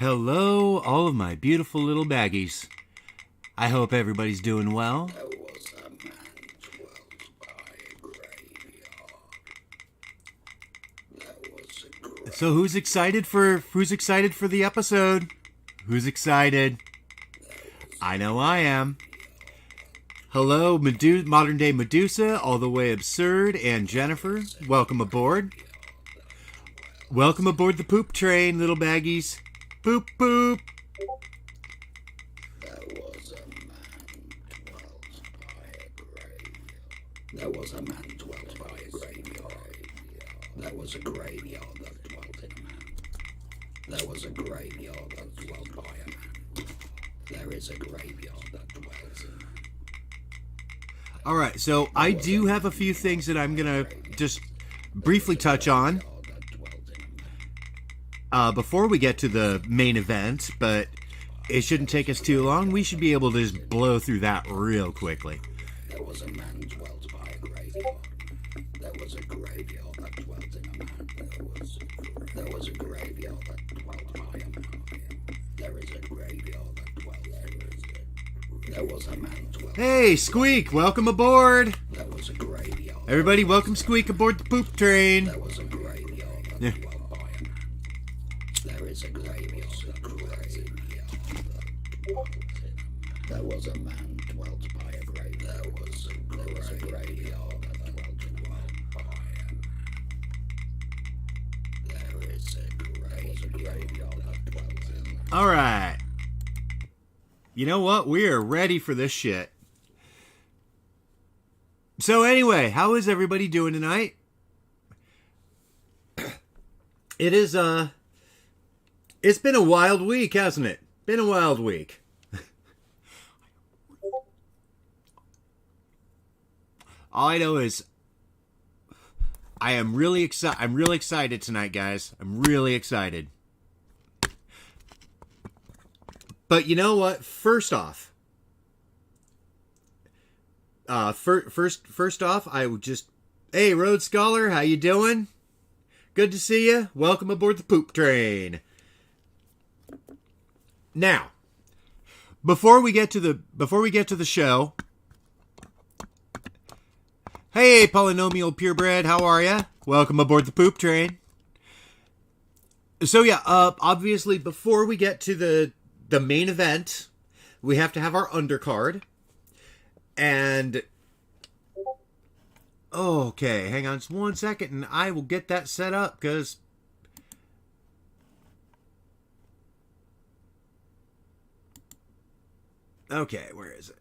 Hello, all of my beautiful little baggies. I hope everybody's doing well. There was a man dwelt by a graveyard. There was a grave. So who's excited for the episode? Who's excited? I know I am. Hello, modern day Medusa, all the way absurd, and Jennifer. Welcome aboard. Welcome aboard the poop train, little baggies. Boop boop. There was a man dwelt by a graveyard. There was a graveyard that dwelt in a man. There was a graveyard that dwelt by a man. There is a graveyard that dwells in a man. All right, so I do have a few things that I'm going to just briefly touch on before we get to the main event, but it shouldn't take us too long. We should be able to just blow through that real quickly. There was a man dwelt by a graveyard. There was a graveyard that dwelt in a man. There was a graveyard that dwelt by a man. There is a graveyard that dwelt there. There was a man dwelt. Hey, Squeak, welcome aboard. There was a graveyard. Everybody, welcome Squeak aboard the poop train. There was a graveyard that dwelt by a man. There is a graveyard that dwelt in a man. There was a man dwelt by a grave. There was a graveyard that dwelt in a man. There is a graveyard that dwelt in a man. All right. You know what? We are ready for this shit. So anyway, how is everybody doing tonight? It's been a wild week, hasn't it? Been a wild week. All I know is I'm really excited tonight, guys. I'm really excited. But you know what? First off, I would just, hey, Road Scholar, how you doing? Good to see you. Welcome aboard the poop train. Now, before we get to the show, hey, Polynomial Purebred, how are ya? Welcome aboard the poop train. So yeah, obviously, before we get to the main event, we have to have our undercard. And okay, hang on just 1 second, and I will get that set up, because okay, where is it?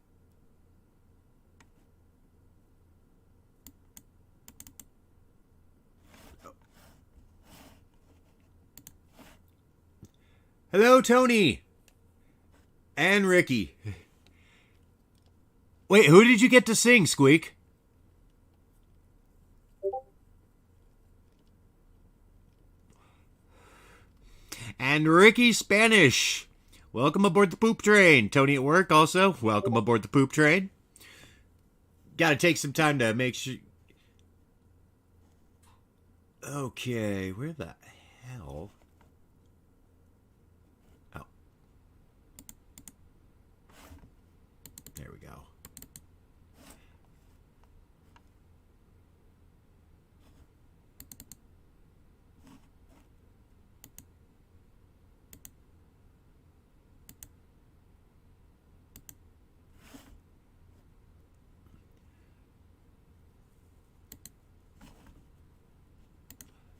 Hello, Tony. And Ricky. Wait, who did you get to sing, Squeak? And Ricky Spanish. Welcome aboard the poop train. Tony at work also. Welcome aboard the poop train. Gotta take some time to make sure. Okay, where the hell? Oh. There we go.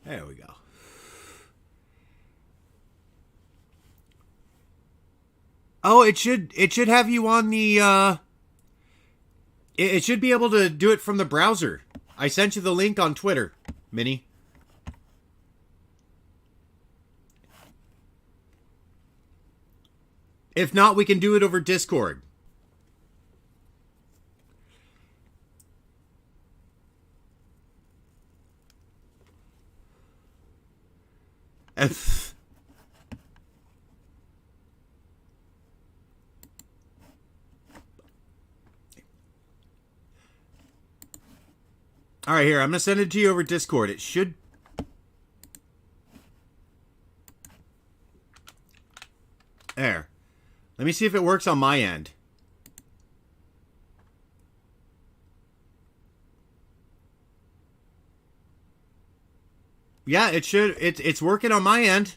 There we go. Oh, it should have you on the it should be able to do it from the browser. I sent you the link on Twitter, Mini. If not, we can do it over Discord. All right, here. I'm going to send it to you over Discord. It should Let me see if it works on my end. Yeah, it should. It's working on my end.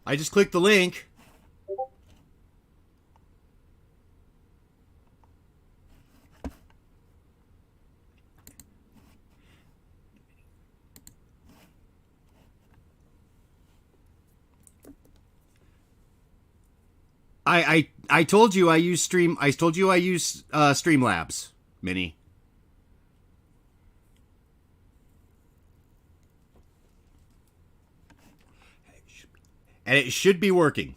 I just clicked the link. I told you I use Streamlabs, Mini. And it should be working.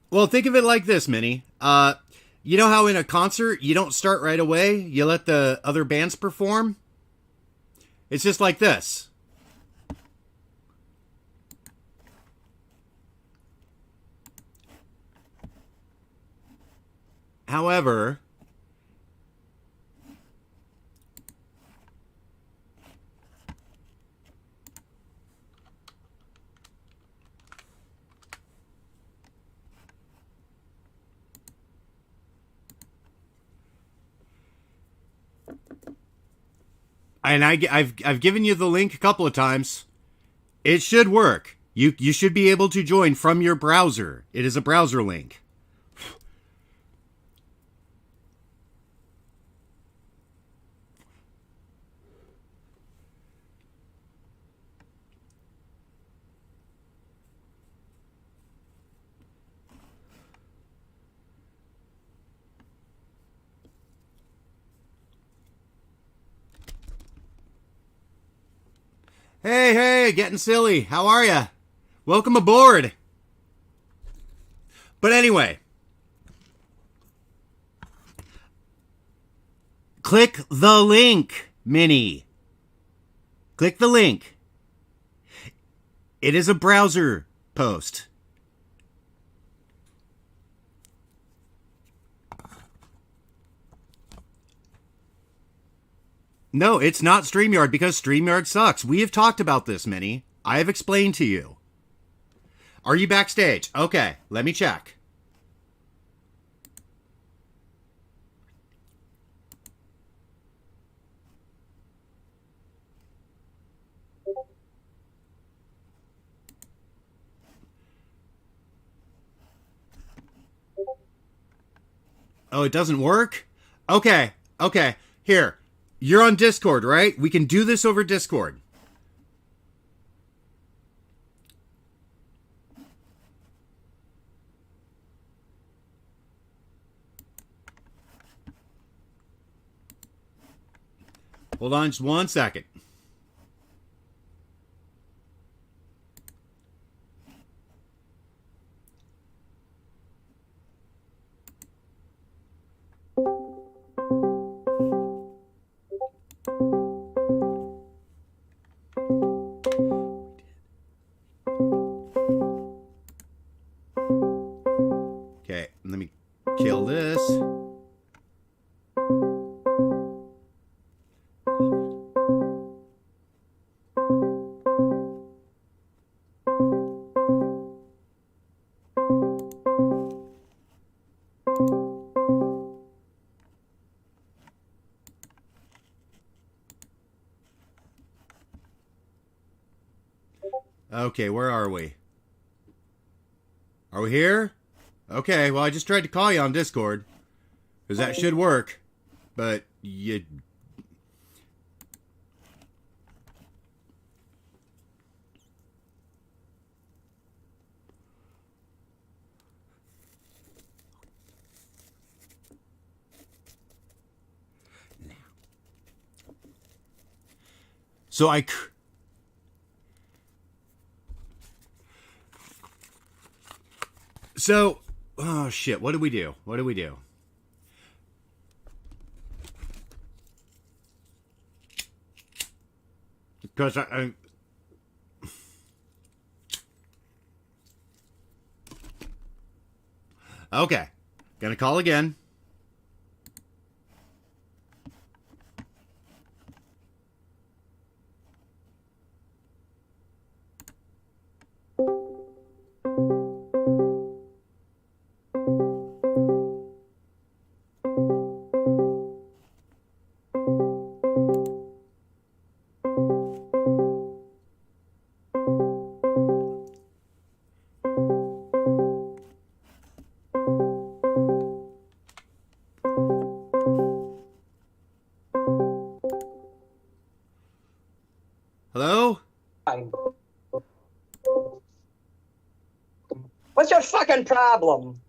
Well, think of it like this, Mini. You know how in a concert you don't start right away? You let the other bands perform? It's just like this. However, and I've given you the link a couple of times. It should work. You should be able to join from your browser. It is a browser link. Hey, getting silly. How are ya? Welcome aboard. But anyway, click the link, Mini. Click the link. It is a browser post. No, it's not StreamYard because StreamYard sucks. We have talked about this, Mini. I have explained to you. Are you backstage? Okay, let me check. Oh, it doesn't work? Okay. Here. You're on Discord, right? We can do this over Discord. Hold on just 1 second. Okay, let me kill this. Okay, where are we? Are we here? Okay, well, I just tried to call you on Discord. Because that should work. But you... So oh shit, what do we do? Because okay, gonna call again. What's your fucking problem?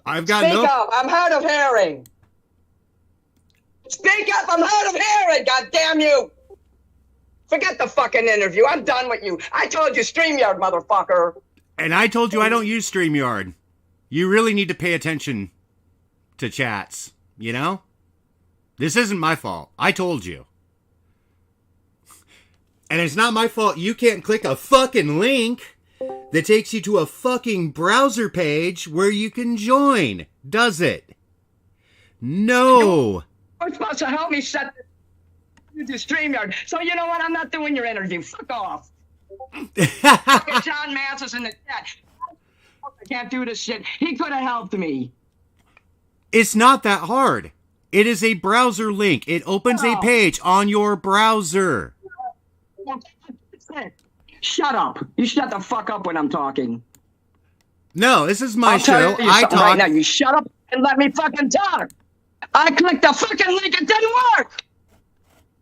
I've got Speak no... up. I'm hard of hearing. Speak up. I'm hard of hearing. God damn you. Forget the fucking interview. I'm done with you. I told you StreamYard, motherfucker. And I told you I don't use StreamYard. You really need to pay attention to chats, you know? This isn't my fault. I told you. And it's not my fault you can't click a fucking link that takes you to a fucking browser page where you can join, does it? No. You're supposed to help me set the StreamYard. So you know what? I'm not doing your interview. Fuck off. Fucking John Manson's in the chat. I can't do this shit. He could have helped me. It's not that hard. It is a browser link. It opens a page on your browser. Shut up. You shut the fuck up when I'm talking. No, this is my I'll show. tell you I something talk. right now. You shut up and let me fucking talk. I clicked the fucking link. It didn't work.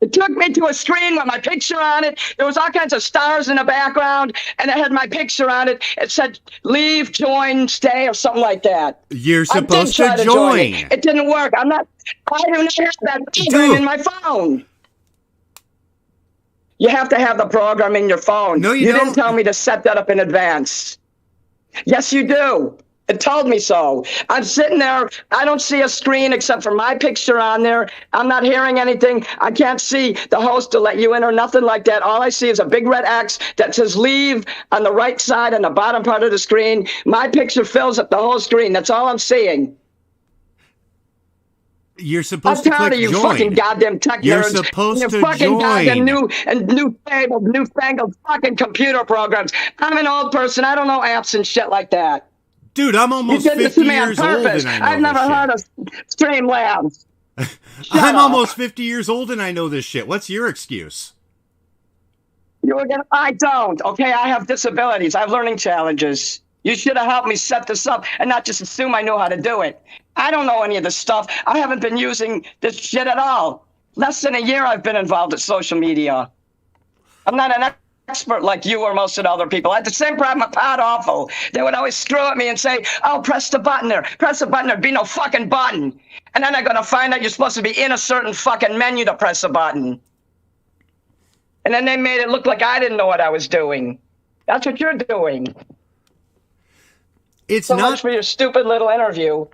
It took me to a screen with my picture on it. There was all kinds of stars in the background, and it had my picture on it. It said, leave, join, stay, or something like that. You're supposed I did try to join. It didn't work. I do not have that program in my phone. You have to have the program in your phone. No, you You don't. didn't tell me to set that up in advance. Yes, you do. It told me so. I'm sitting there. I don't see a screen except for my picture on there. I'm not hearing anything. I can't see the host to let you in or nothing like that. All I see is a big red X that says leave on the right side on the bottom part of the screen. My picture fills up the whole screen. That's all I'm seeing. You're supposed to I'm tired click of you join. fucking goddamn tech You're nerds. supposed and to your fucking join. goddamn newfangled fucking computer programs. I'm an old person. I don't know apps and shit like that. Dude, I'm almost You did this 50 to me on years old purpose. and I know I've never this heard of Streamlabs. I'm up. almost 50 years old and I know this shit. What's your excuse? I don't. Okay, I have disabilities. I have learning challenges. You should have helped me set this up and not just assume I know how to do it. I don't know any of this stuff. I haven't been using this shit at all. Less than a year I've been involved with social media. I'm not an expert like you or most of the other people. I had the same problem with Pod Awful. They would always screw at me and say, oh, press the button there. Press the button. There'd be no fucking button. And then I'm going to find out you're supposed to be in a certain fucking menu to press a button. And then they made it look like I didn't know what I was doing. That's what you're doing. It's So not. much for your stupid little interview.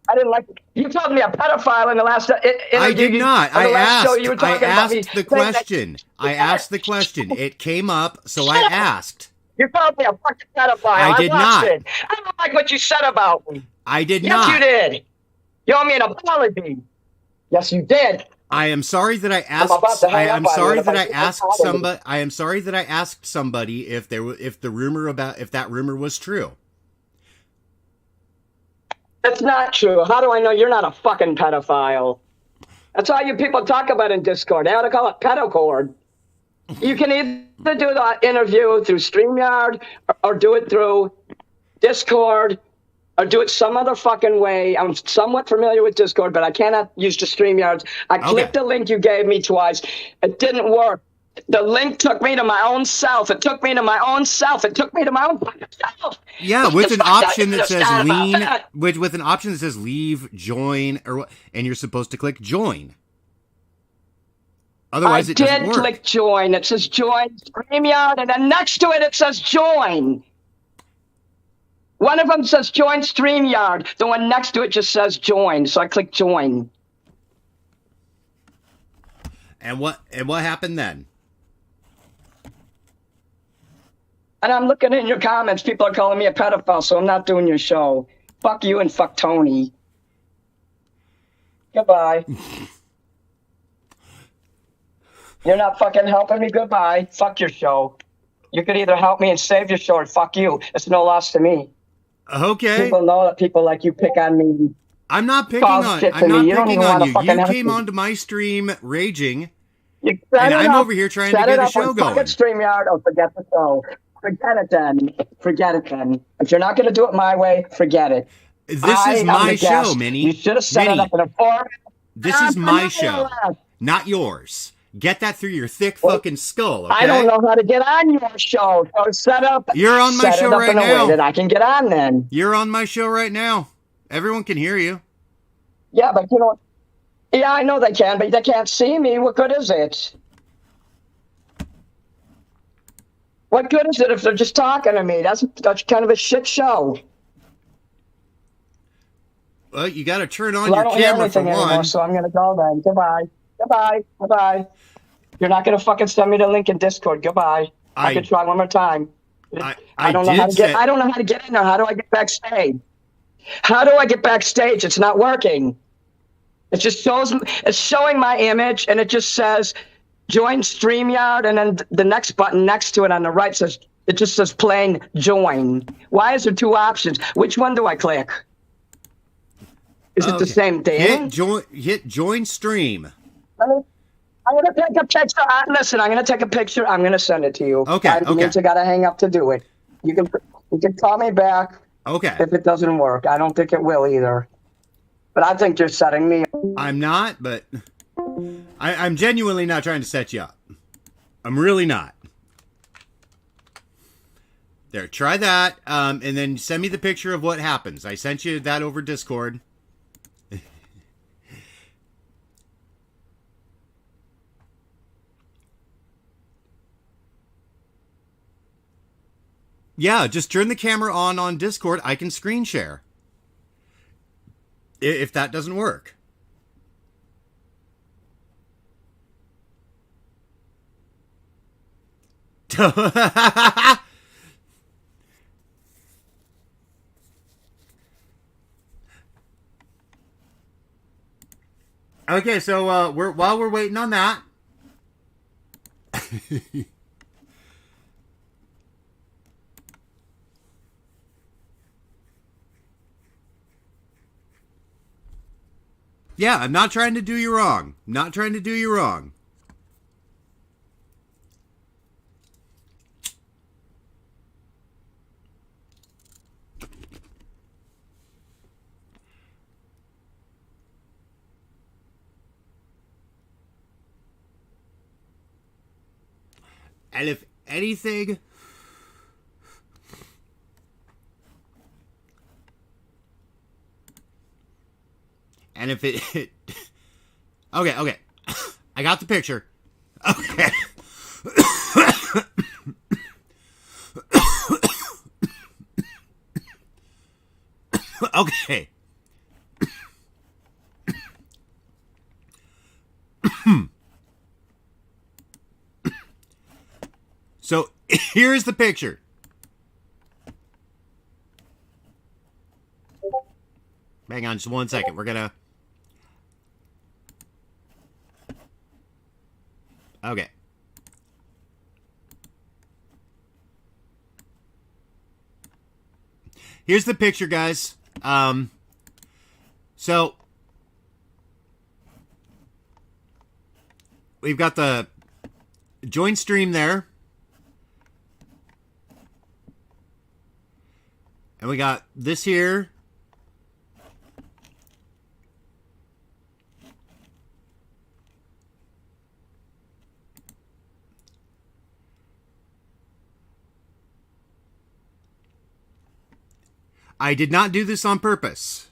I didn't like. You called me a pedophile in the last interview. I did not. On the I last show, asked. you were I talking about me asked the saying that- question. I asked the question. It came up, so I Shut up. asked. You called me a fucking pedophile. I did watched not. It. I don't like what you said about me. I did Yes, not. you did. You owe me an apology. Yes, you did. I am sorry that I asked. about to hang I am up on you sorry if that I I keep asked calling you. somebody. I am sorry that I asked somebody if that rumor was true. That's not true. How do I know you're not a fucking pedophile? That's all you people talk about in Discord. They ought to call it pedocord. You can either do the interview through StreamYard or do it through Discord or do it some other fucking way. I'm somewhat familiar with Discord, but I cannot use the StreamYards. I clicked the link you gave me twice. It didn't work. The link took me to my own self. It took me to my own self. It took me to my own fucking self. Yeah, What with the an fuck option do I that says understand about lean, that? with an option that says leave, join, and you're supposed to click join. Otherwise, I it doesn't did work. click join. It says join StreamYard, and then next to it, it says join. One of them says join StreamYard. The one next to it just says join. So I click join. And what happened then? And I'm looking in your comments. People are calling me a pedophile, so I'm not doing your show. Fuck you and fuck Tony. Goodbye. You're not fucking helping me. Goodbye. Fuck your show. You could either help me and save your show or fuck you. It's no loss to me. Okay. People know that people like you pick on me. I'm not picking Cause on. shit to I'm not me. You don't picking even on wanna you. fucking You have came to. onto my stream raging, You and set it I'm up, over here trying to set get it a up show on fucking going. StreamYard or forget the show. Forget it then. Forget it then. If you're not going to do it my way, forget it. This I is am my the show, guest. Minnie. You should have set Minnie, it up in a format. this is my show, Nonetheless. not yours. Get that through your thick fucking skull, okay? I don't know how to get on your show. So You're on my show right now. Set it up in a way that I can get on then. You're on my show right now. Everyone can hear you. Yeah, but you know, yeah, I know they can, but they can't see me. What good is it? What good is it if they're just talking to me? That's kind of a shit show. Well, you got to turn on Well, I your don't hear camera for anything one. anymore, so I'm going to go then. Goodbye. Goodbye. Goodbye. You're not going to fucking send me the link in Discord. Goodbye. I could try one more time. I don't know how to get. I don't know how to get in there. How do I get backstage? How do I get backstage? It's not working. It just shows. It's showing my image, and it just says join StreamYard, and then the next button next to it on the right says it just says plain join. Why is there two options? Which one do I click? Is it the same thing? Hit join stream. I'm gonna take a picture. Listen, I'm gonna take a picture. I'm gonna send it to you. Okay. I gotta hang up to do it. You can call me back. Okay. If it doesn't work, I don't think it will either. But I think you're setting me up. I'm not, but I'm genuinely not trying to set you up. I'm really not. There, try that, and then send me the picture of what happens. I sent you that over Discord. Yeah, just turn the camera on Discord. I can screen share. If that doesn't work. Okay, so while we're waiting on that. Yeah, I'm not trying to do you wrong. Not trying to do you wrong. And if anything... And if it... Okay. I got the picture. Okay. Okay. So, here's the picture. Hang on just 1 second. We're gonna... Okay. Here's the picture, guys. So we've got the join stream there. And we got this here. I did not do this on purpose.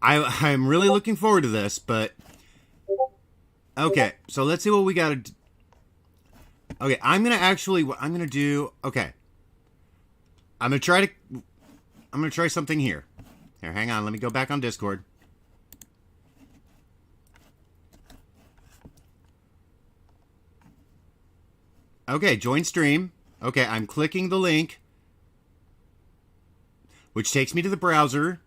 I'm really looking forward to this, but... Okay, so let's see what we gotta do. Okay, I'm gonna do... Okay. I'm gonna try something here. Here, hang on, let me go back on Discord. Okay, join stream. Okay, I'm clicking the link, which takes me to the browser.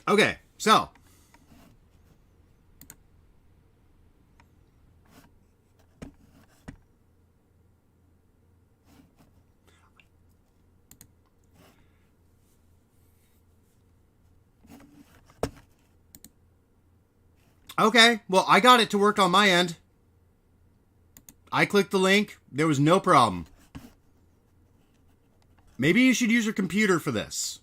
Okay, so... Okay, well, I got it to work on my end. I clicked the link. There was no problem. Maybe you should use your computer for this.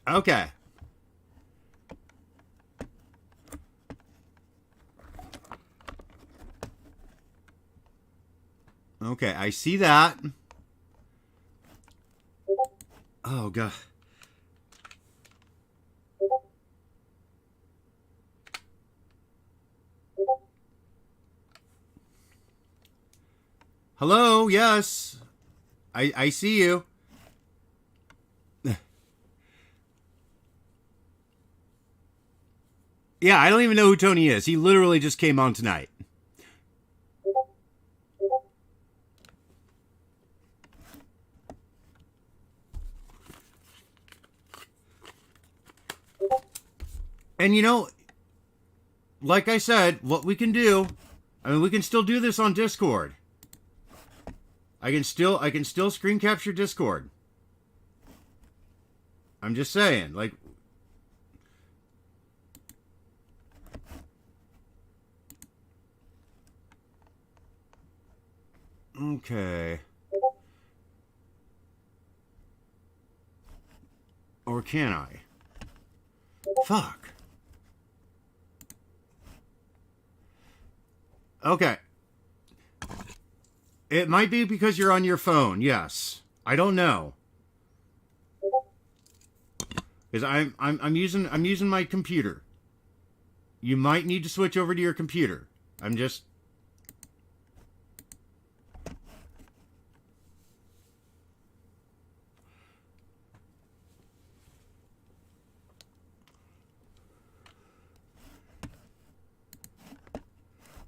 Okay. Okay, I see that. Oh, God. Hello, yes. I see you. Yeah, I don't even know who Tony is. He literally just came on tonight. And you know, like I said, what we can do, I mean, we can still do this on Discord. I can still screen capture Discord. I'm just saying, like, okay. Or can I? Fuck. Okay. It might be because you're on your phone, yes. I don't know. Because I'm using my computer. You might need to switch over to your computer. I'm just...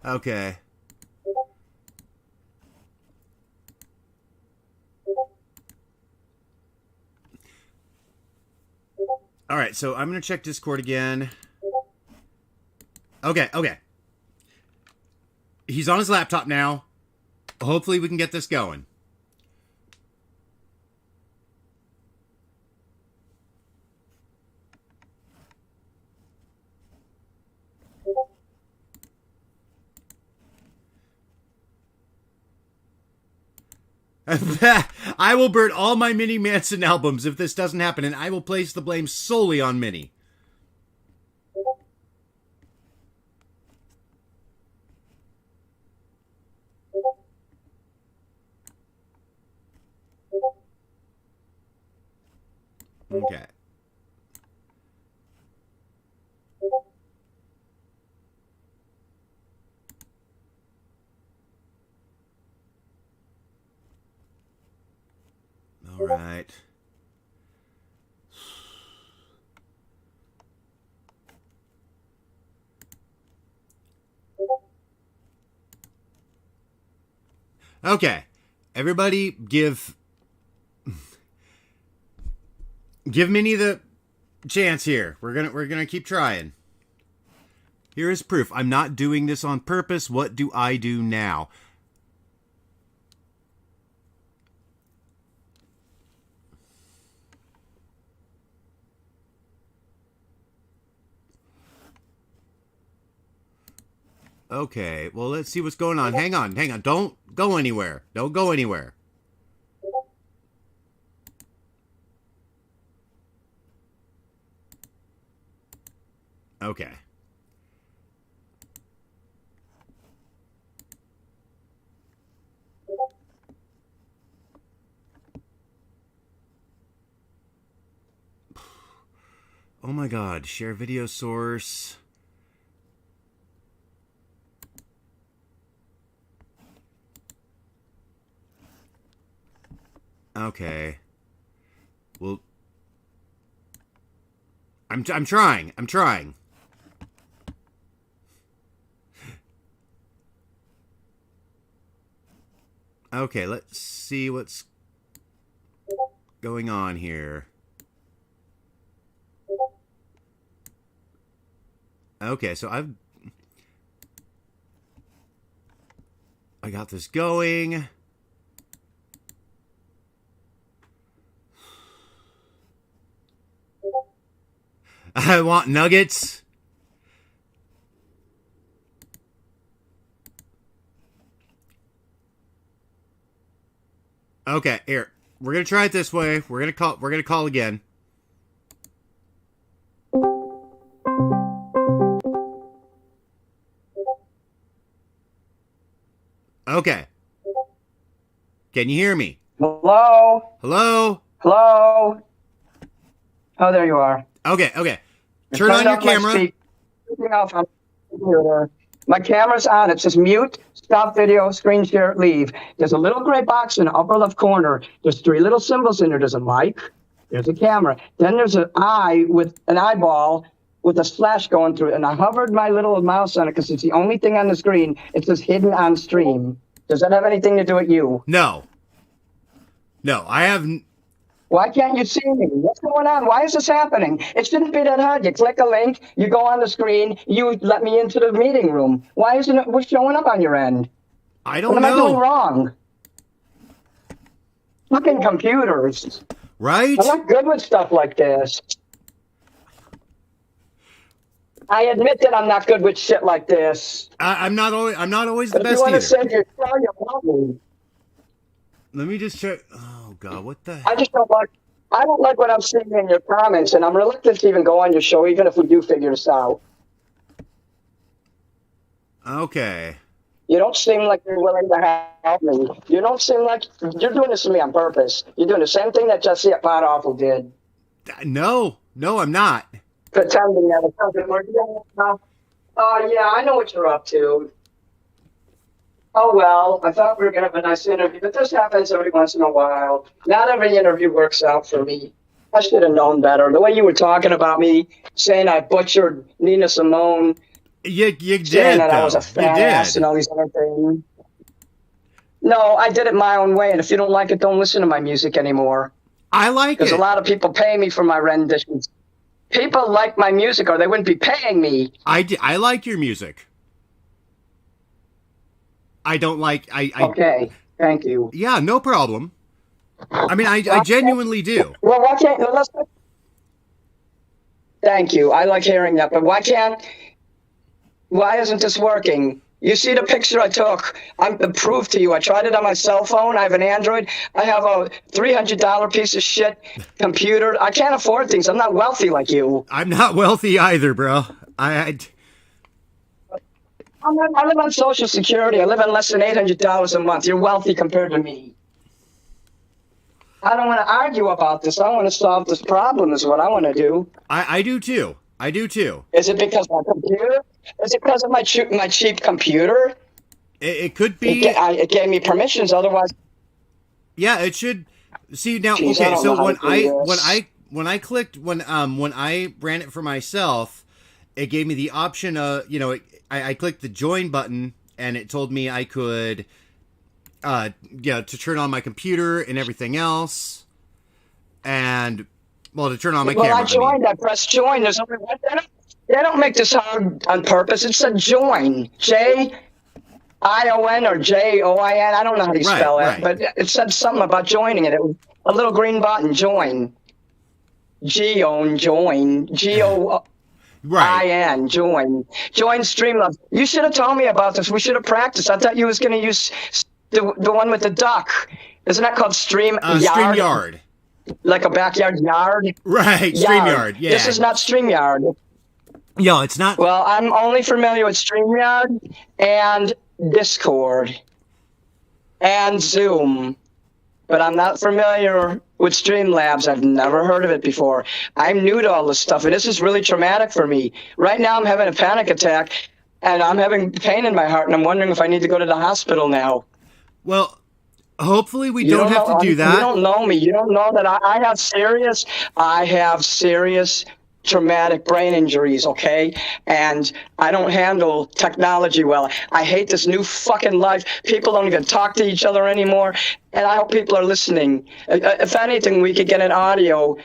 Okay. Alright, so I'm going to check Discord again. Okay. He's on his laptop now. Hopefully we can get this going. I will burn all my Mini Manson albums if this doesn't happen, and I will place the blame solely on Mini. Okay. All right. Okay. Everybody give Minnie the chance here. We're gonna keep trying. Here is proof. I'm not doing this on purpose. What do I do now? Okay, well, let's see what's going on. Hang on. Don't go anywhere. Okay. Oh my God, share video source. Okay. Well, I'm trying. I'm trying. Okay, let's see what's going on here. Okay, so I got this going. I want nuggets. Okay, here. We're gonna try it this way. We're gonna call again. Okay. Can you hear me? Hello? Hello? Hello? Oh, there you are. Okay. Turn on your camera. My camera's on. It says mute, stop video, screen share, leave. There's a little gray box in the upper left corner. There's 3 little symbols in there. There's a mic. There's a camera. Then there's an eye with an eyeball with a slash going through it. And I hovered my little mouse on it because it's the only thing on the screen. It says hidden on stream. Does that have anything to do with you? No, I have. Why can't you see me? What's going on? Why is this happening? It shouldn't be that hard. You click a link, you go on the screen, you let me into the meeting room. Why isn't it what's showing up on your end? I don't know. What am I doing know. wrong? Fucking computers. Right? I'm not good with stuff like this. I admit that I'm not good with shit like this. I'm not always the If best you want either. to save your show, you want me. Let me just check. Oh God, what the? I don't like what I'm seeing in your comments, and I'm reluctant to even go on your show, even if we do figure this out. Okay. You don't seem like you're willing to help me. You don't seem like you're doing this to me on purpose. You're doing the same thing that Jesse at Pot Awful did. No, I'm not. Pretending that it doesn't work. Oh, yeah, I know what you're up to. Oh, well, I thought we were going to have a nice interview, but this happens every once in a while. Not every interview works out for me. I should have known better. The way you were talking about me, saying I butchered Nina Simone, You did, saying that though. I was a fat ass and all these other things. No, I did it my own way, and if you don't like it, don't listen to my music anymore. I like it. Because a lot of people pay me for my renditions. People like my music, or they wouldn't be paying me. I like your music. I don't like. Okay, thank you. Yeah, no problem. I mean, I genuinely do. Well, why can't let's? Thank you. I like hearing that, but why isn't this working? You see the picture I took? I'm proof to you. I tried it on my cell phone. I have an Android. I have a $300 piece of shit computer. I can't afford things. I'm not wealthy like you. I'm not wealthy either, bro. I live on Social Security. I live on less than $800 a month. You're wealthy compared to me. I don't want to argue about this. I want to solve this problem is what I want to do. I do too. I do too. Is it because of my computer? Is it because of my cheap computer? It could be. It gave me permissions. Otherwise, yeah, it should. See now. Jeez, Okay, so when I ran it for myself, it gave me the option of I clicked the join button and it told me I could to turn on my computer and everything else, and to turn on my camera. Well, I joined. I pressed join. There's only one. They don't make this hard on purpose. It said join. J-I-O-N or J-O-I-N. I don't know how you spell it, but it said something about joining it. It was a little green button, join. G-O-N, join. G-O-I-N, join. Join Streamlabs. You should have told me about this. We should have practiced. I thought you was going to use the one with the duck. Isn't that called StreamYard? Like a backyard yard? Right, StreamYard, yeah. This is not StreamYard. No, it's not. Well, I'm only familiar with StreamYard and Discord and Zoom, but I'm not familiar with Streamlabs. I've never heard of it before. I'm new to all this stuff, and this is really traumatic for me. Right now, I'm having a panic attack, and I'm having pain in my heart, and I'm wondering if I need to go to the hospital now. Well, hopefully we don't have to do that. You don't know me. You don't know that I have serious traumatic brain injuries, okay? And I don't handle technology well. I hate this new fucking life. People don't even talk to each other anymore. And I hope people are listening. If anything, we could get an audio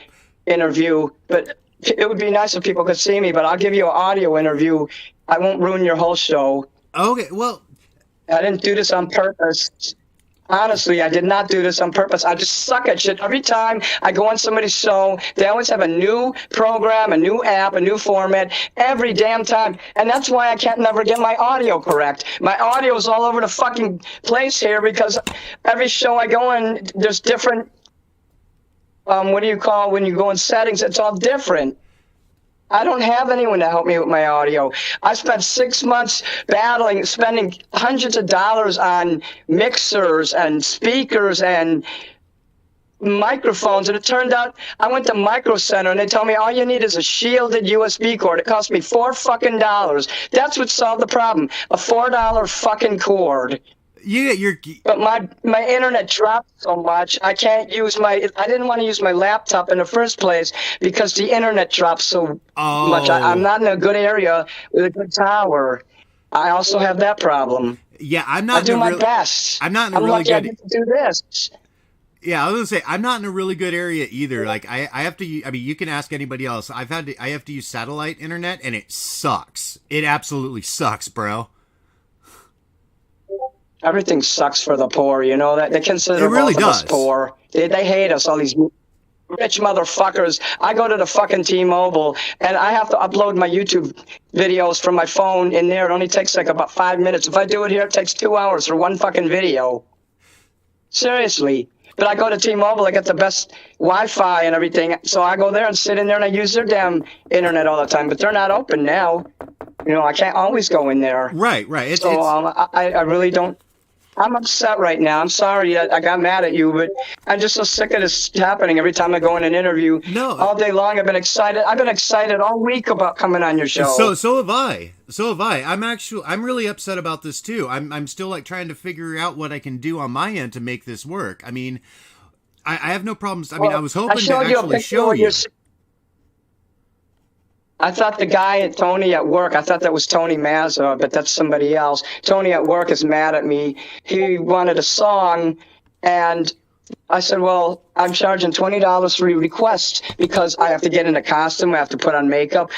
interview, but it would be nice if people could see me, but I'll give you an audio interview. I won't ruin your whole show. Okay, well, I didn't do this on purpose. Honestly, I did not do this on purpose. I just suck at shit. Every time I go on somebody's show, they always have a new program, a new app, a new format, every damn time. And that's why I can't never get my audio correct. My audio is all over the fucking place here because every show I go on, there's different, what do you call when you go in settings? It's all different. I don't have anyone to help me with my audio. I spent 6 months battling, spending hundreds of dollars on mixers and speakers and microphones, and it turned out I went to Micro Center and they told me all you need is a shielded USB cord. It cost me $4 fucking dollars. That's what solved the problem. A $4 fucking cord. But my internet dropped so much, I can't use I didn't want to use my laptop in the first place because the internet dropped so much. I'm not in a good area with a good tower. I also have that problem. Yeah, I'm not. I do my best. I'm not in a I'm really lucky good. I get to do this. Yeah, I was gonna say I'm not in a really good area either. Like I have to. I mean, you can ask anybody else. I have to use satellite internet, and it sucks. It absolutely sucks, bro. Everything sucks for the poor, you know that they consider it really both of does. us poor. They hate us, all these rich motherfuckers. I go to the fucking T-Mobile and I have to upload my YouTube videos from my phone in there. It only takes like about 5 minutes. If I do it here, it takes 2 hours for one fucking video. Seriously. But I go to T-Mobile, I get the best Wi-Fi and everything. So I go there and sit in there and I use their damn internet all the time. But they're not open now. You know, I can't always go in there. Right. I really don't. I'm upset right now. I'm sorry I got mad at you, but I'm just so sick of this happening every time I go in an interview. No. All day long, I've been excited. I've been excited all week about coming on your show. So have I. I'm really upset about this too. I'm still like trying to figure out what I can do on my end to make this work. I mean, I have no problems. I mean, I was hoping to actually show you. I thought the guy at Tony at work, I thought that was Tony Mazza, but that's somebody else. Tony at work is mad at me. He wanted a song, and I said, well, I'm charging $20 for requests because I have to get in a costume, I have to put on makeup,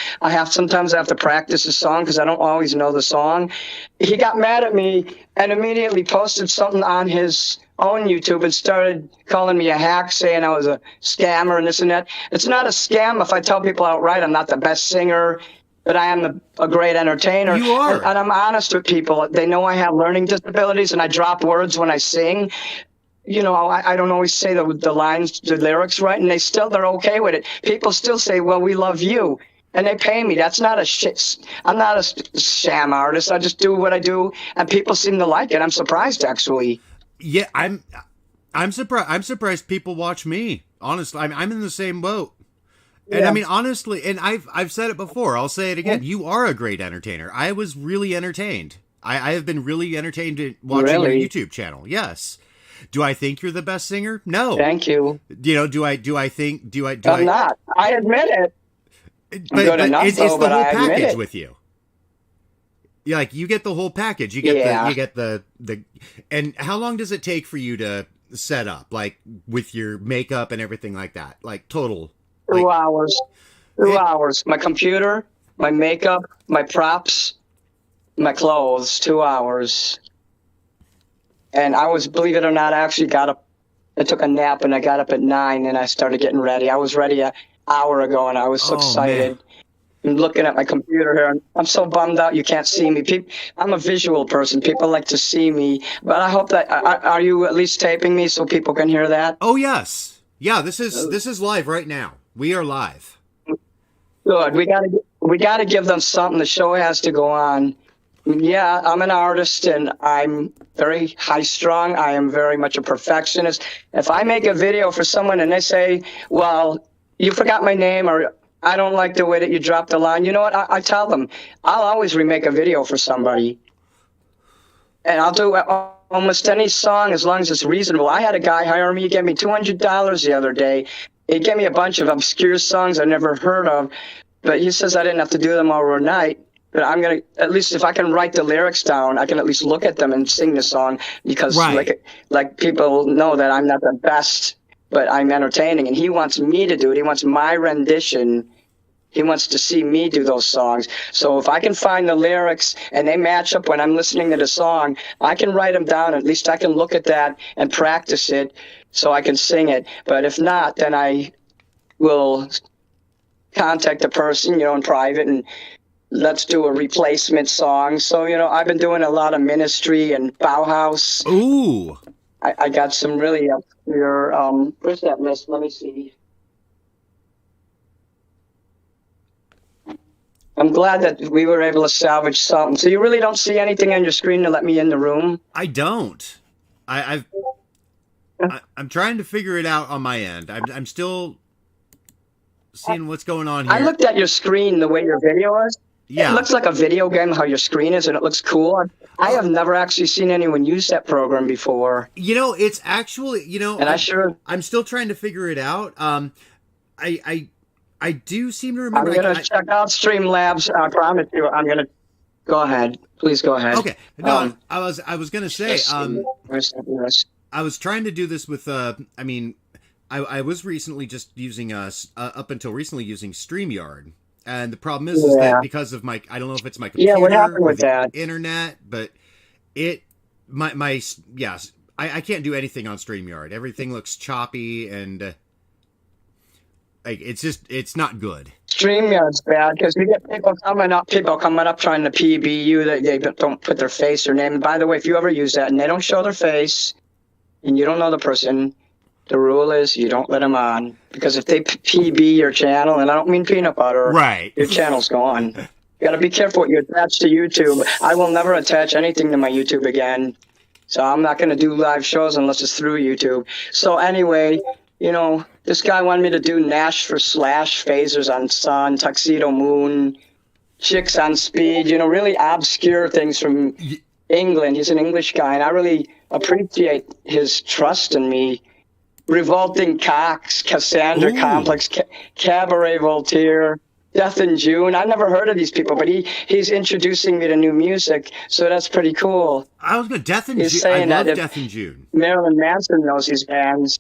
sometimes I have to practice a song because I don't always know the song. He got mad at me and immediately posted something on his own YouTube and started calling me a hack, saying I was a scammer and this and that. It's not a scam if I tell people outright I'm not the best singer, but I am a great entertainer. You are. And I'm honest with people. They know I have learning disabilities and I drop words when I sing. You know, I don't always say the lines, the lyrics right, and they're okay with it. People still say, well, we love you. And they pay me. That's not a shit. I'm not a sham artist. I just do what I do, and people seem to like it. I'm surprised, actually. Yeah, I'm surprised. I'm surprised people watch me. Honestly, I'm in the same boat. And Yeah. I mean, honestly, and I've said it before. I'll say it again. You are a great entertainer. I was really entertained. I have been really entertained watching your YouTube channel. Yes. Do I think you're the best singer? No. Thank you. You know, do I I'm not. I admit it. But enough, it's though, the but whole I admit package it. with you. Yeah, like you get the whole package. You get the and how long does it take for you to set up, like with your makeup and everything like that? Like total. 2 hours. 2 hours. My computer, my makeup, my props, my clothes. 2 hours. And I was, believe it or not, I actually got up. I took a nap and I got up at 9 and I started getting ready. I was ready an hour ago and I was so excited. Man. I'm looking at my computer here and I'm so bummed out you can't see me. I'm a visual person. People like to see me. But I hope that, are you at least taping me so people can hear that? Oh, yes. Yeah, this is live right now. We are live. Good. We gotta give them something. The show has to go on. Yeah, I'm an artist and I'm very high strung. I am very much a perfectionist. If I make a video for someone and they say, well, you forgot my name or I don't like the way that you dropped the line, you know what? I tell them, I'll always remake a video for somebody. And I'll do almost any song as long as it's reasonable. I had a guy hire me. He gave me $200 the other day. He gave me a bunch of obscure songs I never heard of. but he says I didn't have to do them overnight. But I'm gonna, at least if I can write the lyrics down, I can at least look at them and sing the song, because Right. like people know that I'm not the best, but I'm entertaining, and he wants me to do it. He wants my rendition. He wants to see me do those songs. So if I can find the lyrics and they match up when I'm listening to the song, I can write them down. At least I can look at that and practice it so I can sing it. But if not, then I will contact the person, in private, and let's do a replacement song. So, I've been doing a lot of Ministry and Bauhaus. Ooh. I got some really obscure, where's that list? Let me see. I'm glad that we were able to salvage something. So you really don't see anything on your screen to let me in the room? I don't. I'm trying to figure it out on my end. I'm still seeing what's going on here. I looked at your screen the way your video is. Yeah. It looks like a video game, how your screen is, and it looks cool. I have never actually seen anyone use that program before. It's actually, And I'm still trying to figure it out. I do seem to remember. I'm going to check out Streamlabs. I promise you. I'm going to go ahead. Please go ahead. Okay. No, I was going to say, I was trying to do this with, I was recently just using, up until recently using StreamYard. And the problem is that because of I don't know if it's my computer what happened or with the that? internet, but I can't do anything on StreamYard. Everything looks choppy and it's not good. StreamYard's bad because you get people coming up trying to PB you that they don't put their face or name. And by the way, if you ever use that and they don't show their face and you don't know the person, the rule is you don't let them on, because if they PB your channel, and I don't mean peanut butter, right, your channel's gone. You got to be careful what you attach to YouTube. I will never attach anything to my YouTube again, so I'm not going to do live shows unless it's through YouTube. So anyway, this guy wanted me to do Nash for Slash, Phasers on Sun, Tuxedo Moon, Chicks on Speed, really obscure things from England. He's an English guy, and I really appreciate his trust in me. Revolting Cox, Cassandra Complex, Cabaret Voltaire, Death in June. I never heard of these people, but he's introducing me to new music, so that's pretty cool. I was going to Death in June. I love Death in June. Marilyn Manson knows these bands.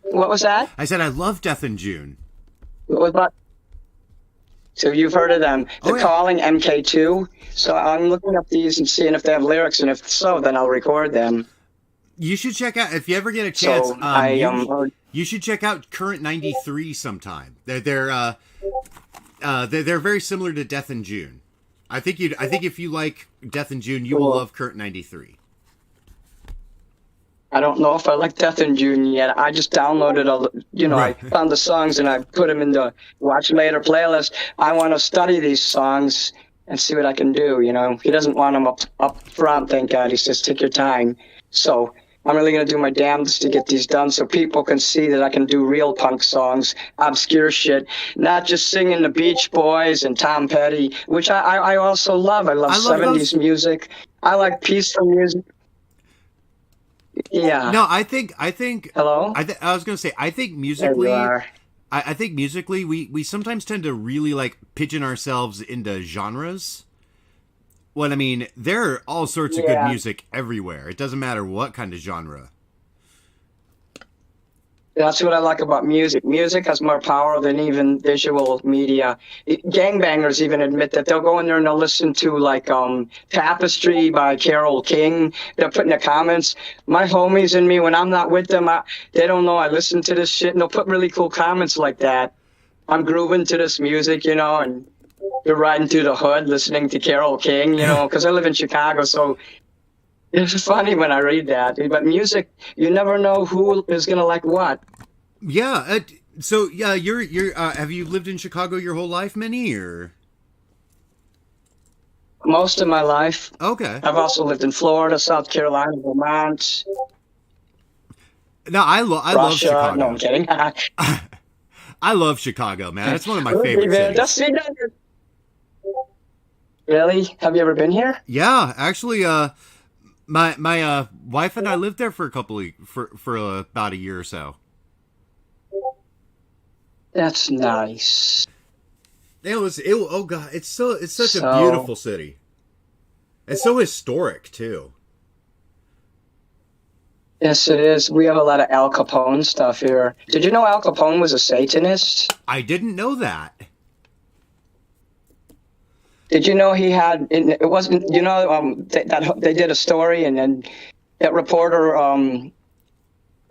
What was that? I said I love Death in June. What was that? So you've heard of them. They're calling MK2. So I'm looking up these and seeing if they have lyrics, and if so, then I'll record them. You should check out, if you ever get a chance, So you should check out Current 93 sometime. They're very similar to Death in June. I think if you like Death in June, you will love Current 93. I don't know if I like Death in June yet. I just downloaded I found the songs and I put them in the Watch Later playlist. I want to study these songs and see what I can do. He doesn't want them up front, thank God. He says take your time. So I'm really going to do my damnedest to get these done so people can see that I can do real punk songs, obscure shit, not just singing the Beach Boys and Tom Petty, which I also love. I love 70s music. I like peaceful music. Yeah. No, I think. Hello? I was going to say, I think musically, I think musically, we sometimes tend to really pigeon ourselves into genres. Well, I mean, there are all sorts of good music everywhere. It doesn't matter what kind of genre. That's what I like about music. Music has more power than even visual media. Gangbangers even admit that they'll go in there and they'll listen to Tapestry by Carole King. They'll put in the comments, my homies and me, when I'm not with them, they don't know I listen to this shit. And they'll put really cool comments like that. I'm grooving to this music, and you're riding through the hood listening to Carole King, because I live in Chicago, so it's funny when I read that. But music, you never know who is gonna like what. Yeah. So you're have you lived in Chicago your whole life, Minnie, or? Most of my life. Okay. I've also lived in Florida, South Carolina, Vermont. No, I love Chicago. No, I'm kidding. I love Chicago, man. It's one of my favorite cities. Really? Have you ever been here? Yeah, actually, my wife and I lived there for about a year or so. That's nice. Oh god, it's such a beautiful city. It's so historic too. Yes, it is. We have a lot of Al Capone stuff here. Did you know Al Capone was a Satanist? I didn't know that. Did you know he had? It wasn't. That they did a story, and then that reporter,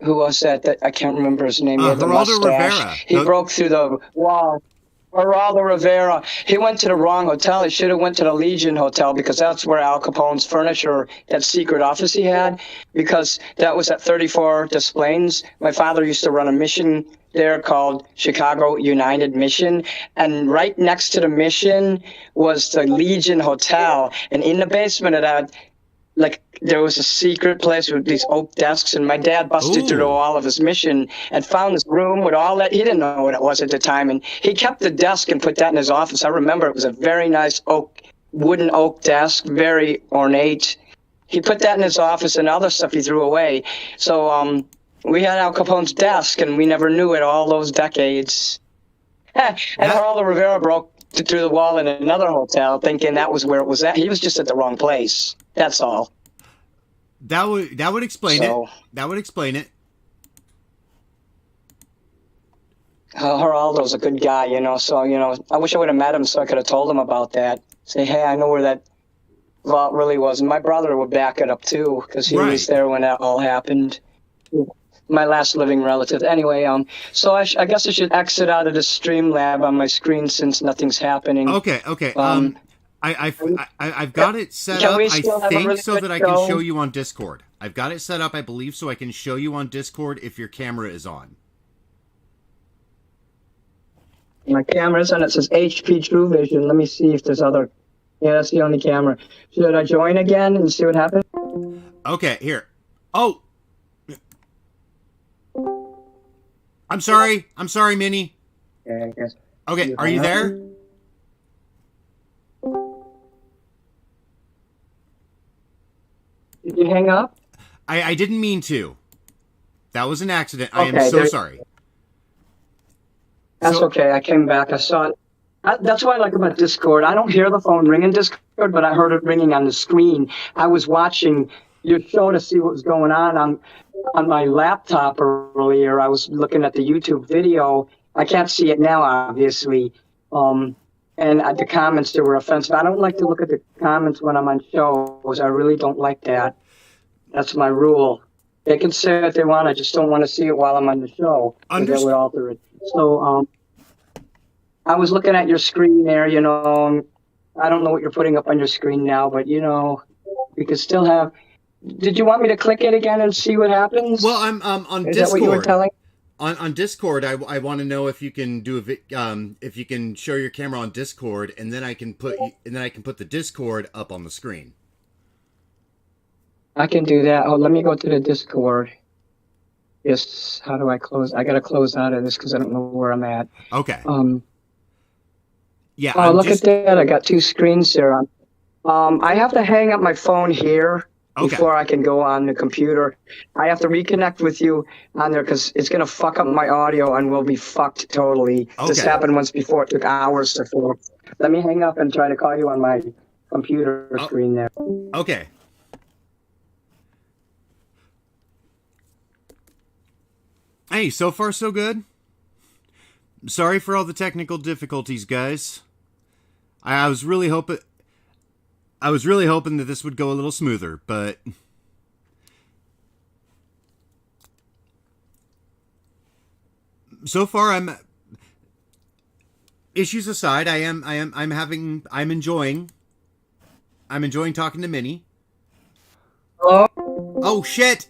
who was that? That I can't remember his name. He had the Geraldo mustache. Rivera. He broke through the wall. Geraldo Rivera. He went to the wrong hotel. He should have went to the Legion Hotel because that's where Al Capone's furniture, that secret office he had, because that was at 34 Des Plaines. My father used to run a mission there called Chicago United Mission, and right next to the mission was the Legion Hotel, and in the basement of that, like, there was a secret place with these oak desks, and my dad busted through the wall of his mission and found this room with all that. He didn't know what it was at the time, and he kept the desk and put that in his office. I remember it was a very nice wooden oak desk, very ornate. He put that in his office, and other stuff he threw away. So we had Al Capone's desk, and we never knew it all those decades. And Geraldo Rivera broke through the wall in another hotel, thinking that was where it was at. He was just at the wrong place. That's all. That would explain it. That would explain it. Geraldo's a good guy, so, I wish I would have met him so I could have told him about that. Say, hey, I know where that vault really was. And my brother would back it up, too, because he was there when that all happened. My last living relative. Anyway, so I guess I should exit out of the Streamlab on my screen since nothing's happening. Okay. I've got it set up, I think, so that I can show you on Discord. I've got it set up, I believe, so I can show you on Discord if your camera is on. My camera's on. It says HP True Vision. Let me see if there's other. Yeah, that's the only camera. Should I join again and see what happens? Okay, here. Oh! I'm sorry, Mini. Yeah, I guess. Okay, are you there? Did you hang up? I didn't mean to. That was an accident. I am so sorry. That's okay. I came back. I saw it. That's what I like about Discord. I don't hear the phone ring in Discord, but I heard it ringing on the screen. I was watching your show to see what was going on my laptop earlier. I was looking at the YouTube video. I can't see it now, obviously. And the comments, they were offensive. I don't like to look at the comments when I'm on shows. I really don't like that. That's my rule. They can say what they want. I just don't want to see it while I'm on the show. That would alter it. So I was looking at your screen there, I don't know what you're putting up on your screen now, but, we could still have... Did you want me to click it again and see what happens? Well, I'm on Discord. Is that what you were telling? On Discord, I want to know if you can if you can show your camera on Discord, and then I can put the Discord up on the screen. I can do that. Oh, let me go to the Discord. Yes. How do I close? I gotta close out of this because I don't know where I'm at. Okay. Yeah. Oh, look at that! I got two screens there. I have to hang up my phone here. Before I can go on the computer. I have to reconnect with you on there because it's going to fuck up my audio and we'll be fucked totally. This happened once before. It took hours to fill. Let me hang up and try to call you on my computer screen there. Okay. Hey, so far so good. Sorry for all the technical difficulties, guys. I was really hoping that this would go a little smoother, but so far issues aside, I'm enjoying talking to Minnie. Oh shit.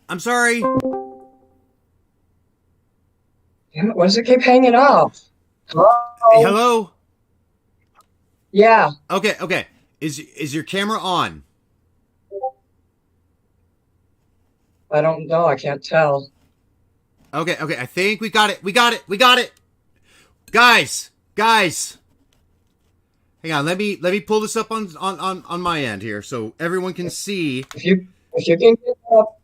I'm sorry. Damn it, why does it keep hanging up? Hello? Yeah. Okay. Is your camera on? I don't know. I can't tell. Okay. I think we got it. Guys. Hang on, let me pull this up on my end here so everyone can see. If you can get up,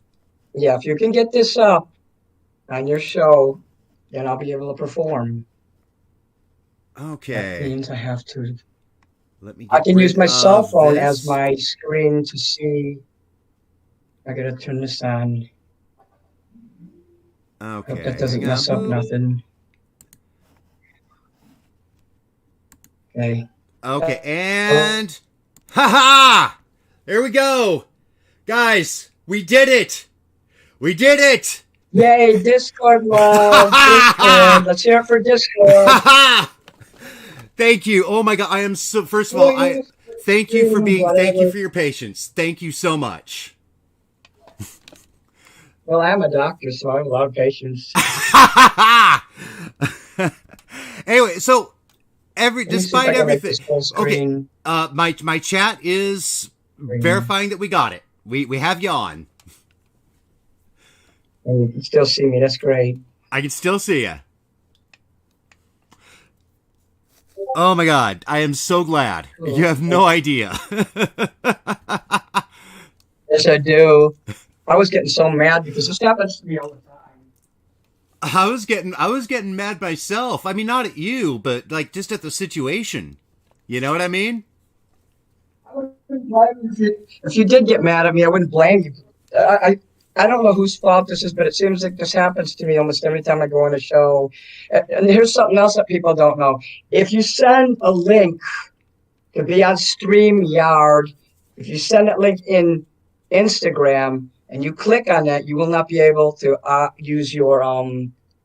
yeah, if you can get this up on your show, then I'll be able to perform. That Okay. means I have to. Let me I get can use rid my cell of phone this. as my screen to see. I gotta turn this on. Okay. Hope that doesn't Hang on. mess up Boop. nothing. Okay. Okay, and haha! There we go. Guys, we did it. We did it. Yay, Discord love. Discord. Let's hear it for Discord. Thank you. Oh my god, I am so first of all, thank you for your patience. Thank you so much. Well, I'm a doctor, so I have a lot of patience. Anyway, so despite everything, okay. My chat is verifying that we got it. We have you on. And you can still see me. That's great. I can still see you. Oh my god, I am so glad. You have no idea. Yes, I do. I was getting so mad because this happens to me all the time. I was getting mad myself. I mean, not at you, but like just at the situation. You know what I mean? I wouldn't blame you if you did get mad at me. I wouldn't blame you. I don't know whose fault this is, but it seems like this happens to me almost every time I go on a show. And here's something else that people don't know. If you send a link to be on StreamYard, if you send that link in Instagram and you click on that, you will not be able to use your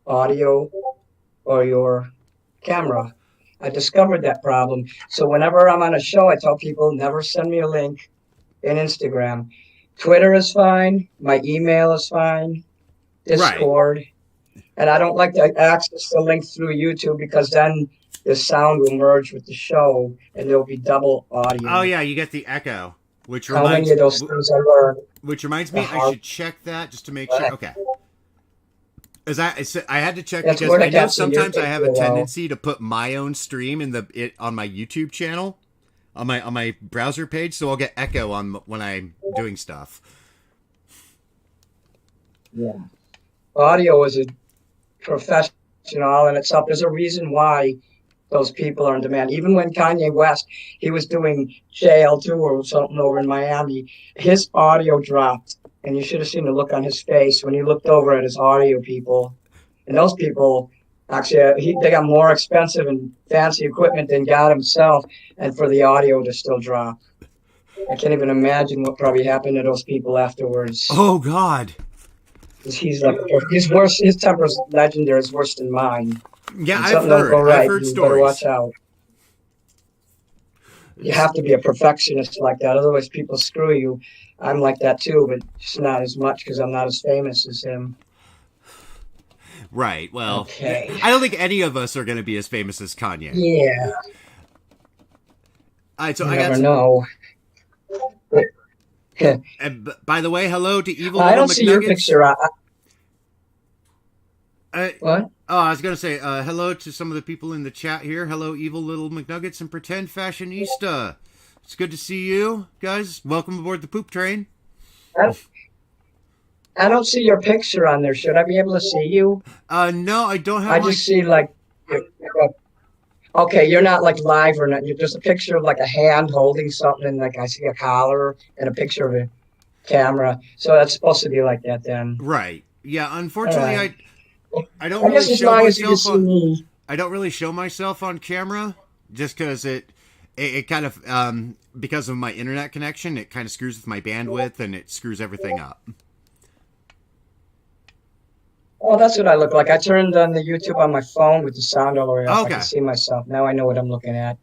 audio or your camera. I discovered that problem. So whenever I'm on a show, I tell people never send me a link in Instagram. Twitter is fine. My email is fine. Discord. Right. And I don't like to access the link through YouTube because then the sound will merge with the show and there'll be double audio. Oh, yeah, you get the echo. How many of those things I learned? Which reminds me, I should check that just to make sure. Okay. As I had to check because I know sometimes I have a tendency to put my own stream on my YouTube channel. On my browser page, so I'll get echo on when I'm doing stuff. Yeah, audio is a professional in itself. There's a reason why those people are in demand. Even when Kanye West, he was doing jail too or something over in Miami, his audio dropped, and you should have seen the look on his face when he looked over at his audio people, and those people. Actually, they got more expensive and fancy equipment than God himself, and for the audio to still drop. I can't even imagine what probably happened to those people afterwards. Oh, God. He's worse. His temper's legendary. It's worse than mine. Yeah, I've heard stories. Better watch out. You have to be a perfectionist like that, otherwise people screw you. I'm like that too, but just not as much because I'm not as famous as him. Right, well, okay. I don't think any of us are going to be as famous as Kanye. Yeah. All right, so you never know. And by the way, hello to Evil I Little don't see your picture. What? Oh, I was going to say hello to some of the people in the chat here. Hello, Evil Little McNuggets and Pretend Fashionista. It's good to see you, guys. Welcome aboard the poop train. I don't see your picture on there. Should I be able to see you? No, I don't have. I just see like. Okay, you're not like live or not. You're just a picture of like a hand holding something, and like I see a collar and a picture of a camera. So that's supposed to be like that then. Right. Yeah. Unfortunately, right. I don't really show myself. I don't really show myself on camera just because it kind of because of my internet connection, it kind of screws with my bandwidth and it screws everything up. Oh, that's what I look like. I turned on the YouTube on my phone with the sound all the way up. Okay. I can see myself. Now I know what I'm looking at.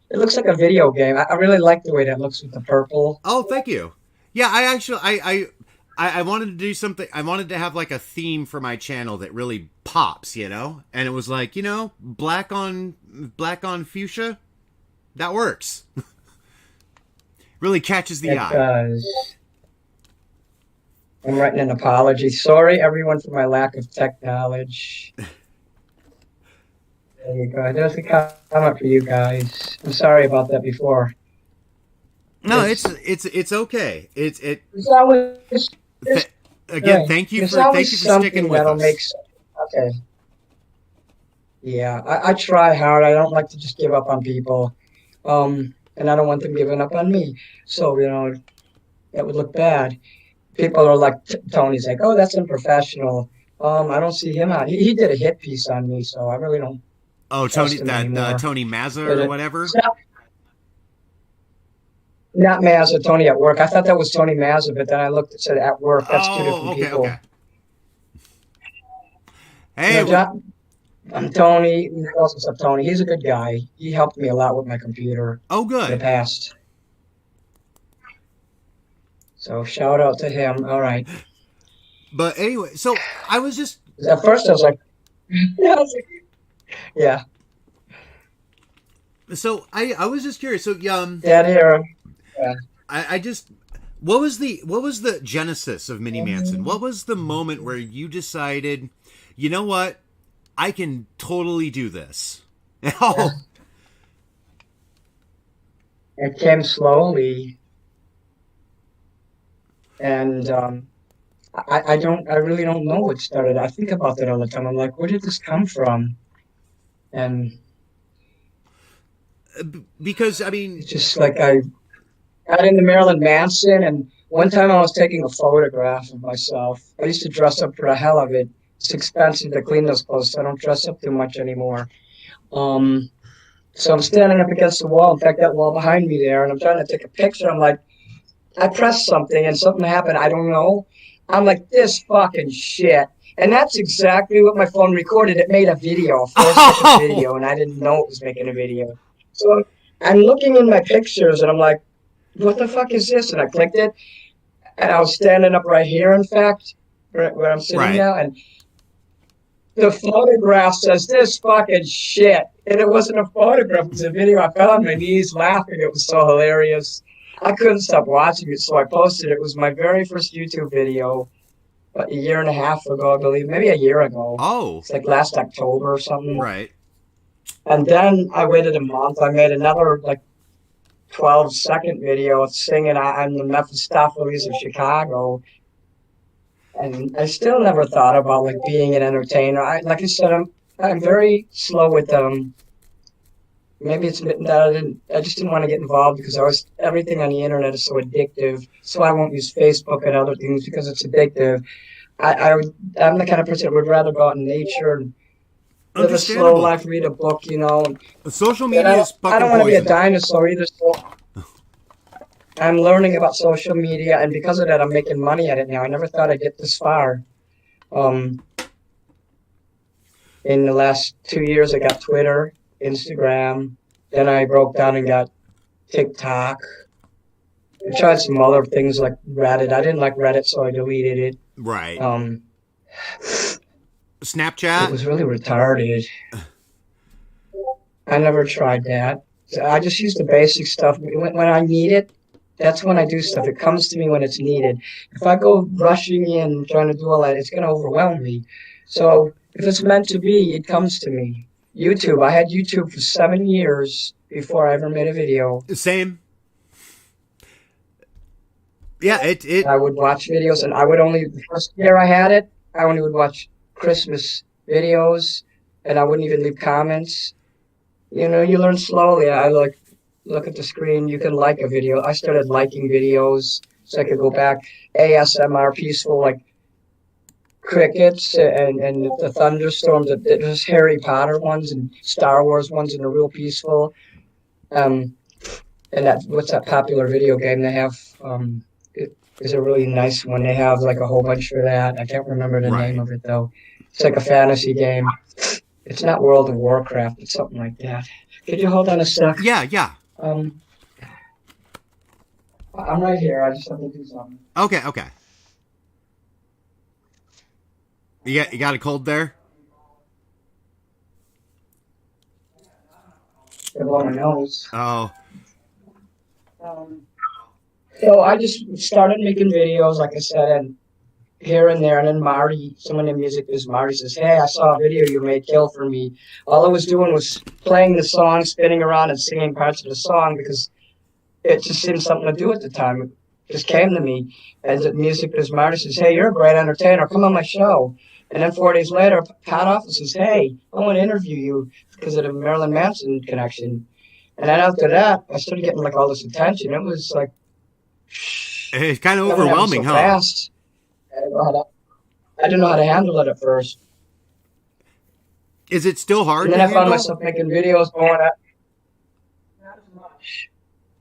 It looks like a video game. I really like the way that looks with the purple. Oh, thank you. Yeah, I actually, I wanted to do something. I wanted to have like a theme for my channel that really pops, you know? And it was like, black on fuchsia. That works. Really catches the eye. It does. I'm writing an apology. Sorry, everyone, for my lack of tech knowledge. There you go. There's a comment for you guys. I'm sorry about that before. No, it's okay. There's always, there's, Again, right. thank you There's for always sticking something with that'll us. make. Okay. Yeah, I try hard. I don't like to just give up on people. And I don't want them giving up on me. So, it would look bad. People are like, Tony's like, oh, that's unprofessional. I don't see him out. He did a hit piece on me, so I really don't Oh, trust him anymore. Tony Mazza But or whatever. it's not Mazza, Tony at work. I thought that was Tony Mazza, but then I looked and said at work. That's two different Okay, people. okay. Hey, I'm Tony. What's up, Tony? He's a good guy. He helped me a lot with my computer in the good. past. So shout out to him. All right. But anyway, so I was just At first I was like, yeah. So I was just curious. So That era. Yeah. I just what was the genesis of Mini Manson? What was the moment where you decided, you know what, I can totally do this? Oh. It came slowly, and I really don't know what started. I think about that all the time. I'm like, where did this come from? And because I mean, it's just like I got into Marilyn Manson, and one time I was taking a photograph of myself. I used to dress up for the hell of it. It's expensive to clean those clothes, so I don't dress up too much anymore. So I'm standing up against the wall. In fact, that wall behind me there, and I'm trying to take a picture. I'm like, I pressed something and something happened. I don't know. I'm like, this fucking shit. And that's exactly what my phone recorded. It made a video, a 4-second video, and I didn't know it was making a video. So I'm looking in my pictures, and I'm like, what the fuck is this? And I clicked it, and I was standing up right here, in fact, where I'm sitting now, and the photograph says, this fucking shit. And it wasn't a photograph, it was a video. I fell on my knees laughing. It was so hilarious. I couldn't stop watching it, so I posted it. It was my very first YouTube video, a year and a half ago, I believe, maybe a year ago. Oh. It's like last October or something. Right. And then I waited a month. I made another, like, 12-second video singing I'm the Mephistopheles of Chicago. And I still never thought about like being an entertainer. Like I said, I'm very slow with maybe it's that I just didn't want to get involved because everything on the internet is so addictive. So I won't use Facebook and other things because it's addictive. I'm the kind of person that would rather go out in nature and live a slow life, read a book, Social media is fucking I don't want to be a poison. dinosaur either. So I'm learning about social media, and because of that, I'm making money at it now. I never thought I'd get this far. In the last 2 years, I got Twitter, Instagram. Then I broke down and got TikTok. I tried some other things like Reddit. I didn't like Reddit, so I deleted it. Right. Snapchat? It was really retarded. I never tried that. I just use the basic stuff. When I need it, that's when I do stuff. It comes to me when it's needed. If I go rushing in trying to do all that, it's going to overwhelm me. So if it's meant to be, it comes to me. YouTube. I had YouTube for 7 years before I ever made a video. Same. Yeah, it. I would watch videos, and the first year I had it, I only would watch Christmas videos, and I wouldn't even leave comments. You learn slowly. I look at the screen. You can like a video. I started liking videos so I could go back. ASMR, peaceful, like crickets and the thunderstorms. There's Harry Potter ones and Star Wars ones, and they're real peaceful. And what's that popular video game they have? It is a really nice one. They have like a whole bunch for that. I can't remember the name of it though. It's like a fantasy game. It's not World of Warcraft. It's something like that. Could you hold on a sec? Yeah. I'm right here. I just have to do something. Okay. You got a cold there? I blow my nose. Oh. So I just started making videos, like I said, and here and there. And then Marty, someone in music is Marty, says, "Hey, I saw a video you made, Kill for Me." All I was doing was playing the song, spinning around and singing parts of the song because it just seemed something to do at the time. It just came to me. And the music is Marty says, "Hey, you're a great entertainer. Come on my show." And then 4 days later, Pat Office says, "Hey, I want to interview you because of the Marilyn Manson connection." And then after that, I started getting like all this attention. It was like, It's kind of coming at me overwhelming, so huh? fast. I didn't know how to handle it at first. Is it still hard And to then I found handle? myself making videos going at not as much.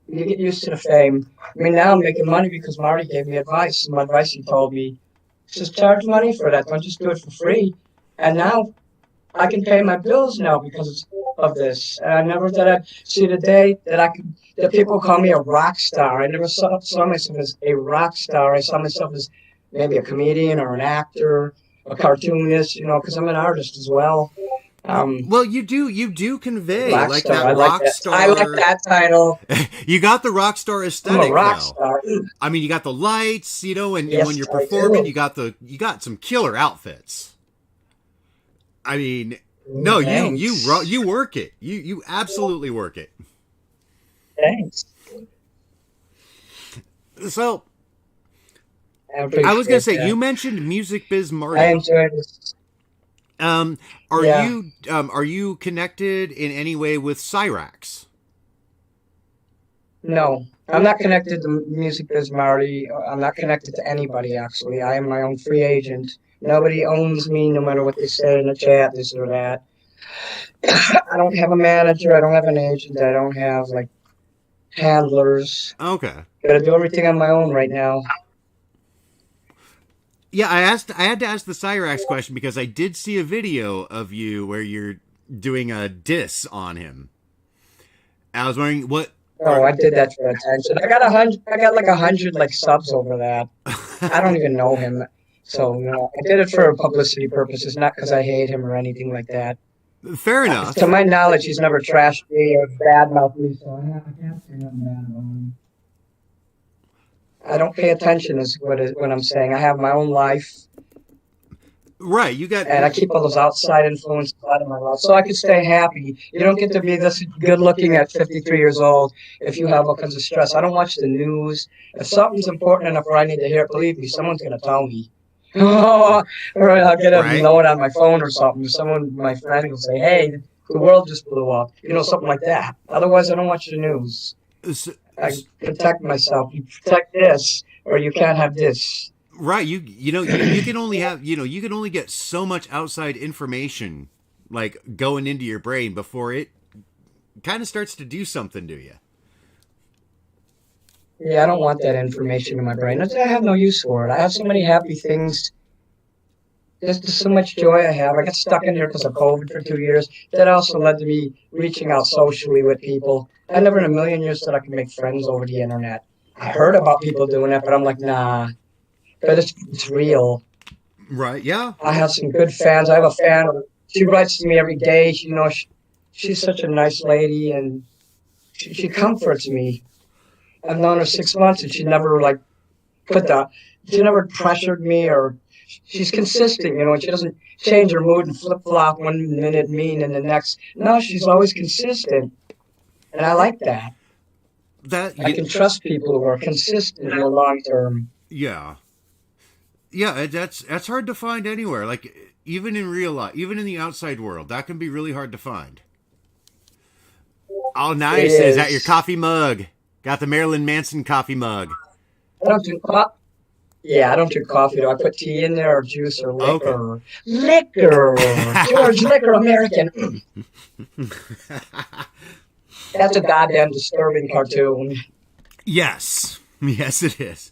You get used to the fame. I mean, now I'm making money because Marty gave me advice. Some advice he told me, just charge money for that. Don't just do it for free. And now I can pay my bills now because of this. And I never thought I'd see the day that that people call me a rock star. I never saw myself as a rock star. I saw myself as maybe a comedian or an actor, a cartoonist, because I'm an artist as well. Well, you do convey Rock like star. that rock star. I like that title. You got the rock star I'm aesthetic, a rock though. star. I mean, you got the lights, and Yes, when you're I performing, do. you got some killer outfits. I mean, no, Thanks. you work it. You absolutely work it. Thanks. So I I was gonna say, that. you mentioned Music Biz I Marty. enjoy this. Yeah. Are you connected in any way with Cyrax? No, I'm not connected to Music Biz Marty. I'm not connected to anybody, actually. I am my own free agent. Nobody owns me, no matter what they say in the chat, this or that. I don't have a manager. I don't have an agent. I don't have, like, handlers. Okay. Gotta do everything on my own right now. Yeah, I had to ask the Cyrax question because I did see a video of you where you're doing a diss on him. I was wondering what. Oh, I did that for attention. I got like 100 like subs over that. I don't even know him. So, I did it for publicity purposes, not because I hate him or anything like that. Fair enough. To my knowledge, he's never trashed me or badmouthed me, so I can't say nothing bad about him. I don't pay attention is what I'm saying. I have my own life, Right, you got. and I keep all those outside influences out of my life so I can stay happy. You don't get to be this good looking at 53 years old if you have all kinds of stress. I don't watch the news. If something's important enough where I need to hear it, believe me, someone's going to tell me. Or I'll get a Right. note on my phone or something. My friend will say, "Hey, the world just blew up." Something like that. Otherwise, I don't watch the news. I protect myself. You protect this, or you can't have this. Right, you can only have you can only get so much outside information like going into your brain before it kind of starts to do something to you. Yeah, I don't want that information in my brain. I have no use for it. I have so many happy things. There's just so much joy I have. I got stuck in here because of COVID for 2 years. That also led to me reaching out socially with people. I never in a million years thought I could make friends over the internet. I heard about people doing that, but I'm like, nah. But it's real. Right, yeah. I have some good fans. I have a fan. She writes to me every day. She's such a nice lady, and she comforts me. I've known her 6 months, and she never she never pressured me, or she's consistent, and she doesn't change her mood and flip flop 1 minute mean and the next. No, she's always consistent, and I like that. I can trust people who are consistent in the long term. Yeah. Yeah, that's hard to find anywhere. Like even in real life, even in the outside world, that can be really hard to find. Oh, nice! Is that your coffee mug? Got the Marilyn Manson coffee mug. I don't drink coffee. Yeah, I don't drink coffee though. I put tea in there or juice or liquor. Okay. Liquor, George, liquor, American. That's a goddamn disturbing cartoon. Yes, it is.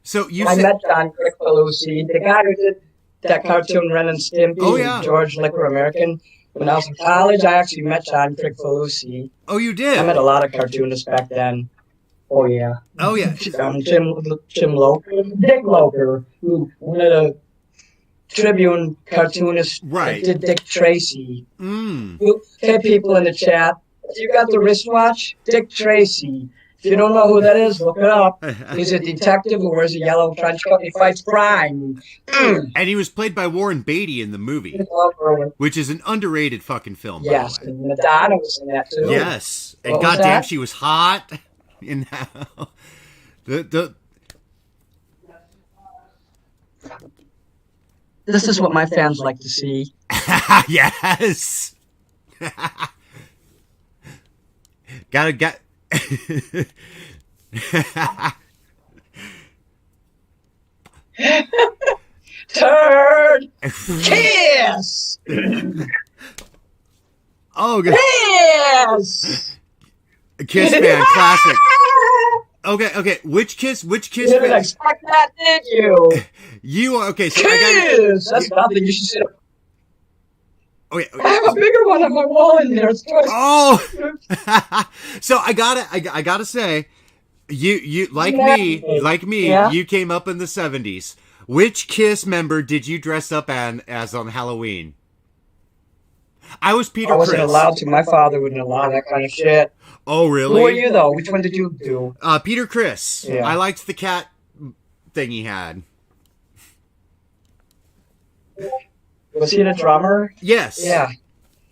So I met John Crick-Belushi, the guy who did that cartoon Ren and Stimpy. Oh, yeah. George Liquor American. When I was in college, I actually met John Crick-Belushi. Oh, you did? I met a lot of cartoonists back then. Oh, yeah. Oh, yeah. Jim Loker, Dick Loker, who one of the Tribune cartoonists Right. that did Dick Tracy. Mm. Hey, people in the chat, if you got the wristwatch, Dick Tracy. If you don't know who that is, look it up. He's a detective who wears a yellow trench coat and he fights crime. And he was played by Warren Beatty in the movie, which is an underrated fucking film, Yes, by the way. and Madonna was in that too. Yes. And What was goddamn, that? she was hot. In the This is what my fans like to see. yes. Got Turd! Kiss! Oh, God. Kiss! Kiss fan classic. Okay. Which kiss? You didn't Fan? expect that, did you? You are okay. So Kiss! That's nothing. You should see it. Okay. I have a bigger one on my wall in there. It's twice. Oh. So I gotta say, you like me. Yeah. You came up in the 70s. Which Kiss member did you dress up as on Halloween? I was Peter I wasn't Criss. allowed to. My father wouldn't allow that kind of shit. Oh, really? Who are you, though? Which one did you do? Peter Criss. Yeah. I liked the cat thing he had. Was he the drummer? Yes. Yeah.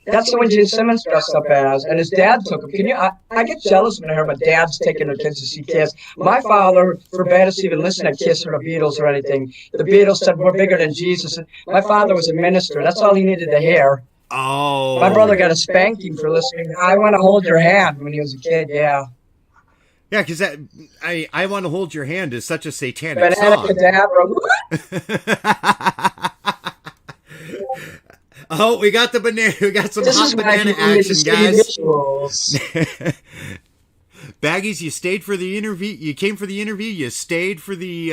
That's the one Gene Simmons dressed up as, and his dad took him. Can you? I get jealous when I hear about dads taking their kids to see Kiss. My father forbade us to even listen to Kiss or the Beatles or anything. The Beatles said we're bigger than Jesus. My father was a minister. That's all he needed to hear. Oh. My brother got a spanking for listening. I Want to Hold Your Hand when he was a kid. Yeah. Yeah, because I Want to Hold Your Hand is such a satanic Banana song. Cadabra. Oh, we got the banana. We got some This hot is why banana people need to action, see guys. visuals. Baggies, you stayed for the interview. You came for the interview. You stayed for the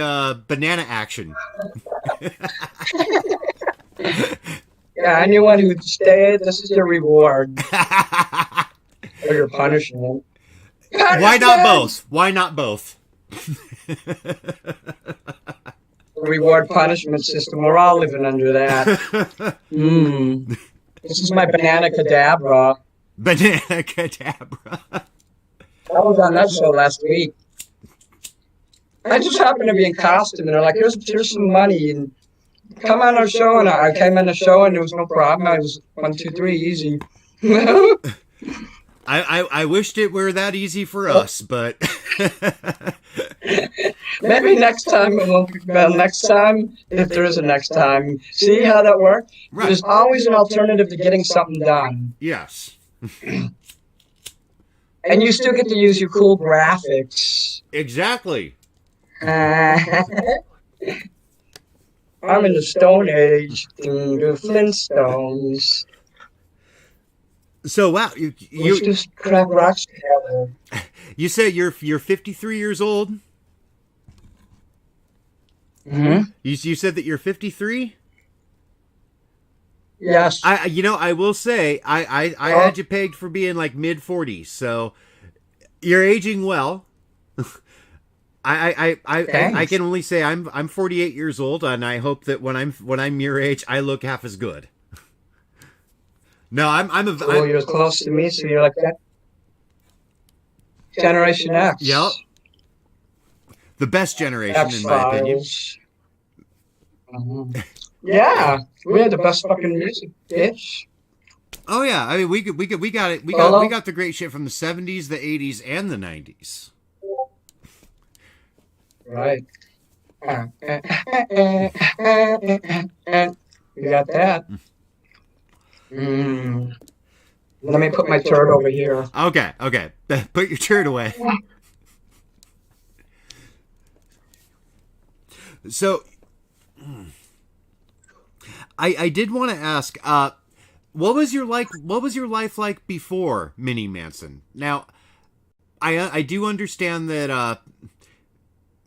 banana action. Yeah, anyone who stayed, this is your reward or your punishment. Why not both? Why not both? Reward punishment system. We're all living under that. This is my banana cadabra. Banana cadabra. I was on that show last week. I just happened to be in costume, and they're like, "Here's some money, and come on our show." And I came on the show, and there was no problem. I was 1, 2, 3, easy. I wished it were that easy for us, but Maybe next time it won't be well. Next time, if there is a next time, see how that works. Right. There's always an alternative to getting something done, yes, and you still get to use your cool graphics. exactly. I'm in the Stone Age, the Flintstones. So wow, Let's you just crack rocks together. you say you're 53 years old. Mm-hmm. You said that you're 53. Yes. I will say I had you pegged for being like mid 40s, so you're aging well. I can only say I'm 48 years old, and I hope that when I'm your age, I look half as good. No, Well, you're close to me, so you're like that. Generation X. Yep. The best generation, in my opinion. X-Files. Yeah, we had the best fucking music, bitch. Oh yeah, I mean we got it. We got the great shit from the 70s, the 80s, and the 90s. Right. We got that. Let me put my turd over here. Okay. Put your turd away. So, I did want to ask, what was your life like before Mini Manson? Now, I do understand that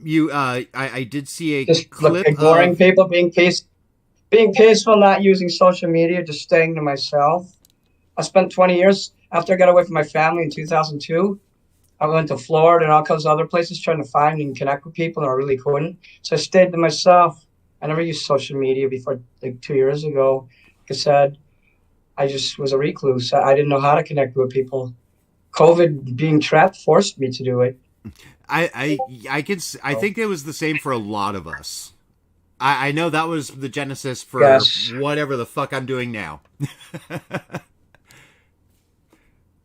I did see a Just clip ignoring of, people, being peaceful, not using social media, just staying to myself. I spent 20 years after I got away from my family in 2002. I went to Florida and all kinds of other places trying to find and connect with people, and I really couldn't. So I stayed to myself. I never used social media before, like 2 years ago. Like I said, I just was a recluse. I didn't know how to connect with people. COVID, being trapped, forced me to do it. I think it was the same for a lot of us. I know that was the genesis for Yes. whatever the fuck I'm doing now.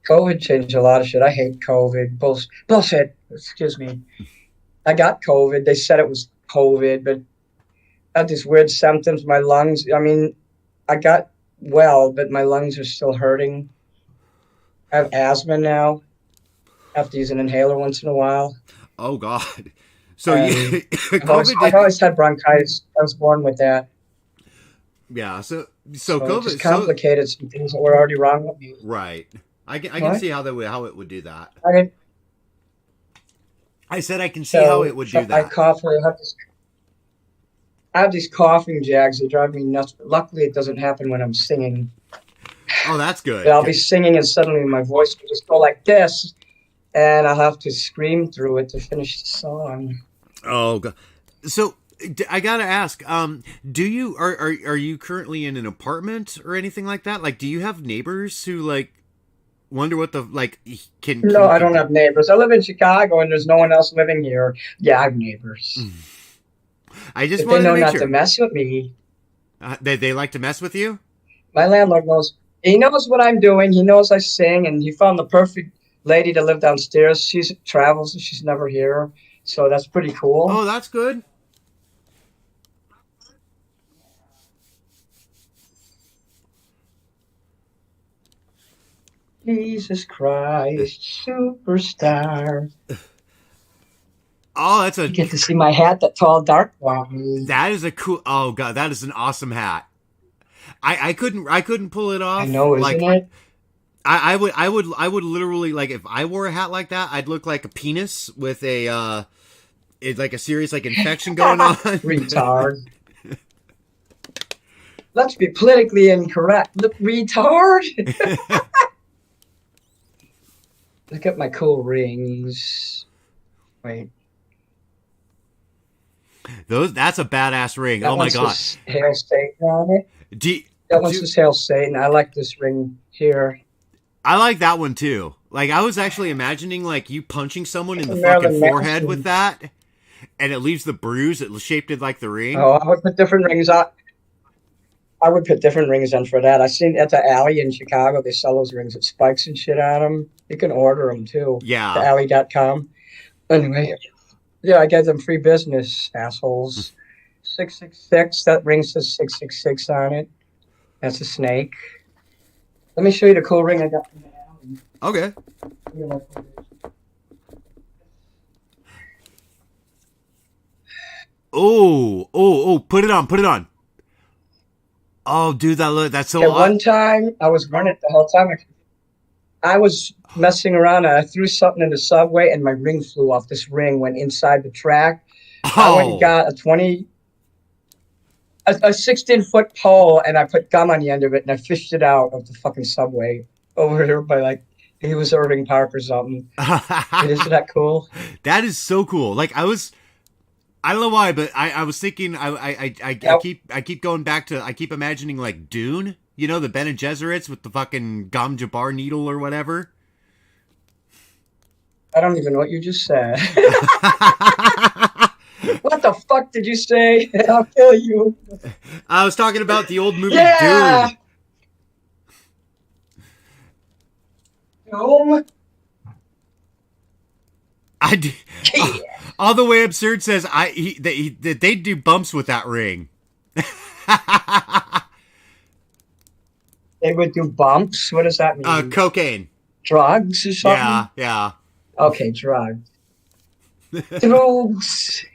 COVID changed a lot of shit. I hate COVID. Bullshit. Excuse me. I got COVID. They said it was COVID, but I had these weird symptoms. My lungs, I mean, I got well, but my lungs are still hurting. I have asthma now. I have to use an inhaler once in a while. Oh God. So And COVID I've did. always had bronchitis. I was born with that. Yeah. So So it just COVID. complicated some things that were already wrong with me. Right. I can What? see how it would do that. I mean, I said I can see how it would do I that. cough. I have these coughing jags that drive me nuts. But luckily, it doesn't happen when I'm singing. Oh, that's good. But I'll be singing and suddenly my voice will just go like this, and I'll have to scream through it to finish the song. Oh God. So I gotta ask, do you are you currently in an apartment or anything like that? Like, do you have neighbors who like wonder what the like can? No, I don't have neighbors. I live in Chicago, and there's no one else living here. Yeah, I have neighbors. I just But they wanted know to make not sure. to mess with me. They like to mess with you. My landlord knows. He knows what I'm doing. He knows I sing, and he found the perfect lady to live downstairs. She travels, and she's never here, so that's pretty cool. Oh, that's good. Jesus Christ, superstar. Oh, that's You get to see my hat, that tall, dark one. that is a cool. Oh God, that is an awesome hat. I couldn't pull it off. I know, isn't like, it? I would literally like if I wore a hat like that, I'd look like a penis with a like a serious like infection going on. Retard. Let's be politically incorrect. Look, retard. Look at my cool rings. Wait. That's a badass ring. That Oh my one God. says Hail Satan on it. Do, That one do- says Hail Satan. I like this ring here. I like that one too. Like I was actually imagining like you punching someone in the Marilyn fucking forehead Manson. with that, and it leaves the bruise. It shaped it like the ring. Oh, I would put different rings on. I would put different rings on for that. I seen at the alley in Chicago, they sell those rings with spikes and shit on them. You can order them too. Yeah. Thealley.com. Anyway, yeah, I gave them free business, assholes. 666, that ring says 666 on it. That's a snake. Let me show you the cool ring I got from the alley. Okay. Oh! Put it on! Oh, dude, that's so. At one time, I was running the whole time. I was messing around and I threw something in the subway and my ring flew off. This ring went inside the track. I went and got a 16-foot pole and I put gum on the end of it and I fished it out of the fucking subway over here by like he was Irving Park or something. Isn't that cool? That is so cool. Like I don't know why, but I was thinking I keep going back to I keep imagining like Dune. You know, the Bene Gesserits with the fucking Gom Jabbar needle or whatever. I don't even know what you just said. What the fuck did you say? I'll kill you. I was talking about the old movie Yeah. Dune. All the way absurd says that they do bumps with that ring. They would do bumps? What does that mean? Cocaine. Drugs or something? Yeah. Okay, drugs. Drugs.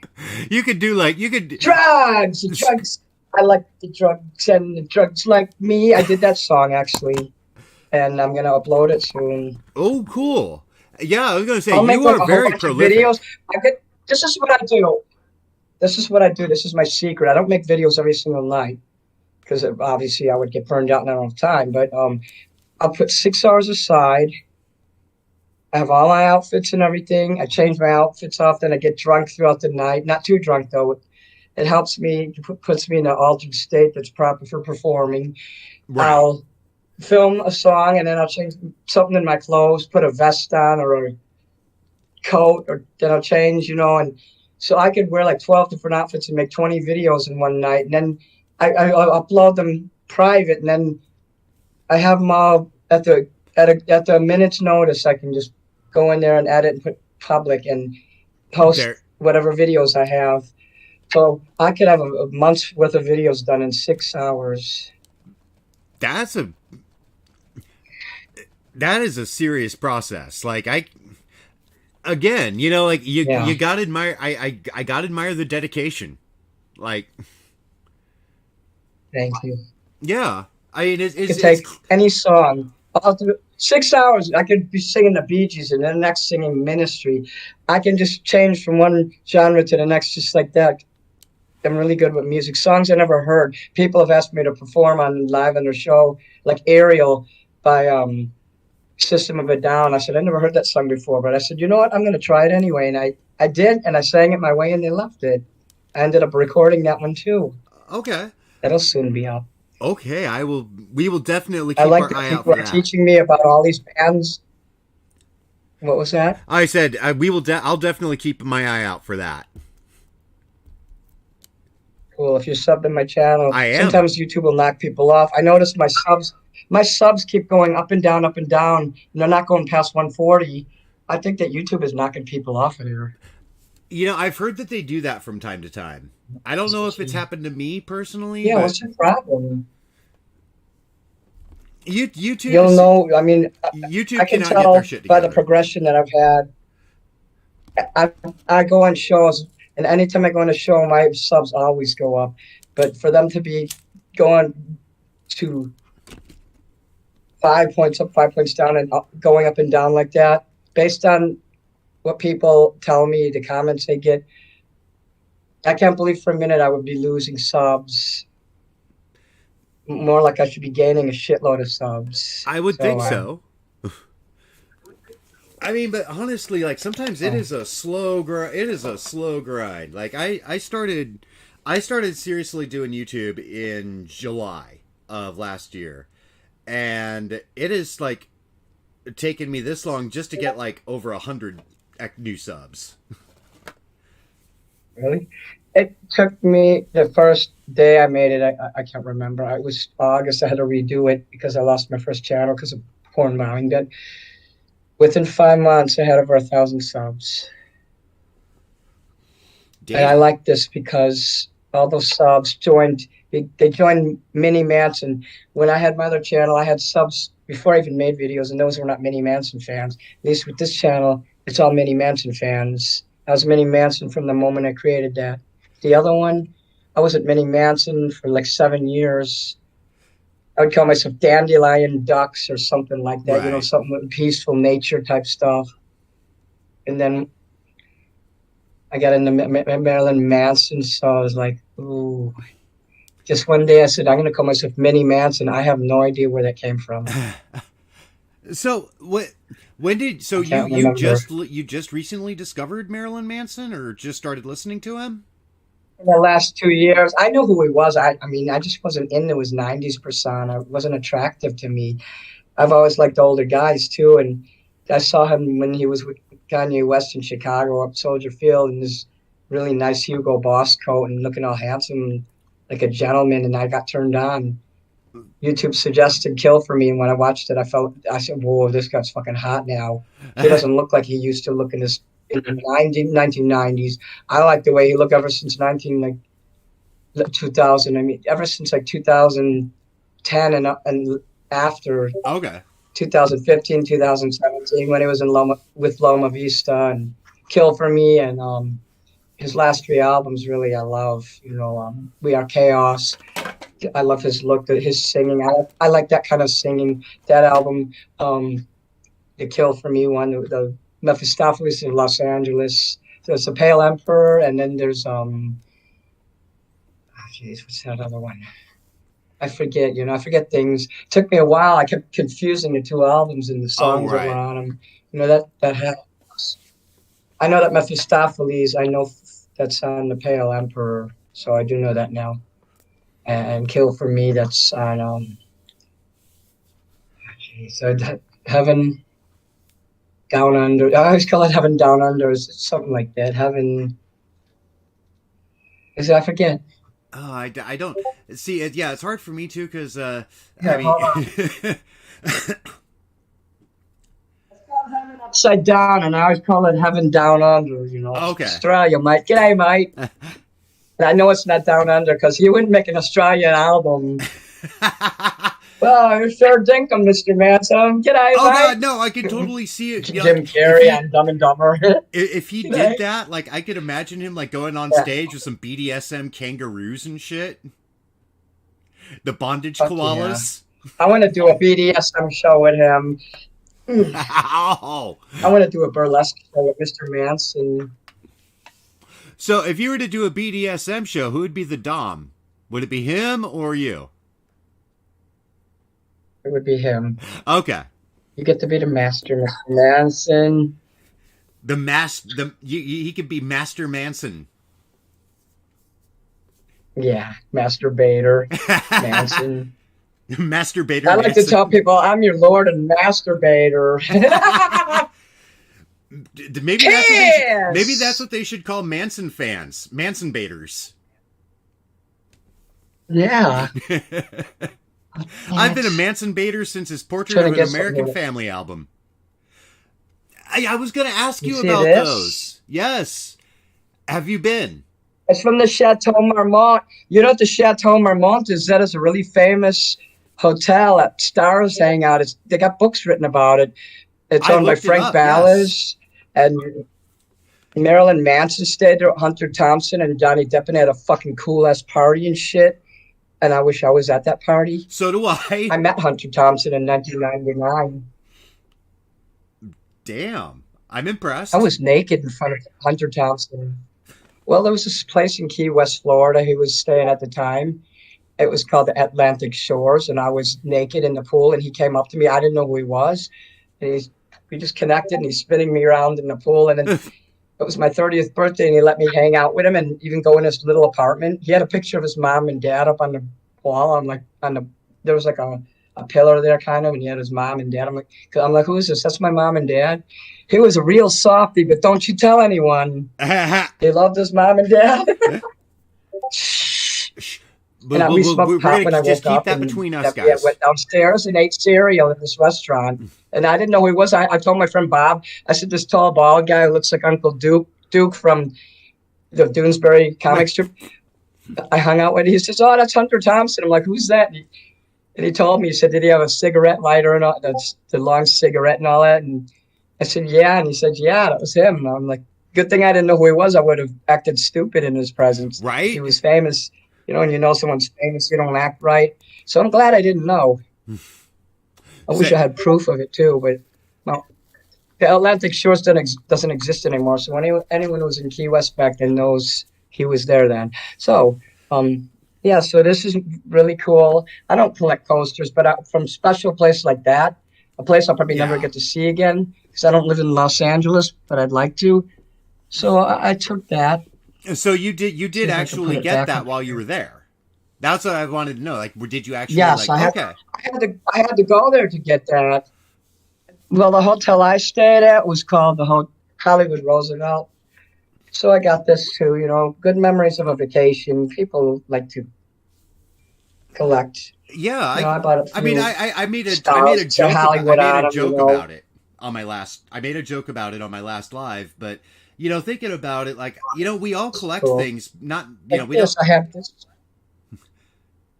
You could Drugs. I like the drugs and the drugs like me. I did that song actually, and I'm gonna upload it soon. Oh, cool. Yeah, I was gonna say I'll make you are like a very whole bunch of prolific. videos. This is what I do. This is my secret. I don't make videos every single night because obviously I would get burned out and I don't have time. But I'll put 6 hours aside. I have all my outfits and everything. I change my outfits often. I get drunk throughout the night. Not too drunk though. It helps me. Puts me in an altered state that's proper for performing. Right. I'll film a song and then I'll change something in my clothes, put a vest on or coat or then I'll change, and so I could wear like 12 different outfits and make 20 videos in one night. And then I'll upload them private, and then I have them all at the minute's notice. I can just go in there and edit and put public and post There, whatever videos I have. So I could have a month's worth of videos done in 6 hours. that's a that is a serious process. Like again, like you gotta admire. I gotta admire the dedication. Like, Thank you. yeah, I mean, I could take any song. I'll do 6 hours. I could be singing the Baggies and then the next singing Ministry. I can just change from one genre to the next just like that. I'm really good with music. Songs I never heard. People have asked me to perform live on their show, like Ariel by System of a Down. I said, I never heard that song before, but I said, you know what? I'm going to try it anyway. And I did, and I sang it my way, and they loved it. I ended up recording that one too. Okay. That'll soon be up. Okay, we will definitely I keep like our that eye out people for are that. teaching me about all these bands. What was that? I said we will. I'll definitely keep my eye out for that. Cool. If you're subbed to my channel, I am. sometimes YouTube will knock people off. I noticed my subs keep going up and down, and they're not going past 140. I think that YouTube is knocking people off of here. I've heard that they do that from time to time. I don't know if it's happened to me personally. Yeah, but what's your problem? YouTube. You'll know. I mean, YouTube I can cannot get tell their shit by together. the progression that I've had. I go on shows, and anytime I go on a show, my subs always go up. But for them to be going to 5 points up, 5 points down, and going up and down like that, based on what people tell me, the comments they get, I can't believe for a minute I would be losing subs. More like I should be gaining a shitload of subs. I would think so. I mean, but honestly, like sometimes it is a slow grind. It is a slow grind. Like I started seriously doing YouTube in July of last year, and it is like taken me this long just to get like over 100 new subs. Really? It took me the first day I made it. I can't remember. It was August. I had to redo it because I lost my first channel because of porn mowing. But within 5 months, I had over 1,000 subs. Damn. And I like this because all those subs joined. They joined Mini Manson. When I had my other channel, I had subs before I even made videos, and those were not Mini Manson fans. At least with this channel, it's all Mini Manson fans. I was Mini Manson from the moment I created that. The other one, I was at Mini Manson for like 7 years. I would call myself Dandelion Ducks or something like that, Right. something with peaceful nature type stuff. And then I got into Marilyn Manson, so I was like, ooh. Just one day I said, I'm going to call myself Mini Manson. I have no idea where that came from. So when did you just recently discovered Marilyn Manson or just started listening to him? In the last 2 years, I knew who he was. I mean, I just wasn't into his 90s persona. It wasn't attractive to me. I've always liked older guys too, and I saw him when he was with Kanye West in Chicago up Soldier Field in this really nice Hugo Boss coat and looking all handsome like a gentleman, and I got turned on. YouTube suggested Kill for me, and when I watched it, I said, whoa, this guy's fucking hot now. He doesn't look like he used to look in the 1990s. I like the way he looked ever since 2000. I mean, ever since like 2010 and after. Okay. 2015, 2017, when he was in Loma Vista and Kill for Me, and his last 3 albums really I love. We Are Chaos. I love his look, his singing. I like that kind of singing. That album, the Kill for Me one, the Mephistopheles in Los Angeles. There's the Pale Emperor, and then there's what's that other one? I forget. I forget things. It took me a while. I kept confusing the 2 albums and the songs that were on them. That happens. I know that Mephistopheles. I know that's on the Pale Emperor, so I do know that now. And Kill for Me, that's on Heaven Down Under. I always call it Heaven Down Under. It's something like that. Heaven. I forget. Oh, I don't see it. Yeah, it's hard for me too because I Yeah, mean, hold on. Heaven upside down, and I always call it Heaven Down Under. You know, Okay. Australia, mate. G'day, mate. And I know it's not Down Under because you wouldn't make an Australian album. Well, you sure dinkum, Mr. Manson. G'day, oh mate. God, no! I can totally see it. Jim Carrey on Dumb and Dumber. If he did that, like I could imagine him like going on stage with some BDSM kangaroos and shit. The bondage koalas. Yeah. I want to do a BDSM show with him. Ow. I want to do a burlesque show with Mr. Manson. So, if you were to do a BDSM show, who would be the dom? Would it be him or you? It would be him. Okay. You get to be the master, Mr. Manson. He could be Master Manson. Yeah, masturbator, Manson. Masturbator. I like to tell people I'm your Lord and masturbator. Maybe that's what they should call Manson fans, Manson baiters. Yeah. I've been a Manson baiter since his Portrait of an American Family album. I was going to ask you about those. Yes. Have you been? It's from the Chateau Marmont. You know what the Chateau Marmont is? That is a really famous hotel that stars hang out. They got books written about it. It's owned by Frank Ballas. And Marilyn Manson stayed there, Hunter Thompson and Johnny Depp, and had a fucking cool-ass party and shit. And I wish I was at that party. So do I. I met Hunter Thompson in 1999. Damn. I'm impressed. I was naked in front of Hunter Thompson. Well, there was this place in Key West, Florida he was staying at the time. It was called the Atlantic Shores, and I was naked in the pool, and he came up to me. I didn't know who he was. And we just connected, and he's spinning me around in the pool. And then it was my 30th birthday, and he let me hang out with him and even go in his little apartment. He had a picture of his mom and dad up on the wall. There was like a pillar there kind of, and he had his mom and dad. I'm like, who is this? That's my mom and dad. He was a real softie, but don't you tell anyone. He loved his mom and dad. But we smoked pot when I woke just keep up. that between us, guys. I went downstairs and ate cereal at this restaurant. And I didn't know who he was. I told my friend Bob, I said, this tall, bald guy who looks like Uncle Duke from the Doonesbury comic strip. I hung out with him. He says, oh, that's Hunter Thompson. I'm like, who's that? And he told me, he said, did he have a cigarette lighter and all, the long cigarette and all that? And I said, yeah. And he said, yeah, that was him. And I'm like, good thing I didn't know who he was. I would have acted stupid in his presence. Right. He was famous. You know, when you know someone's famous, you don't act right. So I'm glad I didn't know. I wish I had proof of it too, but no. The Atlantic Shores doesn't exist anymore. So anyone who was in Key West back then knows he was there then. So, yeah, so this is really cool. I don't collect coasters, but from special place like that, a place I'll probably never get to see again because I don't live in Los Angeles, but I'd like to. So I took that. So you did actually get that while you were there. That's what I wanted to know. Like, did you actually? Yes, I had to go there to get that. Well, the hotel I stayed at was called the Hollywood Roosevelt. So I got this too. You know, good memories of a vacation. People like to collect. Yeah, I bought it. I made a joke about it on my last. I made a joke about it on my last live, but. You know, thinking about it, like, you know, we all collect things, not, you know, we don't. I have this.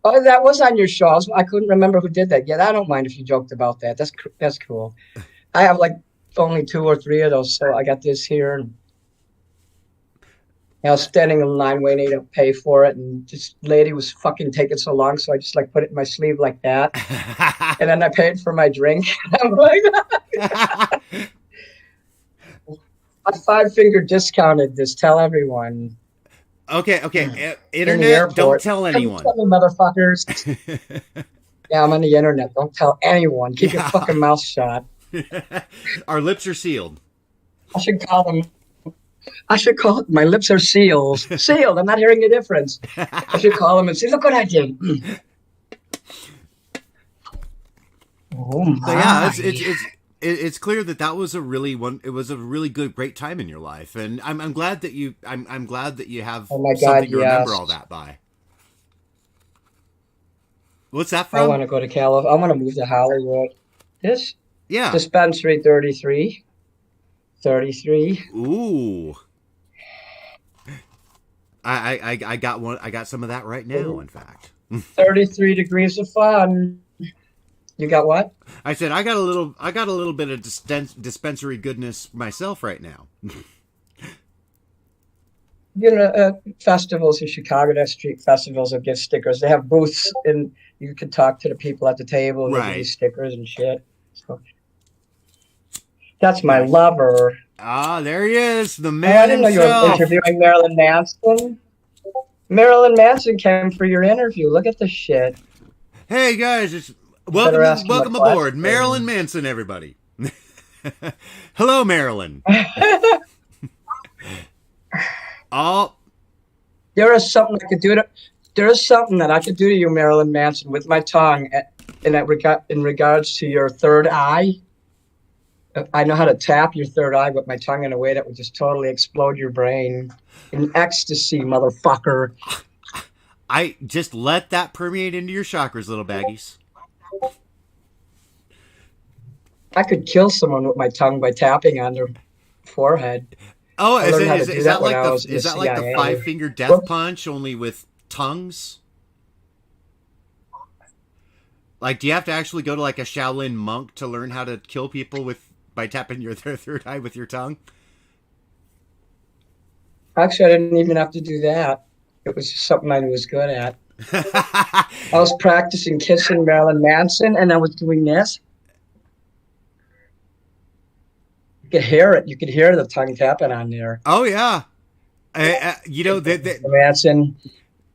Oh, that was on your show. I couldn't remember who did that. Yeah, I don't mind if you joked about that. That's cool. I have like only 2 or 3 of those, so I got this here. And I was standing in line waiting to pay for it, and this lady was fucking taking so long, so I just like put it in my sleeve like that, and then I paid for my drink. I'm like. I 5-finger discounted this. Tell everyone. Okay. Internet, don't tell anyone. Don't tell me, motherfuckers. Yeah, I'm on the internet. Don't tell anyone. Keep your fucking mouth shut. Our lips are sealed. I should call my lips are seals. Sealed. I'm not hearing the difference. I should call them and say, look what I did. Oh my. So yeah, it's clear that was a really good, great time in your life, and I'm glad that I'm glad that you have Oh my something God, to remember yes. all that by. What's that I want from? to go to California. I want to move to Hollywood. This Yeah. dispensary 33. 33. Ooh. I got one. I got some of that right now. In fact, 33 degrees of fun. You got what? I said I got a little bit of dispensary goodness myself right now. You know, festivals in Chicago, that street festivals will give stickers. They have booths and you can talk to the people at the table and they give you Right. stickers and shit. So that's my Nice. lover. Ah, there he is, the Oh, I man didn't know you were himself. interviewing Marilyn Manson. Marilyn Manson came for your interview. Look at this shit. Hey guys, it's You better ask him a welcome aboard, question. Marilyn Manson, everybody. Hello, Marilyn. Oh, There is something I could do to. There is something that I could do to you, Marilyn Manson, with my tongue, in regards to your third eye. I know how to tap your third eye with my tongue in a way that would just totally explode your brain in ecstasy, motherfucker. I just let that permeate into your chakras, little baggies. I could kill someone with my tongue by tapping on their forehead. Oh, I learned how to do that when I was in the is that like the CIA. 5-finger death Whoops. punch only with tongues? Like, do you have to actually go to like a Shaolin monk to learn how to kill people by tapping your third eye with your tongue? Actually, I didn't even have to do that. It was just something I was good at. I was practicing kissing Marilyn Manson, and I was doing this. You could hear it. You could hear the tongue tapping on there. Oh yeah, you know Manson.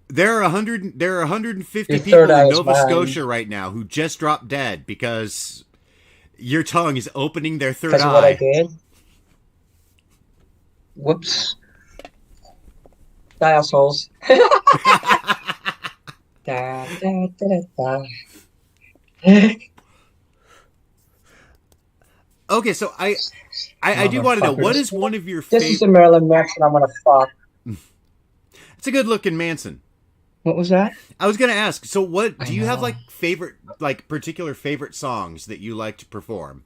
there are 150 Your people third eye in is Nova mine. Scotia right now who just dropped dead because your tongue is opening their third Because of what I eye. did. Whoops. Assholes. Da, da, da, da. Okay, so I do want to know, what is one of your This is the favorite? Marilyn Manson I'm gonna fuck. It's a good looking Manson. What was that? I was gonna ask. So, what do you have know. particular favorite songs that you like to perform?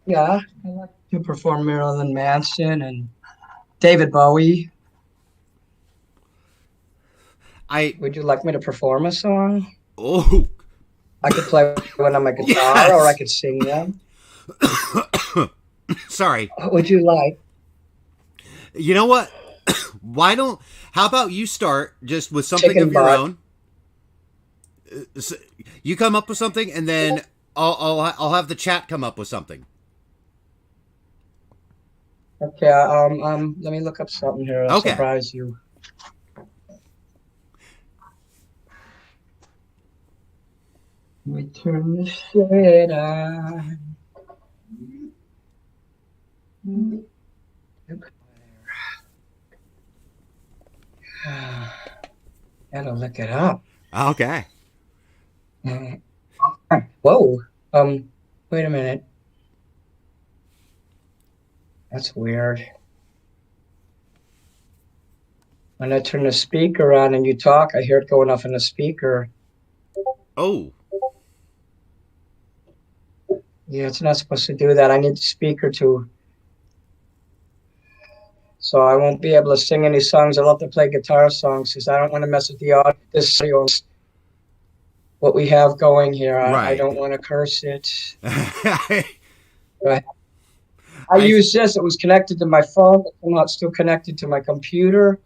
Yeah, I like to perform Marilyn Manson and David Bowie. Would you like me to perform a song? Oh, I could play one on my guitar, Yes! or I could sing them. sorry. What would you like? You know what? How about you start just with something Chicken of your butt. own? You come up with something, and then I'll have the chat come up with something. Okay, let me look up something here. I'll Okay. surprise you. Let me turn this shit on. Gotta look it up. Okay. Whoa. Wait a minute. That's weird. When I turn the speaker on and you talk, I hear it going off in the speaker. Oh. Yeah, it's not supposed to do that. I need the speaker to. So I won't be able to sing any songs. I'll have to play guitar songs because I don't want to mess with the audio. This audio is what we have going here. I Right. don't want to curse it. I I use this. It was connected to my phone, but somehow it's still connected to my computer.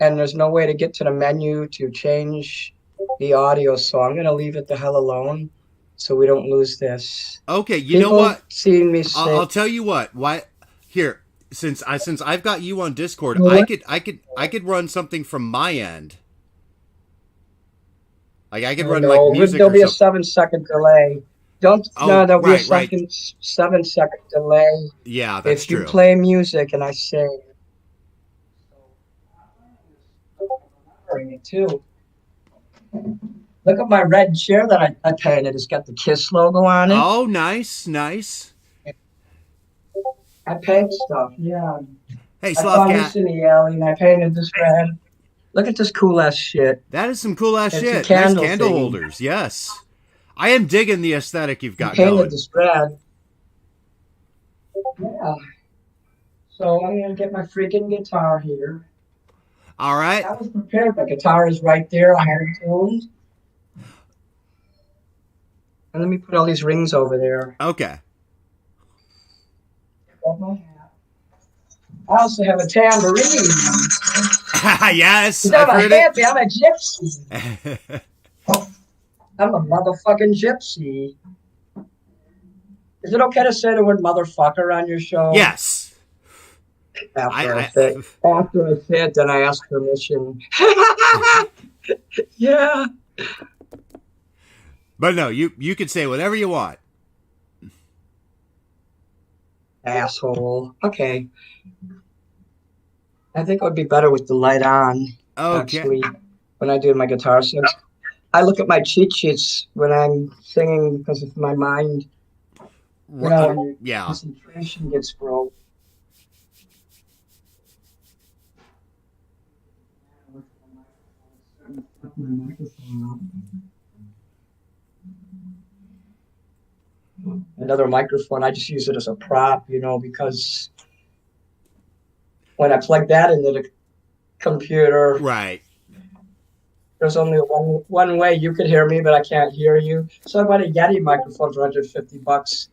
And there's no way to get to the menu to change the audio. So I'm going to leave it the hell alone so we don't lose this. Okay, you know People what? seeing me sing. I'll tell you what. Why here? Since I've got you on Discord, What? I could run something from my end. Like I could run No, like music there'll or be a something. 7-second delay. Don't. Oh, No, there'll be a right. 7-second delay Yeah, that's if you true. play music and I sing. It too. Look at my red chair that I painted. It's got the Kiss logo on it. Oh, nice, nice. I paint stuff, yeah. Hey, I Sloth found Cat. this in the alley and I painted this red. Look at this cool ass shit. That is some cool ass It's a shit. Nice candle candle thingy. holders, yes. I am digging the aesthetic you've I got painted going. this red. Yeah. So I'm gonna get my freaking guitar here. All right. I was prepared. My guitar is right there. I had it tuned. And let me put all these rings over there. Okay. Got my hat. I also have a tambourine. Yes, I'm I've a heard hippie. I'm a gypsy. it. I'm a motherfucking gypsy. Is it okay to say the word motherfucker on your show? Yes. After I say it, then I ask permission. Yeah. But no, you can say whatever you want. Asshole. Okay. I think it would be better with the light on. Okay. Actually, when I do my guitar songs. I look at my cheat sheets when I'm singing because of my mind. You know, when your Yeah. concentration gets broke. Another microphone, I just use it as a prop, you know, because when I plug that into the computer, Right. there's only one way you could hear me, but I can't hear you. So I bought a Yeti microphone for $150,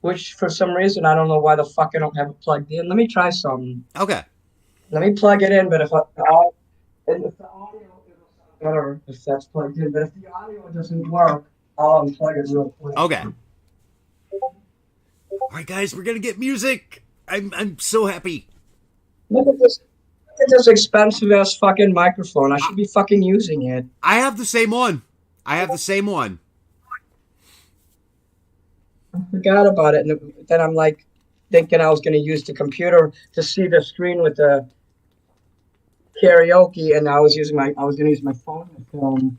which for some reason, I don't know why the fuck I don't have it plugged in. Let me try something. Okay. Let me plug it in, but if the audio, it'll sound better if that's plugged in. But if the audio doesn't work, I'll unplug it real quick. Okay. All right, guys, we're gonna get music. I'm so happy. Look at this. Look at this expensive ass fucking microphone. I should be fucking using it. I have the same one. I Forgot about it, and then I'm like thinking I was going to use the computer to see the screen with the karaoke, and I was going to use my phone to film.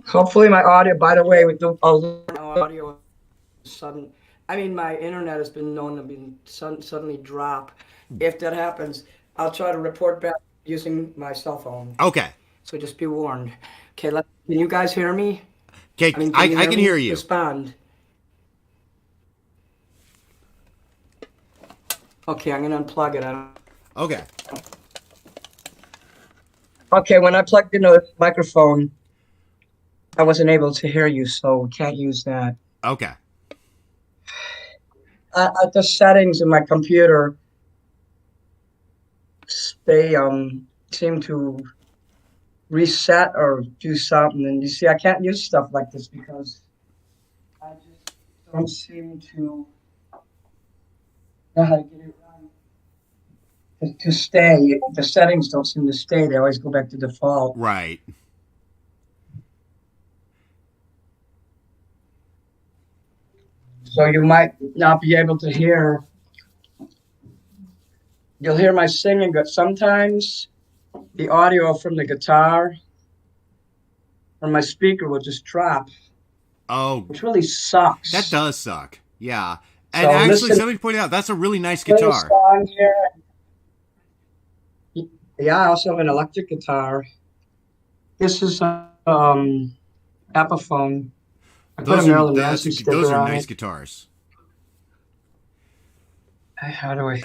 Hopefully, my audio. By the way, with the audio, sudden. I mean, my internet has been known to be suddenly drop. If that happens, I'll try to report back using my cell phone. Okay. So just be warned. Okay, can you guys hear me? Okay, I can hear you. Respond. Okay, I'm gonna unplug it. Okay. Okay, when I plugged in the microphone, I wasn't able to hear you, so we can't use that. Okay. The settings in my computer, they seem to reset or do something. And you see, I can't use stuff like this because I just don't seem to know how to get it right. To stay, the settings don't seem to stay. They always go back to default. Right. So you might not be able to hear. You'll hear my singing, but sometimes the audio from the guitar or my speaker will just drop. Oh, which really sucks. that does suck. Yeah. And So actually, somebody pointed out that's a really nice Play a guitar. song here. Yeah, I also have an electric guitar. This is Epiphone. I put a Marilyn Manson sticker Those are on nice it. guitars. How do I?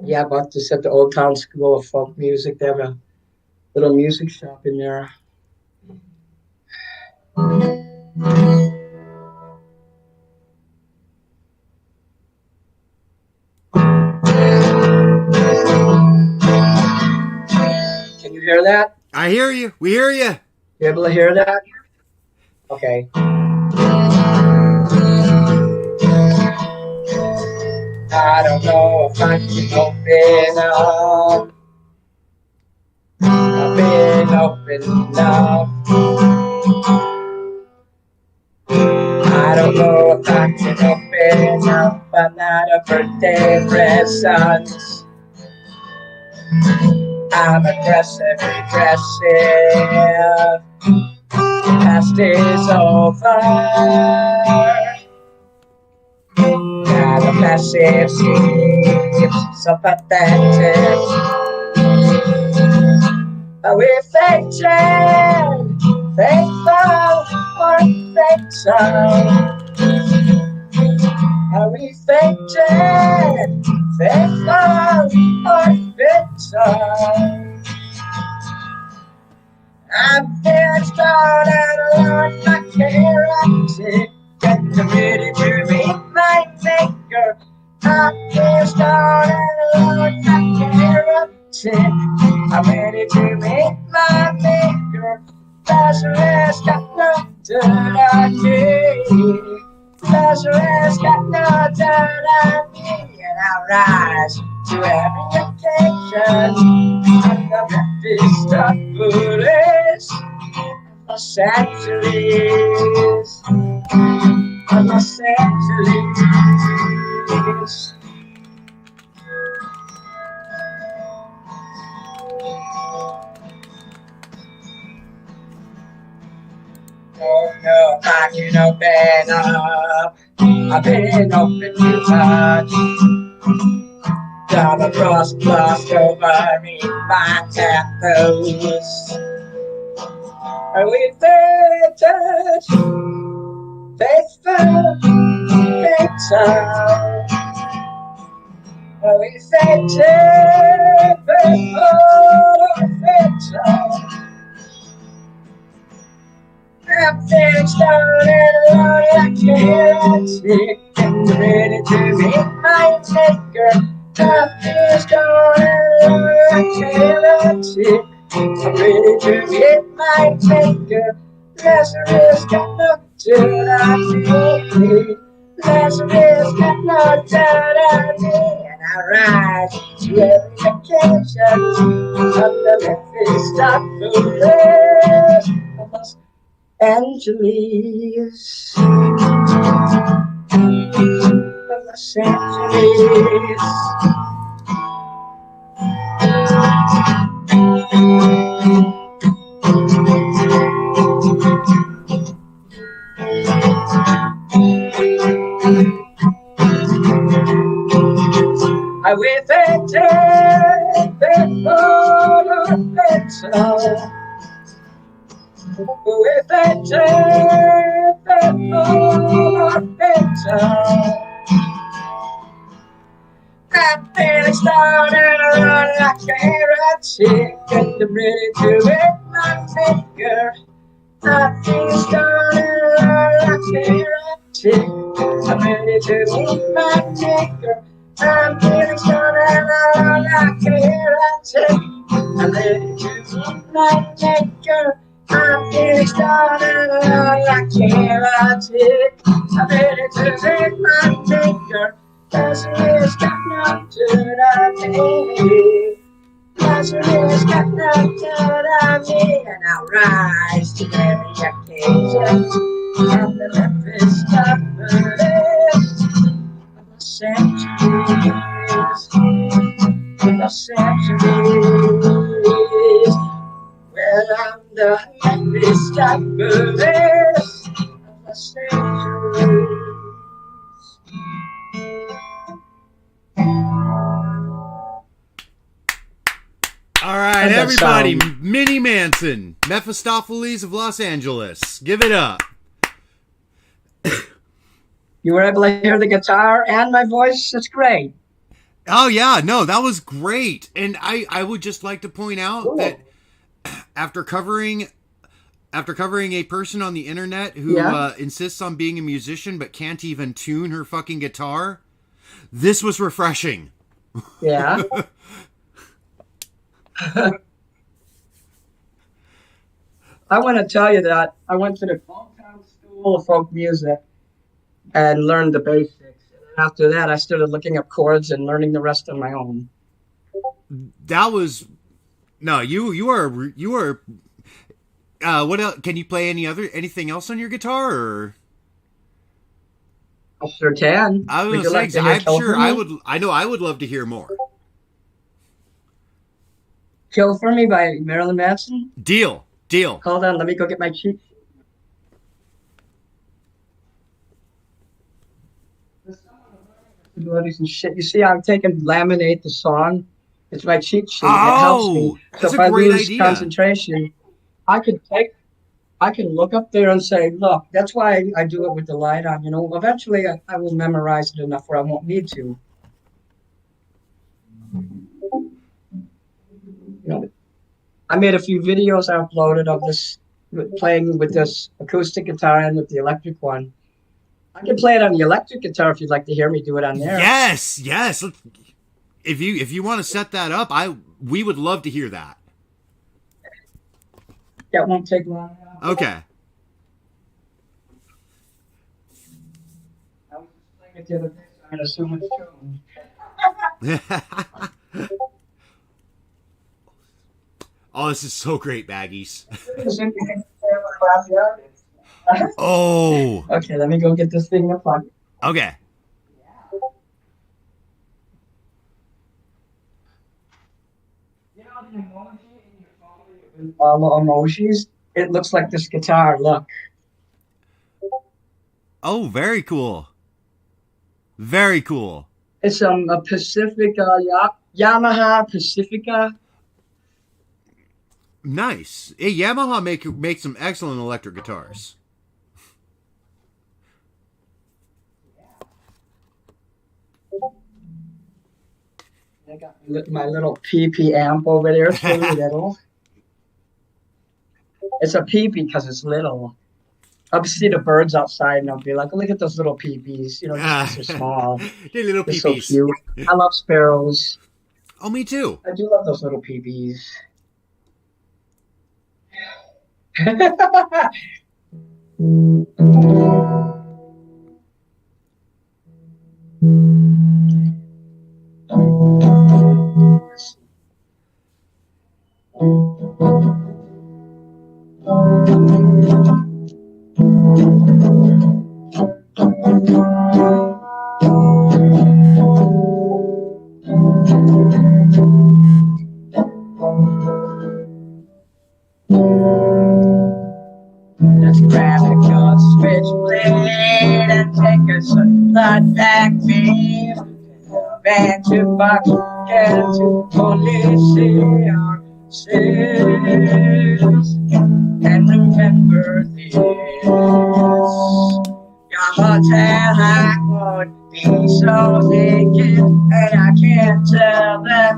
Yeah, I bought this at the Old Town School of Folk Music. They have a little music shop in there. Can you hear that? I hear you. We hear you. You able to hear that? Okay. I don't know if I can open up. I've been open enough. I don't know if I can open up. I'm not a birthday present. I'm aggressive, regressive. Past is over. Now the passive seems so pathetic. Are we fated, faithful or fatal? Are we fated, faithful or fatal? I'm feeling started along my chaotic, getting ready to meet my maker. I'm feeling started along my chaotic, I'm ready to meet my maker. Lazarus got no dirt on me. Lazarus got no dirt on me, and I'll rise to every occasion. I'm the Memphis police, Los Angeles, Los Angeles. Oh no, I can open up. I've been open too much. Double cross glossed over me my taboos. Are we fated, faithful, fatal? Are we fated, faithful, fatal? I'm feeling started alone, I can't stick and ready to meet my maker. I'm feeling started alone, I can't stick. I'm ready to meet my maker. Lazarus got no dirt on me. Lazarus got no dirt on me, and I rise to every occasion. I'm the Memphis police. Angeles, Los Angeles. I will take the with a I'm feeling started around like a heretic, and I'm ready to hit my maker. I'm feeling started around like a heretic, I'm ready to hit my maker. I'm feeling started around like a heretic, I'm ready to hit my maker. I'm feeling started like heretic. I'm ready to make my maker. Lazarus got no dirt on me. Lazarus got no dirt on me, and I'll rise to every occasion. I'm the Memphis police. Los Angeles, Los Angeles. Well, I'm the Memphis police, Los Angeles. All right, everybody, Mini Manson, Mephistopheles of Los Angeles. Give it up. You were able to hear the guitar and my voice? That's great. Oh, yeah, no, that was great. And I would just like to point out that after covering a person on the internet who insists on being a musician but can't even tune her fucking guitar, this was refreshing. Yeah. I want to tell you that I went to the Lolcow School of Folk Music and learned the basics. And after that, I started looking up chords and learning the rest on my own. That was no, you are what else? Can you play anything else on your guitar? Or I sure can. I was going to say, I'm sure I would. I know I would love to hear more. Kill for Me by Marilyn Manson. Deal. Hold on, let me go get my cheat. Abilities and shit. You see, I'm taking Laminate the song. It's my cheat sheet. It helps me. So that's if a I great lose idea. concentration, I can look up there and say, look, that's why I do it with the light on. You know, eventually I will memorize it enough where I won't need to. You know, I made a few videos I uploaded of this playing with this acoustic guitar and with the electric one. I can play it on the electric guitar if you'd like to hear me do it on there. Yes. If you want to set that up, we would love to hear that. That won't take long. Okay. I was just playing it the other day, so I'm assuming it's true. Oh, this is so great, Baggies. Okay, Oh. let me go get this thing in the pocket. Okay. You know the emoji in your phone? All the emojis? It looks like this guitar, look. Oh, very cool. Very cool. It's a Pacifica, Yamaha Pacifica. Nice. Hey, Yamaha make some excellent electric guitars. I got my little PP amp over there. It's really little. It's a PP because it's little. I'll see the birds outside and I'll be like, look at those little peepees. You know, just 'cause they're small. They're little They're so peepees. cute. I love sparrows. Oh, me too. I do love those little peepees. Let's grab a good switchblade and take us a blood back beef. Back to box and to police ourselves. And remember this, your hotel I would be so thinking, and I can't tell that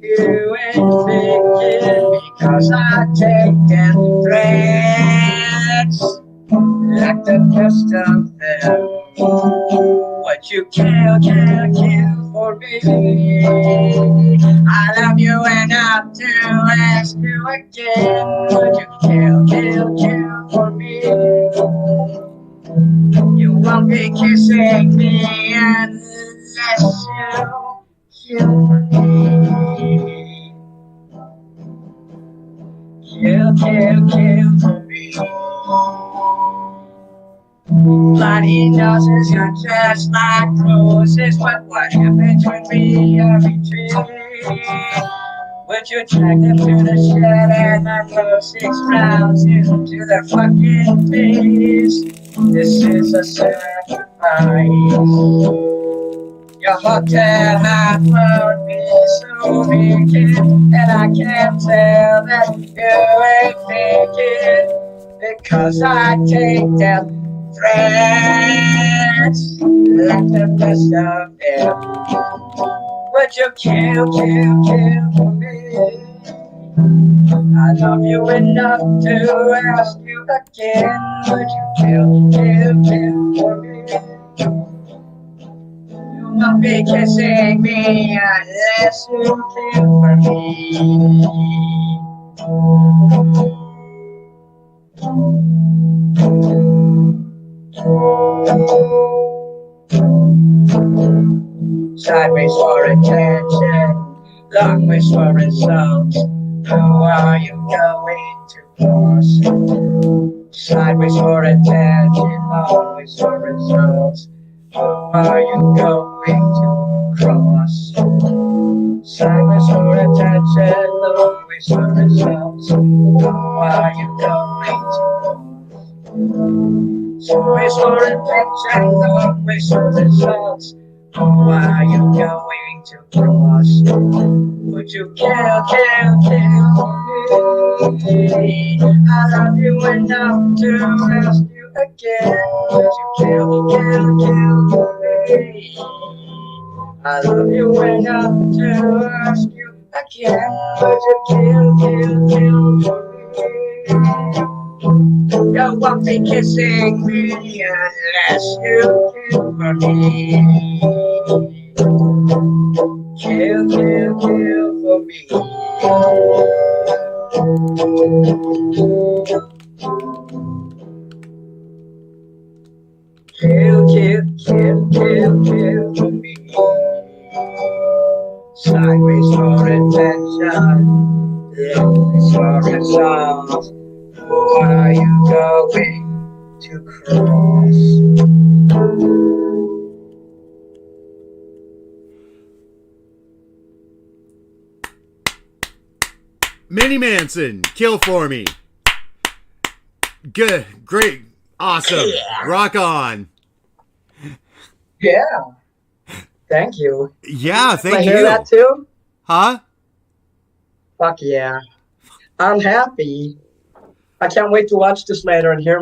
you ain't thinking, because I take them threats like the best of them. What you kill for me. I love you enough to ask you again. Would you kill for me? You won't be kissing me unless you kill for me. Kill for me. Bloody noses are just like roses, but what happens when we are betrayed? Would you drag them to the shed and I throw 6 rounds into their fucking face? This is a sacrifice. Your hotel night would be so vacant, and I can't tell that you ain't thinking, because I take them threats like the best of them. Would you kill for me? I love you enough to ask you again. Would you kill for me? You won't be kissing me unless you kill for me. Sideways for attention, long ways for results. Who are you going to cross? Sideways for attention, long ways for results. Who are you going to cross? Sideways for attention, long ways always the results. Why you going to always for attention, always the results. Why you going to cross? Would you kill me? I love you enough to ask you again. Would you kill me? I love you enough to ask you again. Would you kill me? You won't be kissing me unless you kill for me. Kill for me. Kill for me. Sideways for attention, longways for results. What are you going to cross? Mini Manson, kill for me. Good, great, awesome, rock on. Yeah. Thank you. Yeah, I thank hear you. that too? Huh? Fuck yeah. I'm happy. I can't wait to watch this later and hear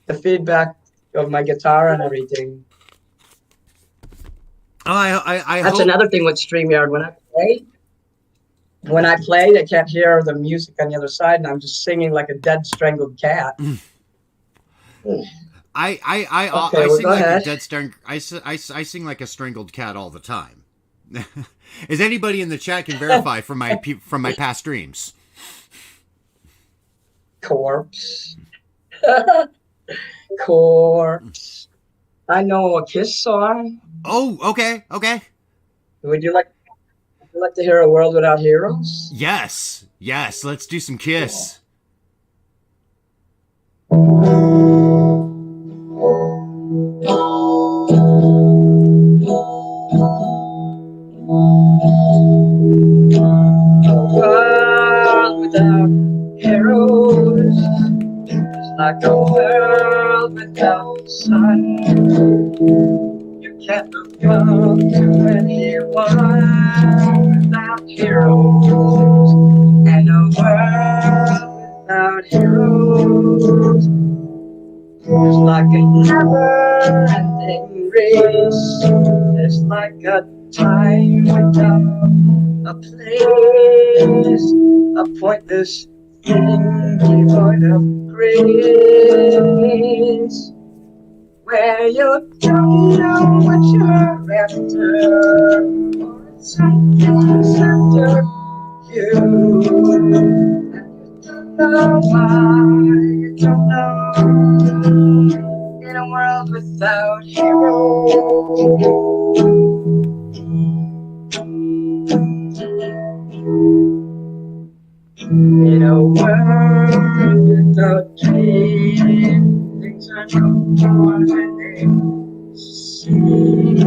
the feedback of my guitar and everything. Oh, I That's hope. another thing with StreamYard. When I play, they can't hear the music on the other side, and I'm just singing like a dead, strangled cat. I Okay, sing go like ahead. a dead string. I sing like a strangled cat all the time. As anybody in the chat can verify from my past streams. Corpse. Corpse. I know a Kiss song. Oh, okay. Would you like to hear A World Without Heroes? Yes. Let's do some Kiss. World without heroes is like a world without sun. You can't look up to anyone without heroes, and a world without heroes is like a never-ending race. It's like a time without a place, a pointless thing devoid of grace, where you don't know what you're after, or it's something's after you, and you don't know why, you don't know, in a world without heroes. In a world without dreams, things are not what they seem.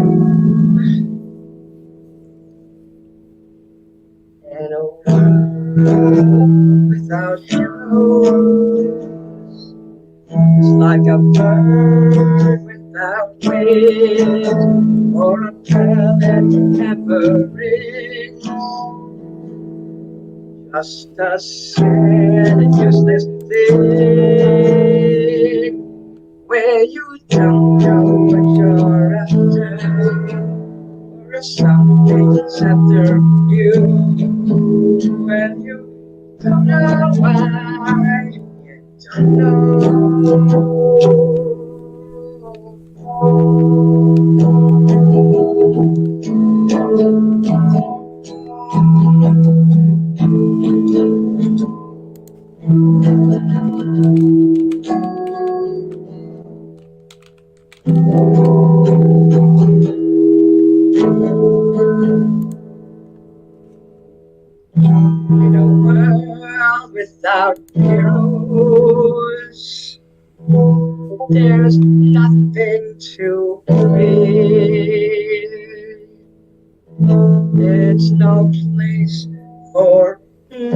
In a world without heroes, it's like a bird without wings, or a pearl that never rings. Just a sad and useless thing, where you don't know what you're after, or something's after you, when you don't know why, you don't know. In a world without heroes, there's nothing to fear. It's no place for Yes.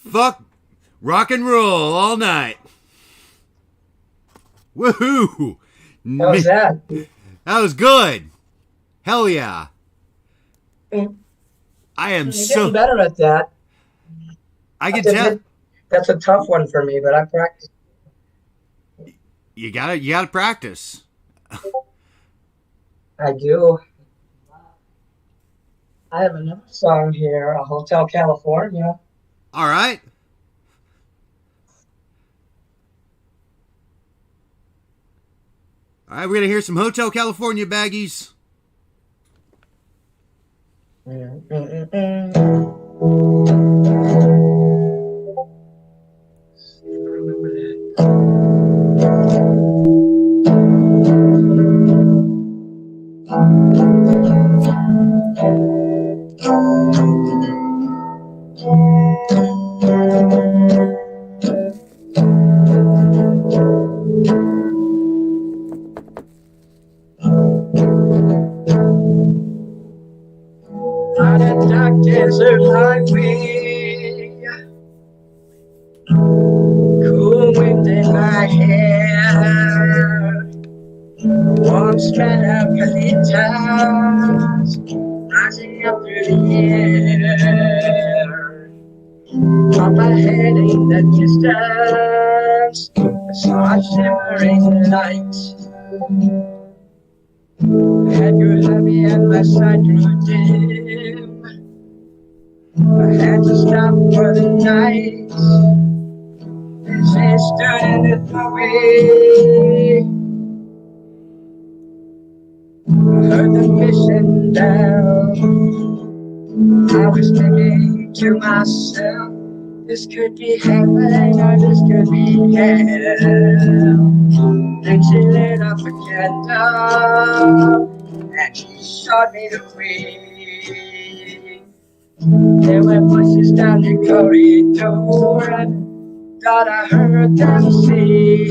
Fuck rock and roll all night. Woohoo! How was that? That was good. Hell yeah. Mm. I am You're so getting better at that. I can tell That's a tough one for me, but I practice. you gotta practice. I do. I have another song here, a Hotel California. All right. All right, we're gonna hear some Hotel California, Baggies. On a dark desert highway, cool wind in my hair, warm strand of eucalyptus rising up through the air. On my head in the distance, I saw a shimmering light. Head grew heavy and my sight grew dim. I had to stop for the night. She stood in the doorway. I heard the mission bell. I was thinking to myself, this could be heaven or this could be hell. Then she lit up a candle and she showed me the way. There were voices down the corridor and thought I heard them say,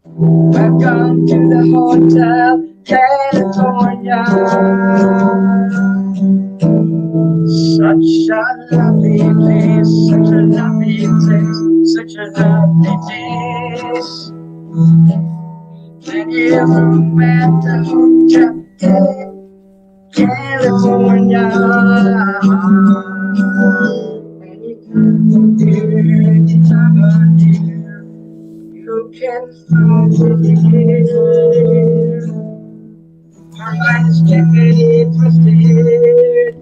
welcome to the Hotel California. Such a lovely place, such a lovely place, such a lovely place. Plenty of room at the Hotel California. Any time of year, you can find it here. Our minds can be twisted.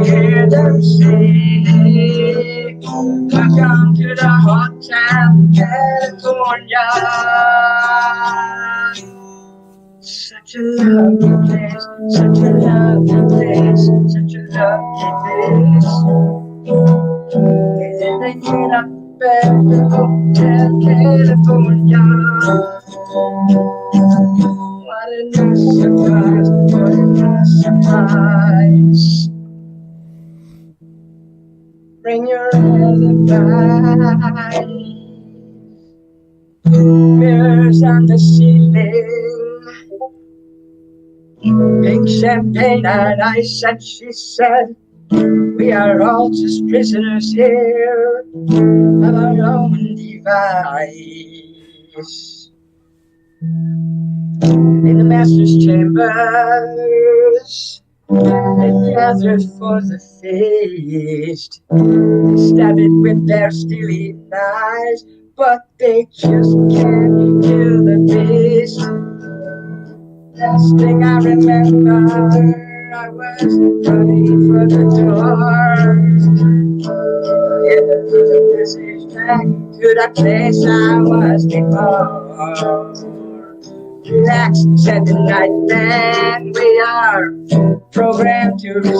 Hear them say, welcome to the Hotel California. Such a lovely place, such a lovely place, such a lovely place. Living up at the Hotel California. What a nice surprise, what a nice surprise. Bring your alibi. Mirrors on the ceiling, pink champagne and ice, and she said, we We are all just prisoners here of our own device. In the master's chambers, they gathered for the feast. They stab it with their steely knives, but they just can't kill the beast. Last thing I remember, I was running for the doors. In the passage back to the place I was before. Relax, said the night man, we are programmed to receive.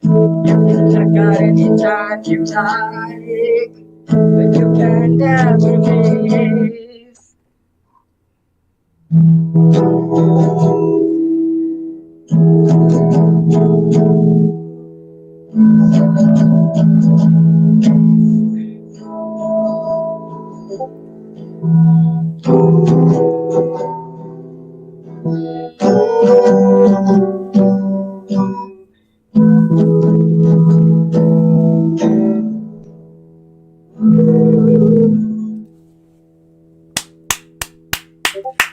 You can check out any time you like, but you can never leave.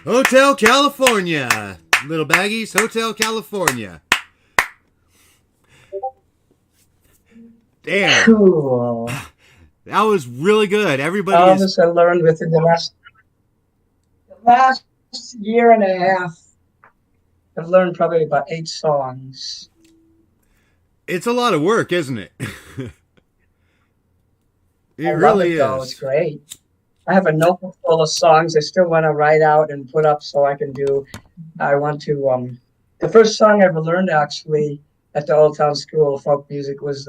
Hotel California. Little Baggies, Hotel California. Damn. Cool. That was really good. Everybody All is... this I learned within the last year and a half. I've learned probably about 8 songs. It's a lot of work, isn't it? It I love really it, though. is. It's great. I have a notebook full of songs I still want to write out and put up so I can do. I want to. The first song I ever learned actually at the Old Town School of Folk Music was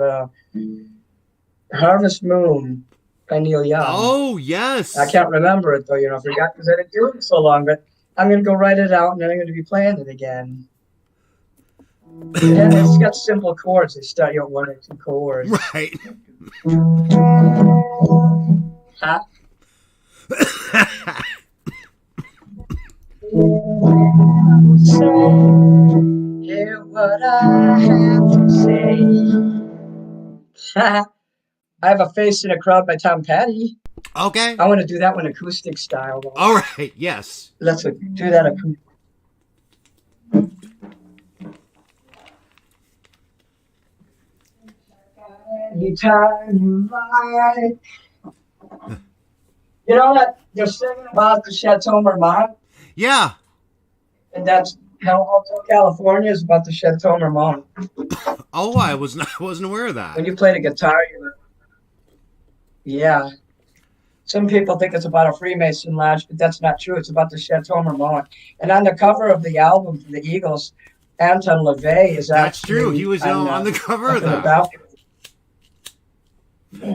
Harvest Moon by Neil Young. Oh, yes. I can't remember it though, I forgot because I didn't do it so long, but I'm going to go write it out and then I'm going to be playing it again. And it's got simple chords. They start out 1 or 2 chords. Right. Huh? Hear what I have to say. I have a Face in a Crowd by Tom Petty. Okay. I want to do that one acoustic style, though. All right. Yes. Let's do that acoustic. Anytime you like. You know that they're singing about the Chateau Marmont, Yeah. and that's Hotel California is about the Chateau Marmont. Oh, I wasn't aware of that. When you play the guitar, yeah. Some people think it's about a Freemason lodge, but that's not true. It's about the Chateau Marmont. And on the cover of the album from the Eagles, Anton LaVey is That's actually true. He was on the cover of that. balcony.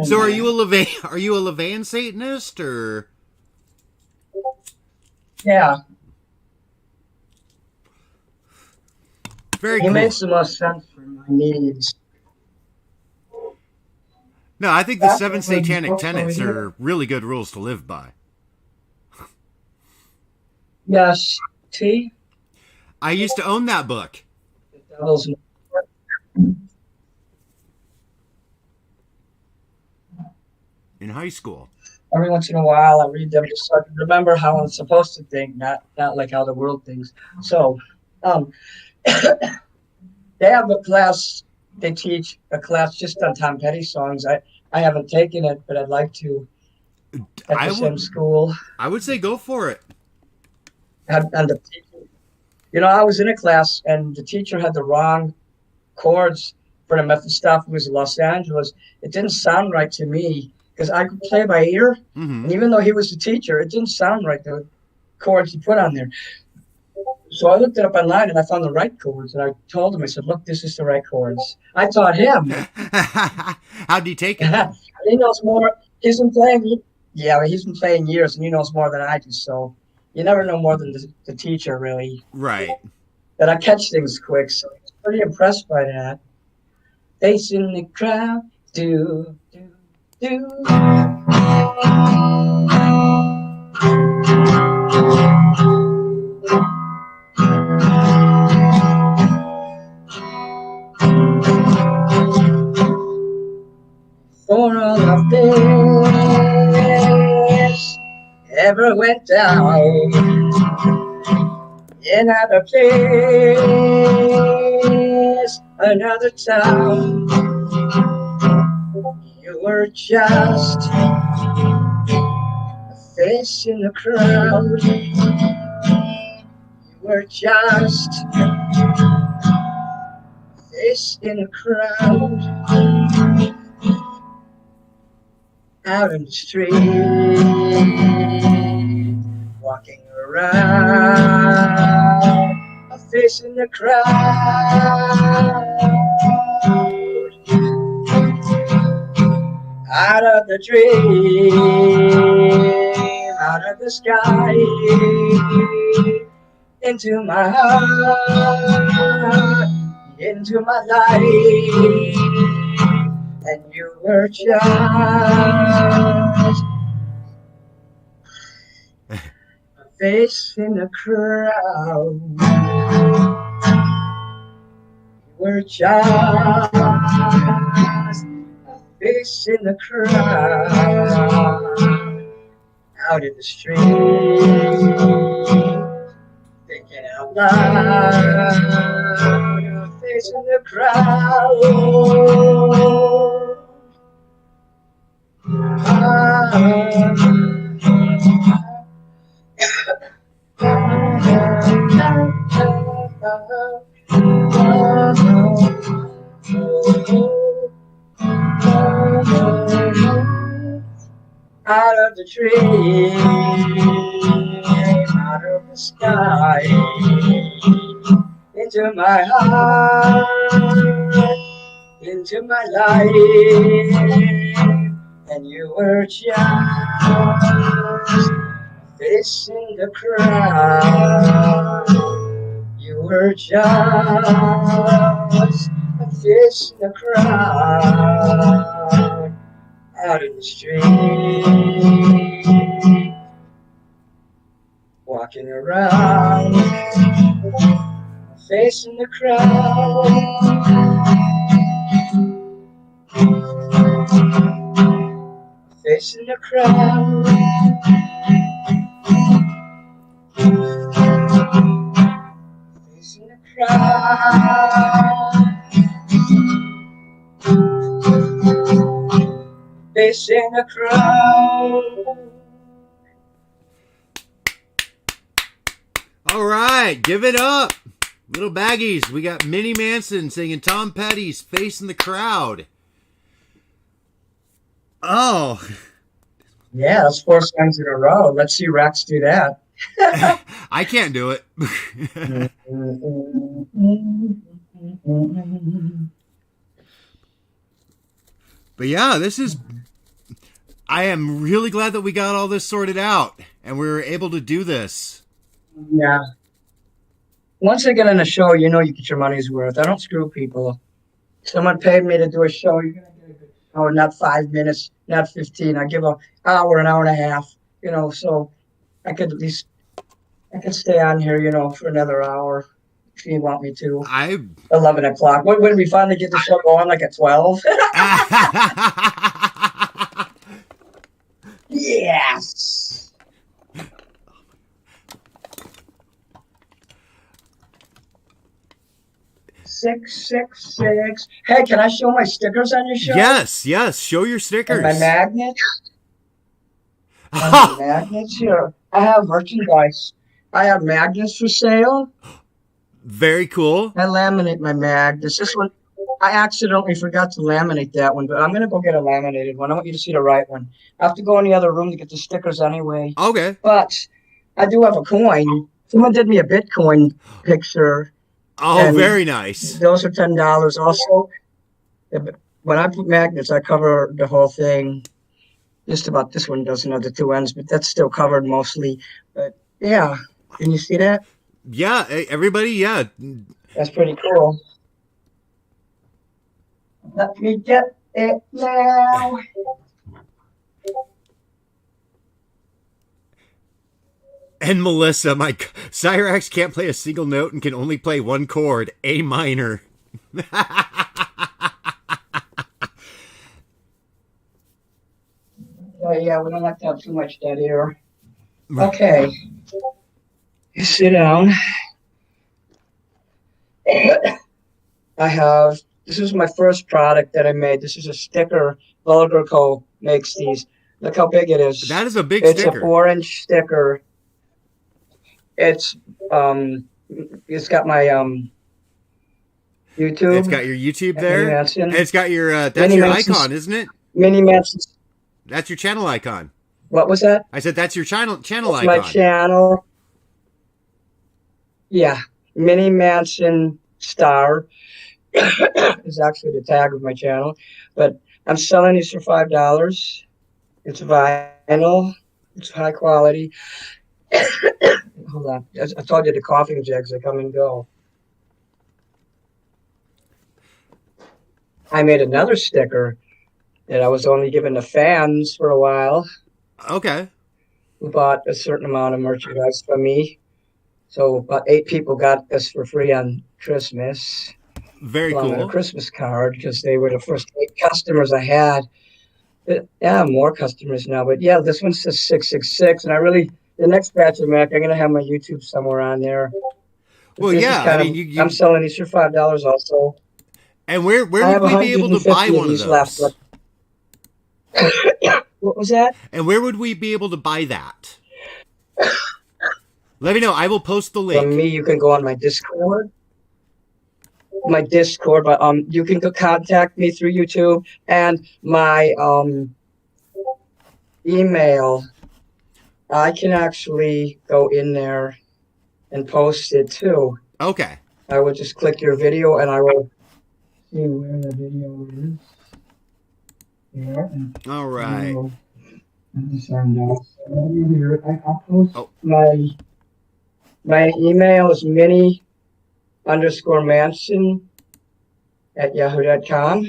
So are you a LaVeyan Satanist or? Yeah, Very he cool. makes the most sense for my needs. No, I think the That's 7 what we're satanic supposed to tenets do. are really good rules to live by. Yes, T. I used to own that book. The devil's In high school. every once in a while I read them just so I can remember how I'm supposed to think, not like how the world thinks. So, they have a class. They teach a class just on Tom Petty songs. I haven't taken it, but I'd like to at the same school. I would say go for it. And the teacher, I was in a class and the teacher had the wrong chords for the Mephistopheles of Los Angeles. It didn't sound right to me because I could play by ear. Mm-hmm. And even though he was the teacher, it didn't sound right, the chords he put on there. So I looked it up online and I found the right chords. And I told him, I said, look, this is the right chords. I taught him. How'd he take it? He knows more. He's been playing years and he knows more than I do. So you never know more than the teacher, really. Right. But I catch things quick. So I was pretty impressed by that. Face in the crowd. Do. of this ever went down in another place, another town. You were just a face in the crowd. You were just a face in the crowd. Out in the street, walking around, a face in the crowd. Out of the dream, out of the sky, into my heart, into my life. And you were just a face in the crowd. You were just a face in the crowd. Out in the street, thinking out loud. A face in the crowd. Out of the tree, out of the sky, into my heart, into my life. And you were just a face in the crowd. You were just a face in the crowd. Out in the street, walking around, a face in the crowd. Face in the crowd. Face in the crowd. Face in the crowd. All right, give it up. Little Baggies, we got Mini Manson singing Tom Petty's Face in the Crowd. Oh. Yeah, that's 4 songs in a row. Let's see Rex do that. I can't do it. But yeah, I am really glad that we got all this sorted out and we were able to do this. Yeah. Once I get on a show, you know you get your money's worth. I don't screw people. Someone paid me to do a show. You're going to get a good show, not 5 minutes, not 15. I give an hour and a half, so I could stay on here, for another hour if you want me to. 11 o'clock. When we finally get the show going, like at 12? Yes. Six. Hey, can I show my stickers on your show? Yes. Show your stickers. And my magnets. My magnets here. I have merchandise. I have magnets for sale. Very cool. I laminate my magnets. This one, I accidentally forgot to laminate that one, but I'm going to go get a laminated one. I want you to see the right one. I have to go in the other room to get the stickers anyway. Okay. But I do have a coin. Someone did me a Bitcoin picture. Oh, very nice. Those are $10 also. When I put magnets, I cover the whole thing. Just about this one doesn't have the 2 ends, but that's still covered mostly. But yeah, can you see that? Yeah, everybody, yeah. That's pretty cool. Let me get it now. And Melissa, my Cyrax can't play a single note and can only play one chord, A minor. yeah, we don't like to have too much dead air. Okay. You sit down. This is my first product that I made. This is a sticker. Lolcow makes these. Look how big it is. That is a big It's sticker. a 4-inch sticker. It's got my YouTube. It's got your YouTube Mini there. Manson. And it's got your that's Mini your Manson's- icon, isn't it? Mini Manson. That's your channel icon. What was that? I said that's your channel That's icon. my channel. Yeah, Mini Manson Star is actually the tag of my channel, but I'm selling these for $5. It's vinyl. It's high quality. Hold on. I told you the coughing jugs, they come and go. I made another sticker that I was only giving to fans for a while Okay. who bought a certain amount of merchandise from me. So about 8 people got this for free on Christmas. Very On a cool. Christmas card because they were the first 8 customers I had. Yeah, more customers now, but yeah, this one says 666, and the next batch of Mac, I'm gonna have my YouTube somewhere on there. But Well, this is yeah, kind I of- mean, I'm selling these for $5 also. And where I have would we be able to 150 buy one of these left, those? What was that? And where would we be able to buy that? Let me know. I will post the From link. me, you can go on my Discord. But you can contact me through YouTube and my email. I can actually go in there and post it too. Okay. I will just click your video and I will see where the video is. There, and All right. I'll post Oh. my email is mini_manson@yahoo.com.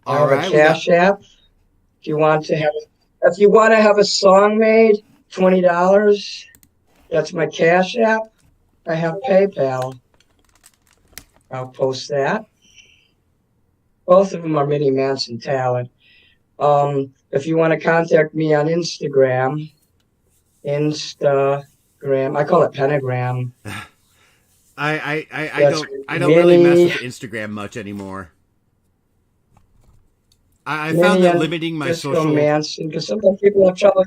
I All have right. a we got- Cash App. If you want to have a song made, $20. That's my Cash App. I have PayPal. I'll post that. Both of them are Mini Manson talent. If you want to contact me on Instagram, I call it Pentagram. I That's don't really mess Mini- with Instagram much anymore. I Mini found that and limiting my Disco social. Manson, because sometimes people have trouble.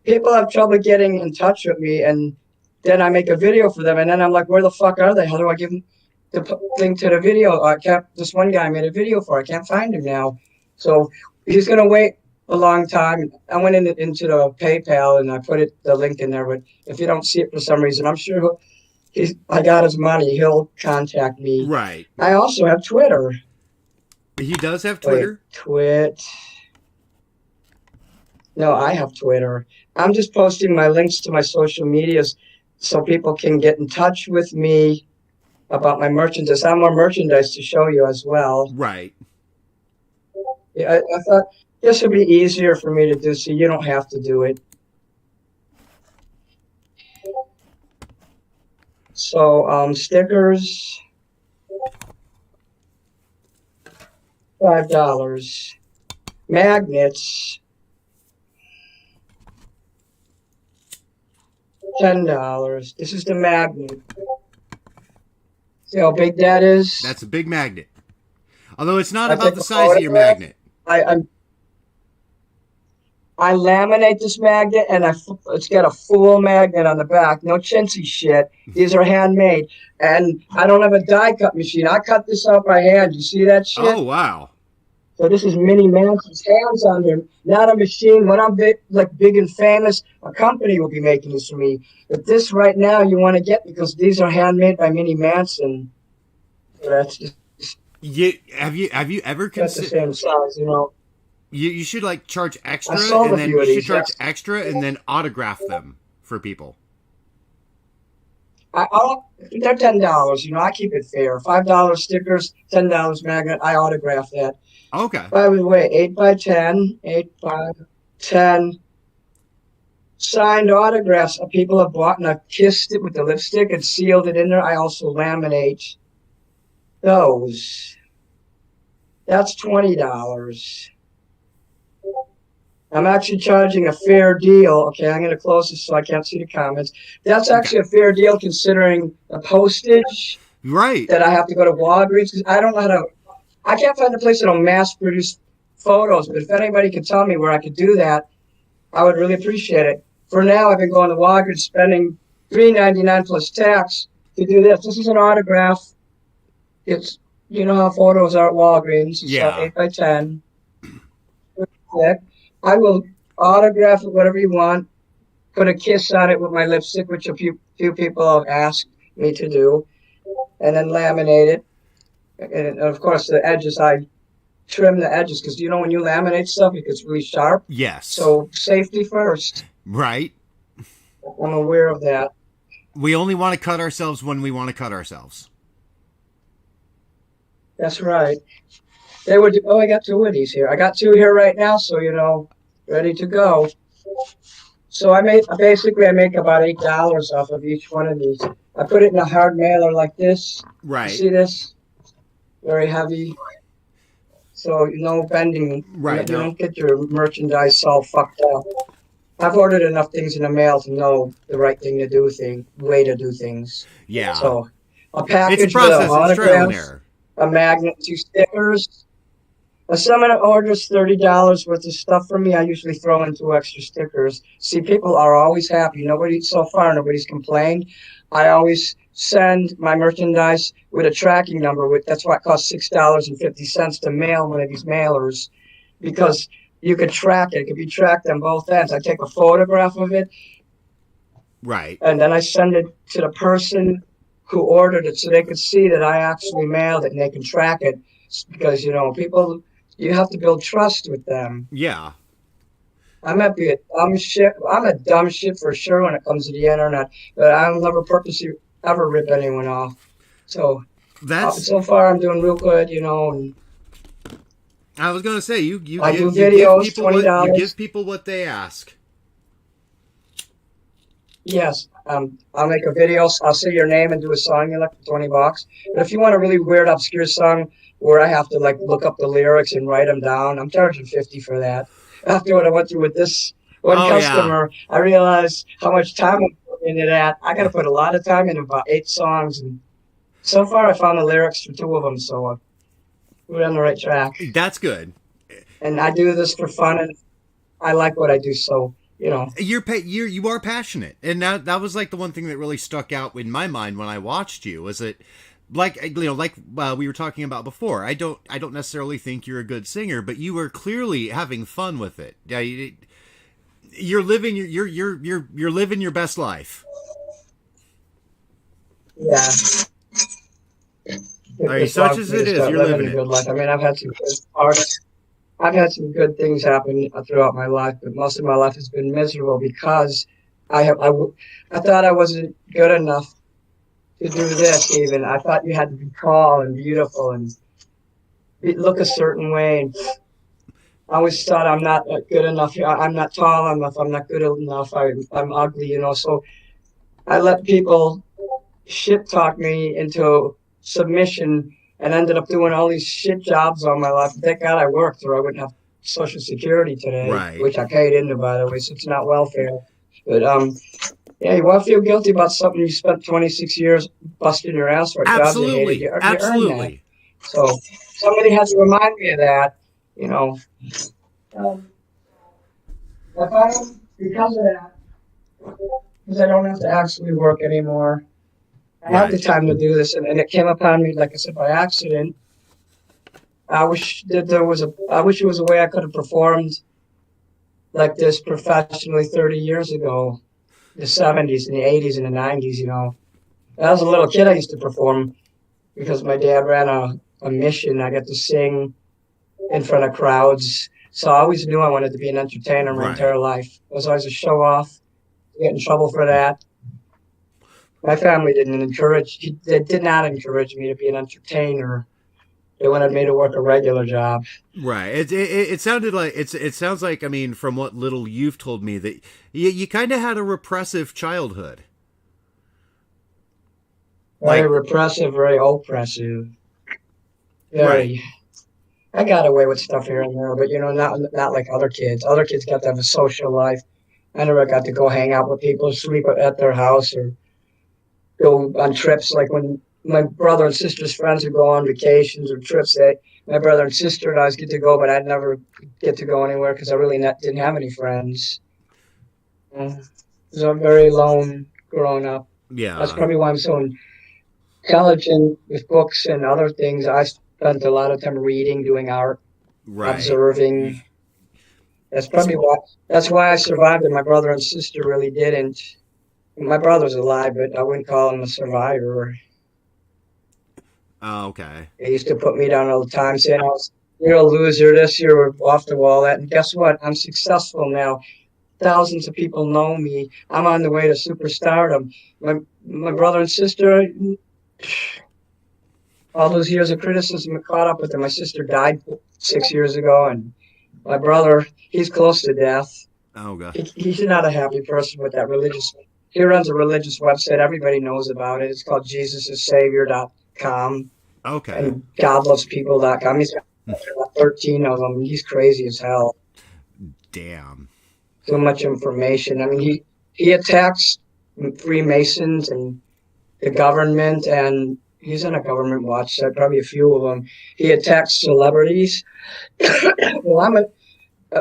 People have trouble getting in touch with me, and then I make a video for them, and then I'm like, where the fuck are they? How do I give them the link to the video? This one guy I made a video for. I can't find him now, so he's gonna wait a long time. I went into the PayPal and I put the link in there, but if you don't see it for some reason, I'm sure I got his money. He'll contact me. Right. I also have Twitter. He does have Wait, Twitter. No, I have Twitter. I'm just posting my links to my social medias so people can get in touch with me about my merchandise. I have more merchandise to show you as well. Right. Yeah, I thought this would be easier for me to do so you don't have to do it. So, stickers, $5. Magnets, $10. This is the magnet. See how big that is? That's a big magnet. Although it's not I about take the a size of your photograph. magnet. I laminate this magnet, and it's got a full magnet on the back. No chintzy shit. These are handmade, and I don't have a die cut machine. I cut this out by hand. You see that shit? Oh wow. So this is Mini Manson's hands on there, not a machine. When I'm big and famous, a company will be making this for me. But this right now you want to get because these are handmade by Mini Manson. So that's just Have you ever got the considered? same size, you know. You should like charge extra, sold a and then few you of should these, charge yes. extra, and then autograph them for people. They're $10. You know, I keep it fair. $5 stickers, $10 magnet. I autograph that. Okay. By the way, 8x10, 8x10 signed autographs. People have bought and I've kissed it with the lipstick and sealed it in there. I also laminate those. That's $20. I'm actually charging a fair deal. Okay, I'm going to close this so I can't see the comments. That's actually a fair deal considering the postage Right. that I have to go to Walgreens because I don't know how to. I can't find a place that'll mass produce photos. But if anybody could tell me where I could do that, I would really appreciate it. For now, I've been going to Walgreens spending $3.99 plus tax to do this. This is an autograph. It's you know how photos are at Walgreens. It's Yeah. 8 by 10. Thick. I will autograph it, whatever you want. Put a kiss on it with my lipstick, which a few people have asked me to do, and then laminate it. And of course, the edges, I trim the edges because you know when you laminate stuff, it gets really sharp. Yes. So safety first. Right. I'm aware of that. We only want to cut ourselves when we want to cut ourselves. That's right. They would. Oh, I got two of these here. I got two here right now, so ready to go. So I make about $8 off of each one of these. I put it in a hard mailer like this. Right. You see this? Very heavy. So no bending. Right. You don't get your merchandise all fucked up. I've ordered enough things in the mail to know the right way to do things. Yeah. So a package It's a process. with It's trial and autographs, error. a magnet, 2 stickers. If someone orders $30 worth of stuff from me, I usually throw in 2 extra stickers. See, people are always happy. Nobody's complained. I always send my merchandise with a tracking number. That's why it costs $6.50 to mail one of these mailers, because you could track it. It could be tracked on both ends. I take a photograph of it, Right. and then I send it to the person who ordered it so they could see that I actually mailed it and they can track it. Because, people, you have to build trust with them. Yeah. I'm a dumb shit for sure when it comes to the internet, but I'll never purposely ever rip anyone off. So so far I'm doing real good, and I was gonna say you I give, do you videos, give people $20. you give people what they ask. Yes, I'll make a video. I'll say your name and do a song you like for $20. But if you want a really weird, obscure song where I have to look up the lyrics and write them down, I'm charging $50 for that. After what I went through with this one customer, yeah. I realized how much time I'm putting into that. I got to put a lot of time in about 8 songs, and so far I found the lyrics for 2 of them. So we're on the right track. That's good. And I do this for fun, and I like what I do. So. You are passionate, and that was the one thing that really stuck out in my mind when I watched you. Was it we were talking about before? I don't necessarily think you're a good singer, but you were clearly having fun with it. You're living you're living your best life. Yeah. Such as it is, you're living a good life. I mean, I've had some good things happen throughout my life, but most of my life has been miserable because I thought I wasn't good enough to do this. Even I thought you had to be tall and beautiful and look a certain way. And I always thought I'm not good enough. I'm not tall enough. I'm not good enough. I'm ugly, So I let people shit talk me into submission. And ended up doing all these shit jobs all my life. Thank God I worked, or I wouldn't have Social Security today, right. Which I paid into, by the way, so it's not welfare. But you want to feel guilty about something you spent 26 years busting your ass for a job you hated. You earned that. So somebody has to remind me of that, If because of that, because I don't have to actually work anymore. I had the time to do this, and it came upon me, like I said, by accident. I wish it was a way I could have performed like this professionally 30 years ago, the 70s and the 80s and the 90s, When I was a little kid, I used to perform because my dad ran a mission. I got to sing in front of crowds. So I always knew I wanted to be an entertainer my entire life. I was always a show off, get in trouble for that. My family they did not encourage me to be an entertainer. They wanted me to work a regular job. Right. It sounded like it sounds like, I mean, from what little you've told me, that you kind of had a repressive childhood. Very repressive, very oppressive. Very. I got away with stuff here and there, but not like other kids. Other kids got to have a social life. I never got to go hang out with people, sleep at their house, or go on trips. Like when my brother and sister's friends would go on vacations or trips, my brother and sister and I get to go, but I'd never get to go anywhere because I really didn't have any friends. So I'm very alone growing up. Yeah. That's probably why I'm so in college and with books and other things. I spent a lot of time reading, doing art, Right. observing. That's probably why. That's why I survived, and my brother and sister really didn't. My brother's alive, but I wouldn't call him a survivor. Oh, okay. They used to put me down all the time, saying you're a loser this year, we're off the wall that. And guess what? I'm successful now. Thousands of people know me. I'm on the way to superstardom. My brother and sister, all those years of criticism have caught up with them. My sister died 6 years ago, and my brother, he's close to death. Oh, God. He's not a happy person with that religious. He runs a religious website. Everybody knows about it. It's called JesusIsSavior.com. Okay. And GodLovesPeople.com. He's got 13 of them. He's crazy as hell. Damn. So much information. I mean, he attacks Freemasons and the government, and he's on a government watch site, probably a few of them. He attacks celebrities. Well,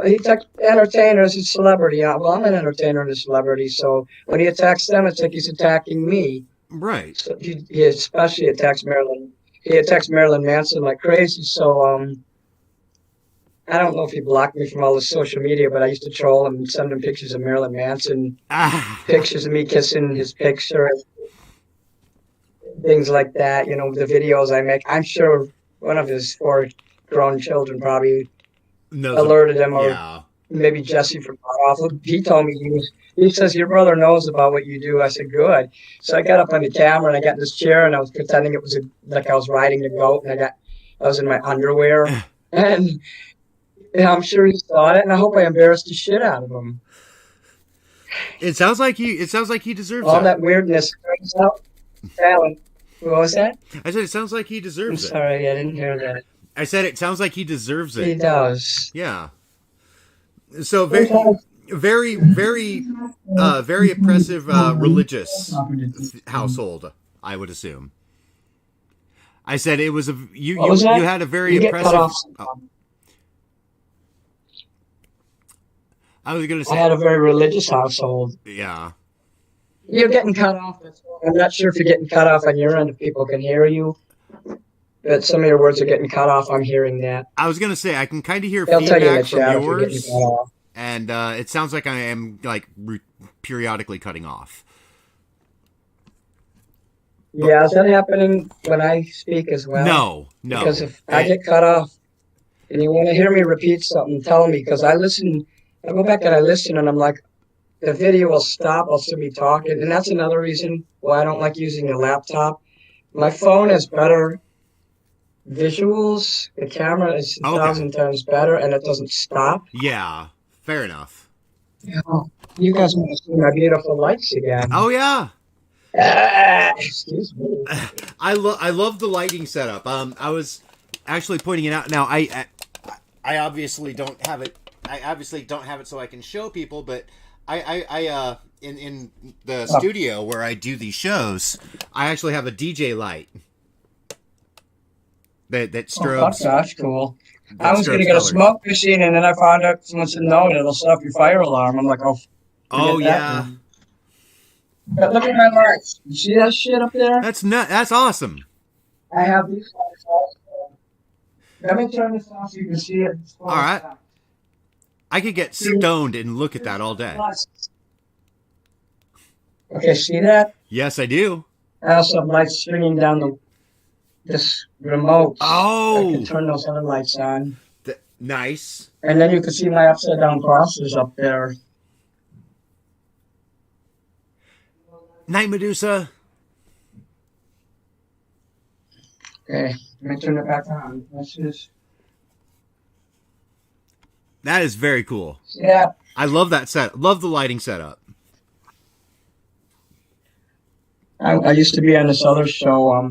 he attacks entertainers and celebrity. Well, I'm an entertainer and a celebrity, so when he attacks them, it's like he's attacking me. Right. So he especially attacks Marilyn. He attacks Marilyn Manson like crazy. So I don't know if he blocked me from all the social media, but I used to troll him and send him pictures of Marilyn Manson, pictures of me kissing his picture, things like that. The videos I make. I'm sure one of his 4 grown children probably alerted him, or maybe Jesse from off. He told me he says, your brother knows about what you do. I said, good. So I got up on the camera and I got in this chair and I was pretending it was like I was riding a goat, and I was in my underwear. And I'm sure he saw it, and I hope I embarrassed the shit out of him. It sounds like he deserves all that weirdness. What was that? I said it sounds like he deserves it. I'm sorry, I didn't hear that. I said it sounds like he deserves it. He does. Yeah. So very oppressive religious household, I would assume. I said it was you had a very oppressive. I was going to say I had a very religious household. Yeah. You're getting cut off. I'm not sure if you're getting cut off on your end, if people can hear you. But some of your words are getting cut off. I'm hearing that. I was going to say, I can kind of hear They'll feedback from yours. And it sounds like I am periodically cutting off. Yeah, is that happening when I speak as well? No. Because if I get cut off and you want to hear me repeat something, tell me. Because I go back and I listen, and I'm like, the video will stop. I'll still be talking. And that's another reason why I don't like using a laptop. My phone has better visuals. The camera is 1,000 times better, and it doesn't stop. Yeah, fair enough. You guys want to see my beautiful lights again. Oh, yeah. Excuse me. I love the lighting setup. I was actually pointing it out. Now, I obviously don't have it. I obviously don't have it so I can show people, but I in the studio where I do these shows, I actually have a DJ light that strobes. Oh, that's cool. I was going to get a smoke machine, and then I found out someone said, no, it'll set off your fire alarm. I'm like, oh yeah. But look at my lights. You see that shit up there? That's awesome. I have these lights also. Let me turn this off so you can see it. All right. I could get stoned and look at that all day. Okay, see that? Yes, I do. I also have lights swinging down this remote. Oh! I can turn those other lights on. Nice. And then you can see my upside down crosses up there. Night, Medusa. Okay, let me turn it back on. That is very cool. Yeah. I love that set. Love the lighting setup. I used to be on this other show,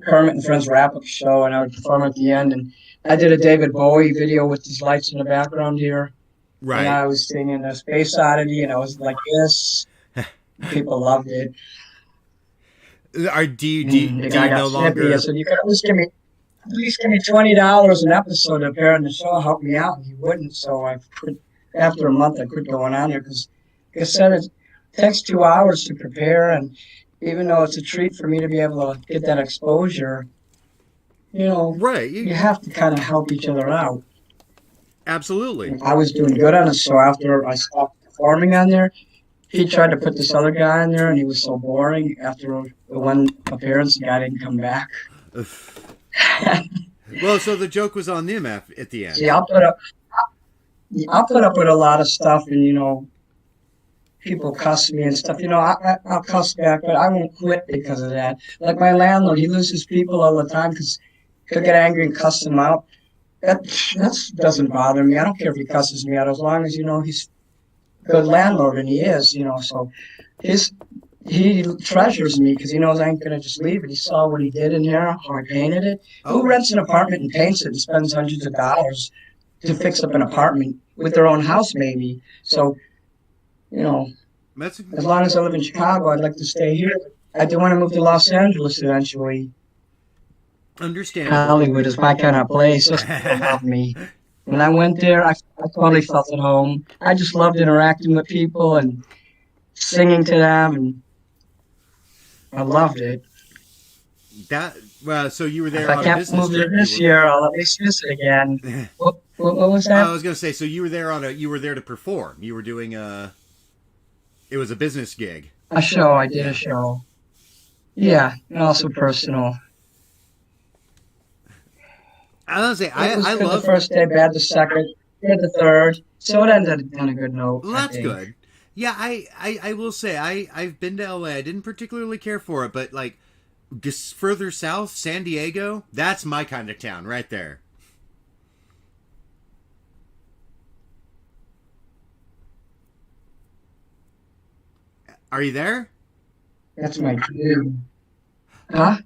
Kermit and Friends wrap-up show, and I would perform at the end. And I did a David Bowie video with these lights in the background here. Right. And I was singing a Space Oddity, and I was like this. People loved it. Do you The guy got no snippy. longer? I said, "You could at least give me $20 an episode to appear on the show, help me out." And he wouldn't. So I quit. After a month, I quit going on there because, like I said, it takes 2 hours to prepare, and even though it's a treat for me to be able to get that exposure, Right. you have to kind of help each other out. Absolutely. I was doing good on the show after I stopped performing on there. He tried to put this other guy on there, and he was so boring. After the one appearance, the guy didn't come back. Well, so the joke was on them at the end. See, I'll put up with a lot of stuff, and people cuss me and stuff. I'll cuss back, but I won't quit because of that. Like my landlord, he loses people all the time because he'll get angry and cuss them out. That doesn't bother me. I don't care if he cusses me out as long as he's a good landlord, and he is. So he treasures me because he knows I ain't gonna just leave it. He saw what he did in here, how I painted it. Oh. Who rents an apartment and paints it and spends hundreds of dollars to fix up an apartment with their own house, maybe? So, That's as long as I live in Chicago, I'd like to stay here. I do want to move to Los Angeles eventually. understandable. Hollywood is my kind of place. Those people love me. When I went there, I totally felt at home. I just loved interacting with people and singing to them, and I loved it. So you were there If on I a can't business move there trip. this year, I'll at least miss it again. What was that? I was going to say, so you were there to perform. You were doing it was a business gig. A show. I did a show. Yeah, and also personal. I was going to say, It was I good love. the first day, bad the second, good the third. So it ended on a good note. Well, I that's think. good. Yeah, I will say I've been to LA. I didn't particularly care for it, but like just further south, San Diego, that's my kind of town right there. Are you there? That's my dream. Huh?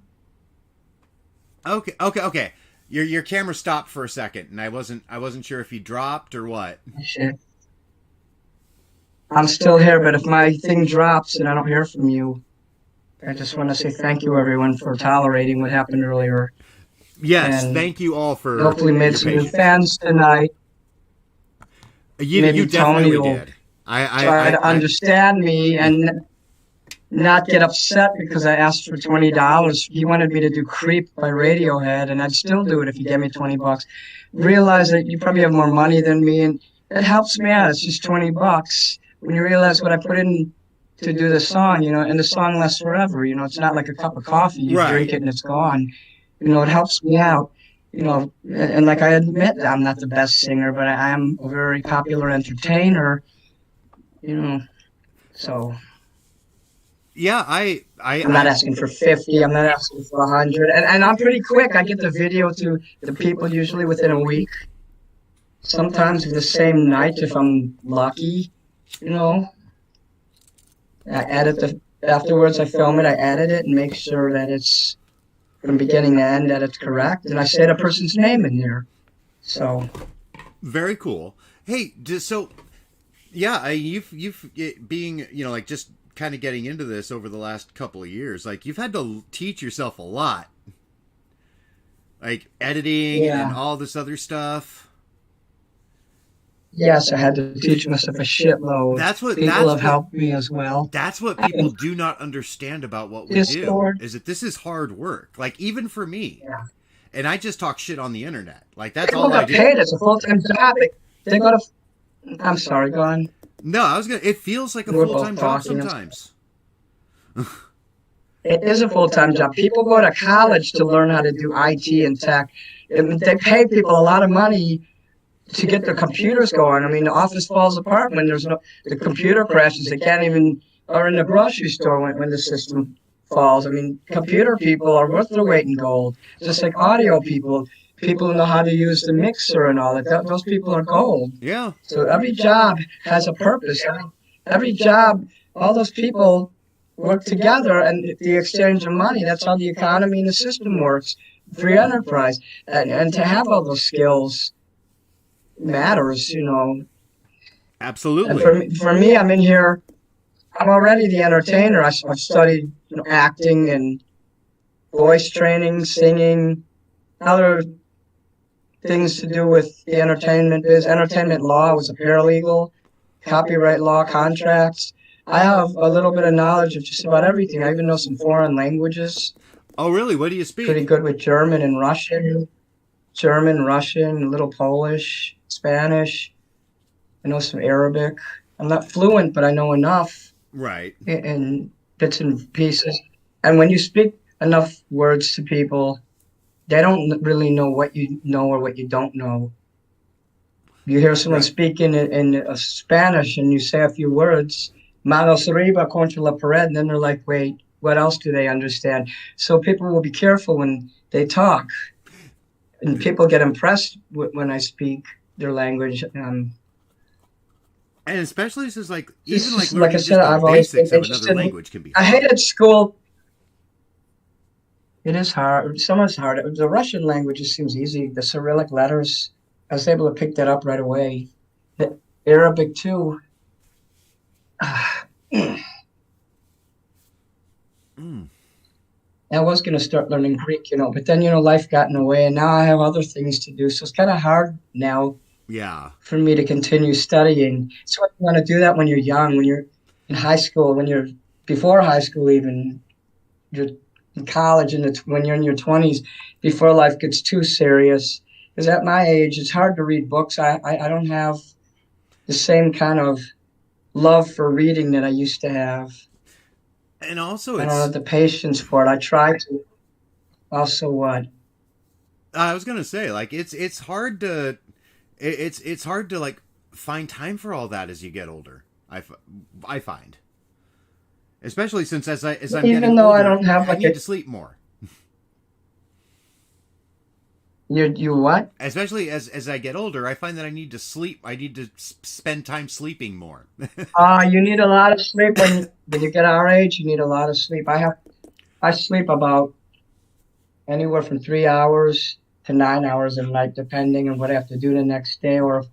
Okay. Your camera stopped for a second, and I wasn't sure if he dropped or what. Shit. I'm still here, but if my thing drops and I don't hear from you, I just want to say thank you, everyone, for tolerating what happened earlier. Yes, And thank you all for hopefully made your some new patience. fans tonight. You maybe definitely Tony will did. Try to understand me and not get upset because I asked for $20. He wanted me to do Creep by Radiohead, and I'd still do it if he gave me $20. Realize that you probably have more money than me, and it helps me out. It's just $20. When you realize what I put in to do the song, and the song lasts forever. It's not like a cup of coffee. You Right. drink it and it's gone. It helps me out. And like I admit, I'm not the best singer, but I am a very popular entertainer. So Yeah, I'm not asking for 50. I'm not asking for 100. And I'm pretty quick. I get the video to the people usually within a week. Sometimes the same night if I'm lucky. I edit afterwards. I film it. I edit it and make sure that it's from beginning to end, that it's correct. And I say the person's name in there. So very cool. Hey, so yeah, you've being like just kind of getting into this over the last couple of years, like you've had to teach yourself a lot, like editing and all this other stuff. Yes, I had to teach myself a shitload. People have helped me as well. That's what people do not understand about what we do, is that this is hard work. Like even for me, and I just talk shit on the internet. Like that's all I do. Paid. It's a full-time job. They go to. I'm sorry, go on. No, I was gonna. It feels like a full-time job sometimes. It is a full-time job. People go to college to learn how to do IT and tech. And they pay people a lot of money to get their computers going. I mean, the office falls apart when the computer crashes. They can't even, or in the grocery store when the system falls. I mean, computer people are worth their weight in gold. Just like audio people who know how to use the mixer and all that. Those people are gold. Yeah. So every job has a purpose. Every job, all those people work together and the exchange of money. That's how the economy and the system works. Free enterprise. And to have all those skills matters, you know. Absolutely. And for me, I'm in here. I'm already the entertainer. I've studied, you know, acting and voice training, singing, other things to do with the entertainment law. I was a paralegal, copyright law, contracts. I have a little bit of knowledge of just about everything. I even know some foreign languages. Oh, really? What do you speak? Pretty good with German and Russian. German, Russian, a little Polish, Spanish. I know some Arabic. I'm not fluent, but I know enough. Right. In bits and pieces. And when you speak enough words to people, they don't really know what you know or what you don't know. You hear someone speaking in Spanish and you say a few words, manos arriba contra la pared, and then they're like, wait, what else do they understand? So people will be careful when they talk. And people get impressed when I speak their language. And especially since, like, even like like I said, I've always been interested in language can be hard. I hard. hated school. It is hard. Some is hard. The Russian language just seems easy. The Cyrillic letters, I was able to pick that up right away. The Arabic too. I was going to start learning Greek, you know, but then, you know, life got in the way, and now I have other things to do. So it's kind of hard now for me to continue studying. So you want to do that when you're young, when you're in high school, when you're before high school even, you're in college, when you're in your 20s, before life gets too serious. Because at my age, it's hard to read books. I don't have the same kind of love for reading that I used to have. And also, I don't have the patience for it. I try to. Also, what? I was gonna say, like, it's hard to, it's hard to, like, find time for all that as you get older. I find, especially since as I'm even though older, I don't have I need to sleep more. You what? Especially as I get older, I find that I need to sleep. I need to spend time sleeping more. You need a lot of sleep when you get our age. You need a lot of sleep. I sleep about anywhere from 3 hours to 9 hours a night, depending on what I have to do the next day, or if,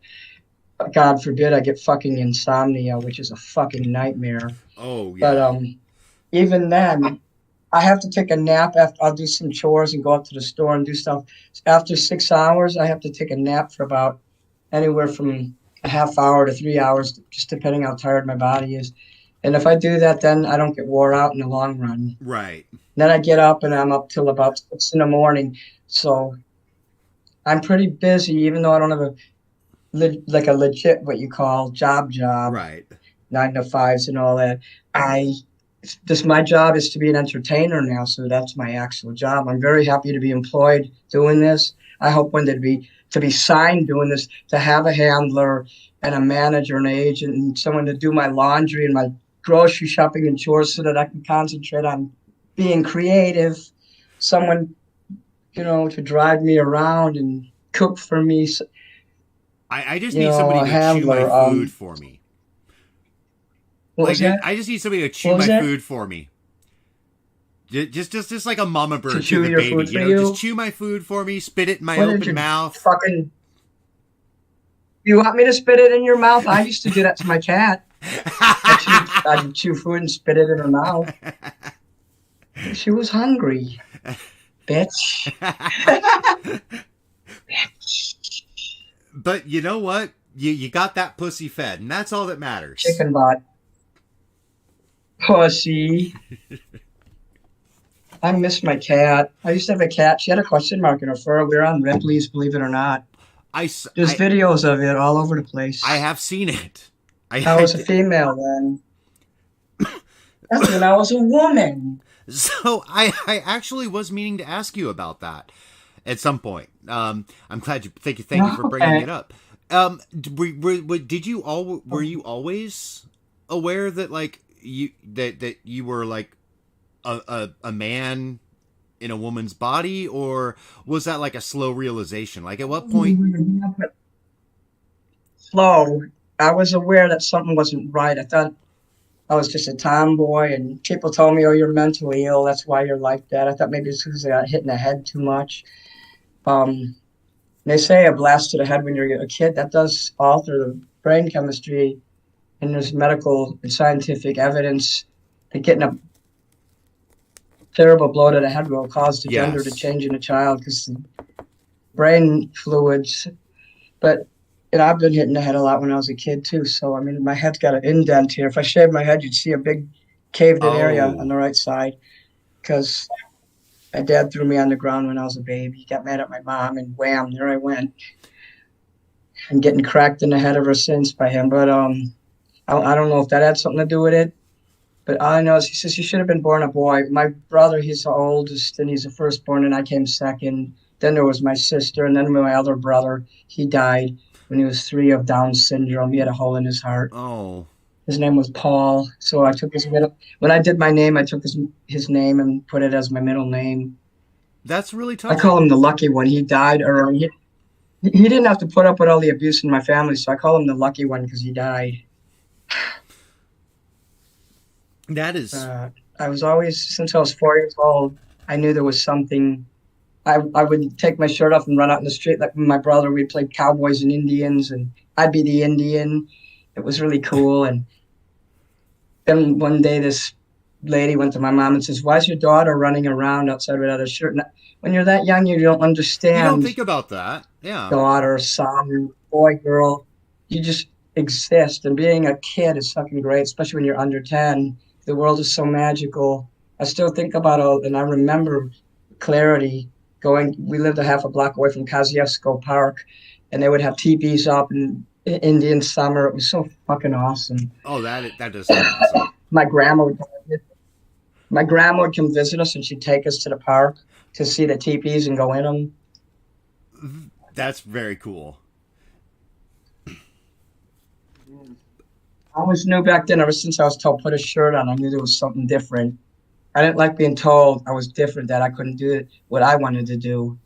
God forbid, I get fucking insomnia, which is a fucking nightmare. Oh yeah. But even then, I have to take a nap after I'll do some chores and go up to the store and do stuff. After 6 hours, I have to take a nap for about anywhere from a half hour to 3 hours, just depending how tired my body is. And if I do that, then I don't get wore out in the long run. Right. Then I get up and I'm up till about 6 in the morning. So I'm pretty busy, even though I don't have a legit, what you call, job. Right. 9 to 5s and all that. My job is to be an entertainer now, so that's my actual job. I'm very happy to be employed doing this. I hope one day to be signed doing this, to have a handler and a manager and an agent and someone to do my laundry and my grocery shopping and chores so that I can concentrate on being creative. Someone, you know, to drive me around and cook for me. I just need somebody to chew my food for me. Like, I just need somebody to chew my food for me. Just like a mama bird to the baby, you know. Just chew my food for me, spit it in my open mouth. Fucking, you want me to spit it in your mouth? I used to do that to my cat. I'd chew food and spit it in her mouth. She was hungry, bitch. But you know what? You got that pussy fed, and that's all that matters. Chicken butt. Pussy. I miss my cat. I used to have a cat. She had a question mark in her fur. We were on Ripley's, believe it or not. There's videos of it all over the place. I have seen it. I was a female then. That's when I was a woman. So I actually was meaning to ask you about that at some point. I'm glad you. Thank you for bringing it up. Were you always aware that, like, that you were like a man in a woman's body, or was that like a slow realization? Like, at what point? Slow. I was aware that something wasn't right. I thought I was just a tomboy, and people told me, "Oh, you're mentally ill. That's why you're like that." I thought maybe it's because I got hit in the head too much. Um, they say a blast to the head when you're a kid that does alter the brain chemistry, and there's medical and scientific evidence that getting a terrible blow to the head will cause the gender to Yes. change in a child because the brain fluids. But I've been hit in the head a lot when I was a kid too. So I mean, my head's got an indent here. If I shaved my head, you'd see a big caved-in area on Oh, the right side because my dad threw me on the ground when I was a baby. He got mad at my mom, and wham, there I went. I'm getting cracked in the head ever since by him. But I don't know if that had something to do with it. But all I know is he says you should have been born a boy. My brother, he's the oldest, and he's the firstborn, and I came second. Then there was my sister, and then my other brother. He died when he was 3 of Down syndrome. He had a hole in his heart. oh, His name was Paul, so I took his middle. When I did my name, I took his name and put it as my middle name. that's really I call touching. him the lucky one. He died early. He didn't have to put up with all the abuse in my family, so I call him the lucky one because he died. That is, I was always, since I was 4 years old, I knew there was something. I would take my shirt off and run out in the street like my brother. We'd play cowboys and Indians, and I'd be the Indian. It was really cool. And then one day, this lady went to my mom and says, "Why is your daughter running around outside without a shirt?" And when you're that young, you don't you don't understand think about that. Yeah. daughter, son, boy, girl. You just exist. And being a kid is fucking great, especially when you're under 10. The world is so magical. I still think about it, and I remember clarity going. We lived a half a block away from Kosciuszko Park, and they would have teepees up in Indian summer. It was so fucking awesome. Oh, that does sound awesome. My grandma would my grandma would come visit us, and she'd take us to the park to see the teepees and go in them. That's very cool. I always knew back then, ever since I was told put a shirt on, I knew there was something different. I didn't like being told I was different, that I couldn't do what I wanted to do.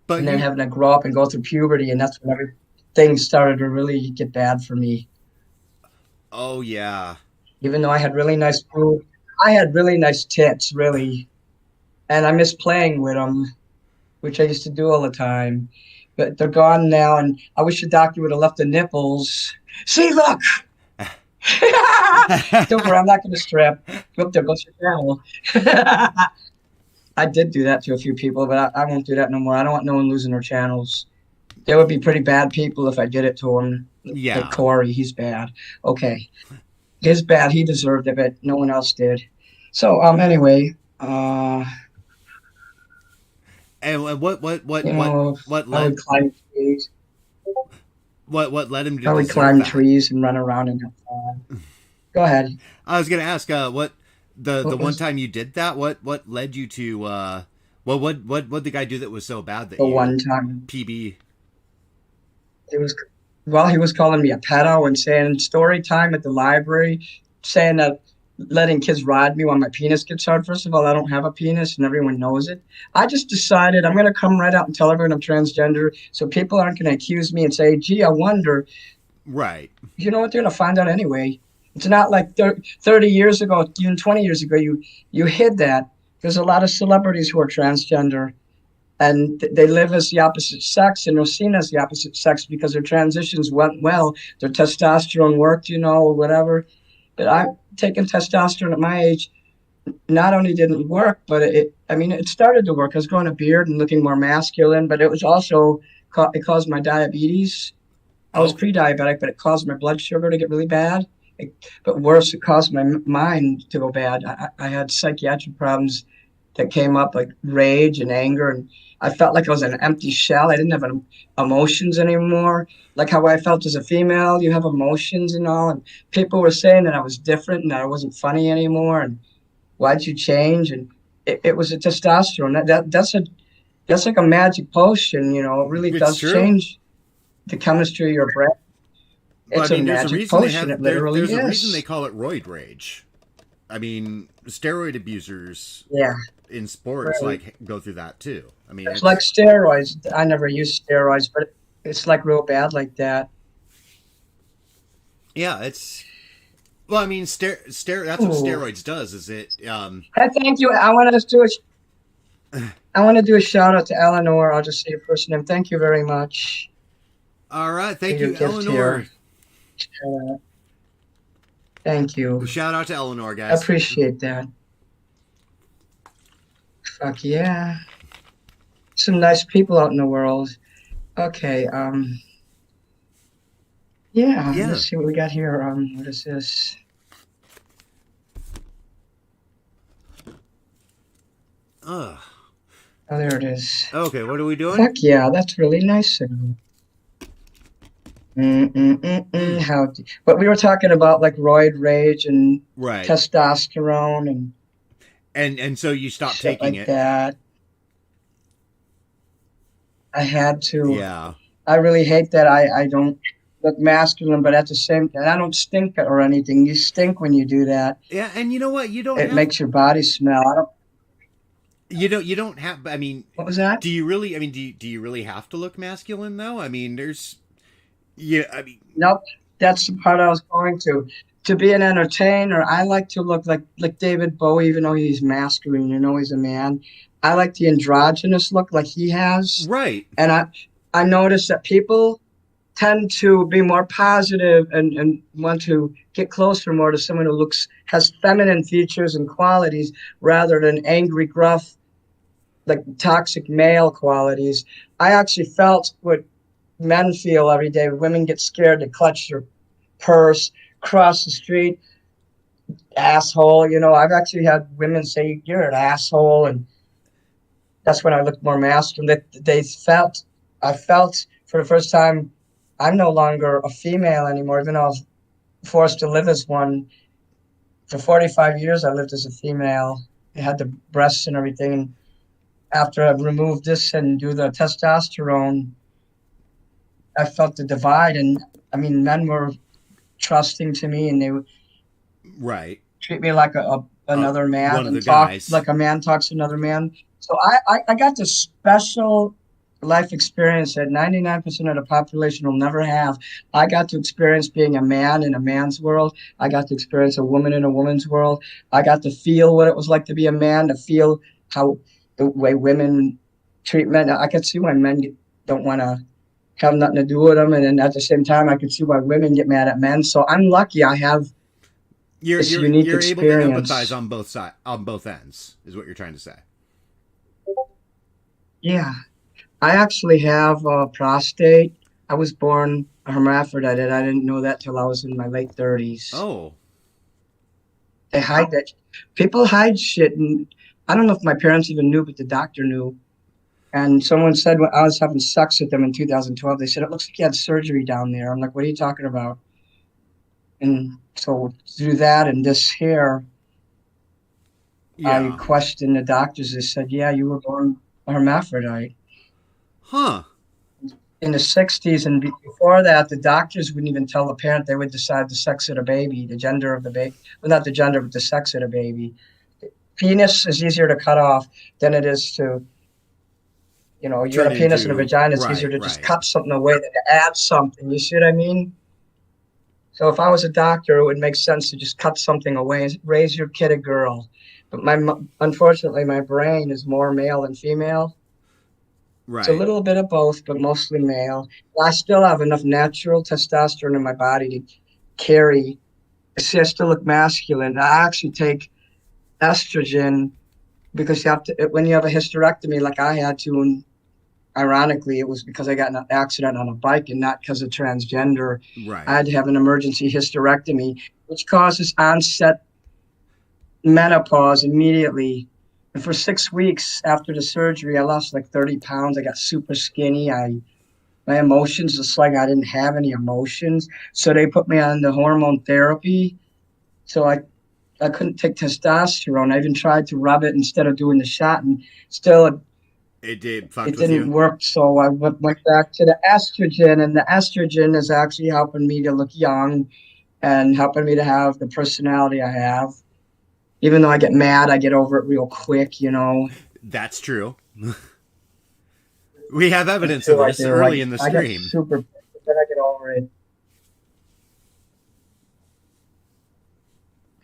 But And then you, having to grow up and go through puberty, and that's when everything started to really get bad for me. oh yeah, Even though I had really nice boobs, I had really nice tits, really, and I miss playing with them, which I used to do all the time. But they're gone now, and I wish the doctor would have left the nipples. See, look. Don't worry, I'm not going to strip. Whoop, there goes your channel. I did do that to a few people, but I won't do that no more. I don't want no one losing their channels. There would be pretty bad people if I did it to him. Like yeah. Corey, he's bad. Okay, he's bad. He deserved it, but no one else did. So anyway, And you know, what I led would climb trees. what led him to I would deserve climb that? trees and run around and have fun. Go ahead. I was gonna ask, what the What one was time you did that? What led you to? What the guy do that was so bad that the you one time? PB? It was, well, he was calling me a pedo and saying story time at the library, saying that letting kids ride me while my penis gets hard. First of all, I don't have a penis and everyone knows it. I just decided I'm going to come right out and tell everyone I'm transgender so people aren't going to accuse me and say, gee, I wonder. Right. You know what? They're going to find out anyway. It's not like 30 years ago, even 20 years ago, you hid that. There's a lot of celebrities who are transgender, and they live as the opposite sex, and they're seen as the opposite sex because their transitions went well. Their testosterone worked, or whatever. But I'm taking testosterone at my age. Not only didn't it work, but it started to work. I was growing a beard and looking more masculine, but it was also, it caused my diabetes. I was Oh, pre-diabetic, but it caused my blood sugar to get really bad. But worse, it caused my mind to go bad. I had psychiatric problems that came up, like rage and anger, and I felt like I was an empty shell. I didn't have emotions anymore. Like how I felt as a female, you have emotions and all, and people were saying that I was different and that I wasn't funny anymore, and why'd you change? And it was a testosterone. That's like a magic potion, It really it's does true. change the chemistry of your brain. But It's I a mean, there's a magic reason they potion. It have literally there's a reason they is. call it roid rage. I mean, steroid abusers Yeah. in sports Right. like go through that too. I mean, It's like steroids. I never used steroids, but it's like real bad like that. yeah, it's Well, I mean, that's what steroids does. Is it? Hey, thank you. I want to do a shout out to Eleanor. I'll just say your first name. Thank you very much. All right, thank for your you, gift Eleanor. Here. Thank you. Shout out to Eleanor, I guys. appreciate that. Fuck yeah. Some nice people out in the world. Okay, yeah, let's see what we got here. What is this? Ugh. Oh, there it is. Okay, what are we doing? Fuck yeah, that's really nice of you. But we were talking about like roid rage and testosterone and so you stopped shit taking like it. that. I had to. Yeah. I really hate that I don't look masculine, but at the same time, I don't stink or anything. You stink when you do that. Yeah, and you know what? It makes your body smell. You don't have. I mean, what was that? Do you really? I mean, do you really have to look masculine though? I mean, yeah. I mean, nope. That's the part I was going to. To be an entertainer, I like to look like David Bowie, even though he's masculine. You know, he's a man. I like the androgynous look, like he has. Right. And I notice that people tend to be more positive and want to get closer more to someone who has feminine features and qualities rather than angry, gruff, like toxic male qualities. I actually felt what men feel every day. Women get scared to clutch their purse, cross the street, asshole. You know, I've actually had women say, "You're an asshole," and that's when I looked more masculine. I felt for the first time, I'm no longer a female anymore, even though I was forced to live as one. For 45 years, I lived as a female. I had the breasts and everything. And after I removed this and do the testosterone, I felt the divide. And I mean, men were trusting to me, and they would treat me like another man, one of the talk guys. like a man talks to another man. So I got this special life experience that 99% of the population will never have. I got to experience being a man in a man's world. I got to experience a woman in a woman's world. I got to feel what it was like to be a man, to feel how the way women treat men. I could see why men don't want to have nothing to do with them, and then at the same time, I could see why women get mad at men. So I'm lucky I have this unique experience. Able to empathize on both ends, is what you're trying to say. Yeah. I actually have a prostate. I was born a hermaphrodite. I didn't know that till I was in my late 30s. Oh. They hide that. People hide shit. And I don't know if my parents even knew, but the doctor knew. And someone said when I was having sex with them in 2012, they said, "It looks like you had surgery down there." I'm like, "What are you talking about?" And so through that and this hair, I questioned the doctors. They said, "Yeah, you were born a hermaphrodite." Huh. In the 60s and before that, the doctors wouldn't even tell the parent. They would decide the sex of the baby, the gender of the baby. Well, not the gender, but the sex of the baby. Penis is easier to cut off than it is to, you know, you got a penis and a vagina. It's easier to just cut something away than to add something. You see what I mean? So if I was a doctor, it would make sense to just cut something away, raise your kid a girl. But unfortunately, my brain is more male than female. Right. It's a little bit of both, but mostly male. I still have enough natural testosterone in my body to carry. See, I still look masculine. I actually take estrogen because you have to, when you have a hysterectomy like I had to, and ironically, it was because I got in an accident on a bike and not because of transgender. Right. I had to have an emergency hysterectomy, which causes onset menopause immediately. And for 6 weeks after the surgery, I lost like 30 pounds. I got super skinny. My emotions, just like I didn't have any emotions. So they put me on the hormone therapy. So I couldn't take testosterone. I even tried to rub it instead of doing the shot, and still it didn't work. So I went back to the estrogen, and the estrogen is actually helping me to look young and helping me to have the personality I have. Even though I get mad, I get over it real quick, you know. That's true. We have evidence of this early in the stream. I get super, but then I get over it.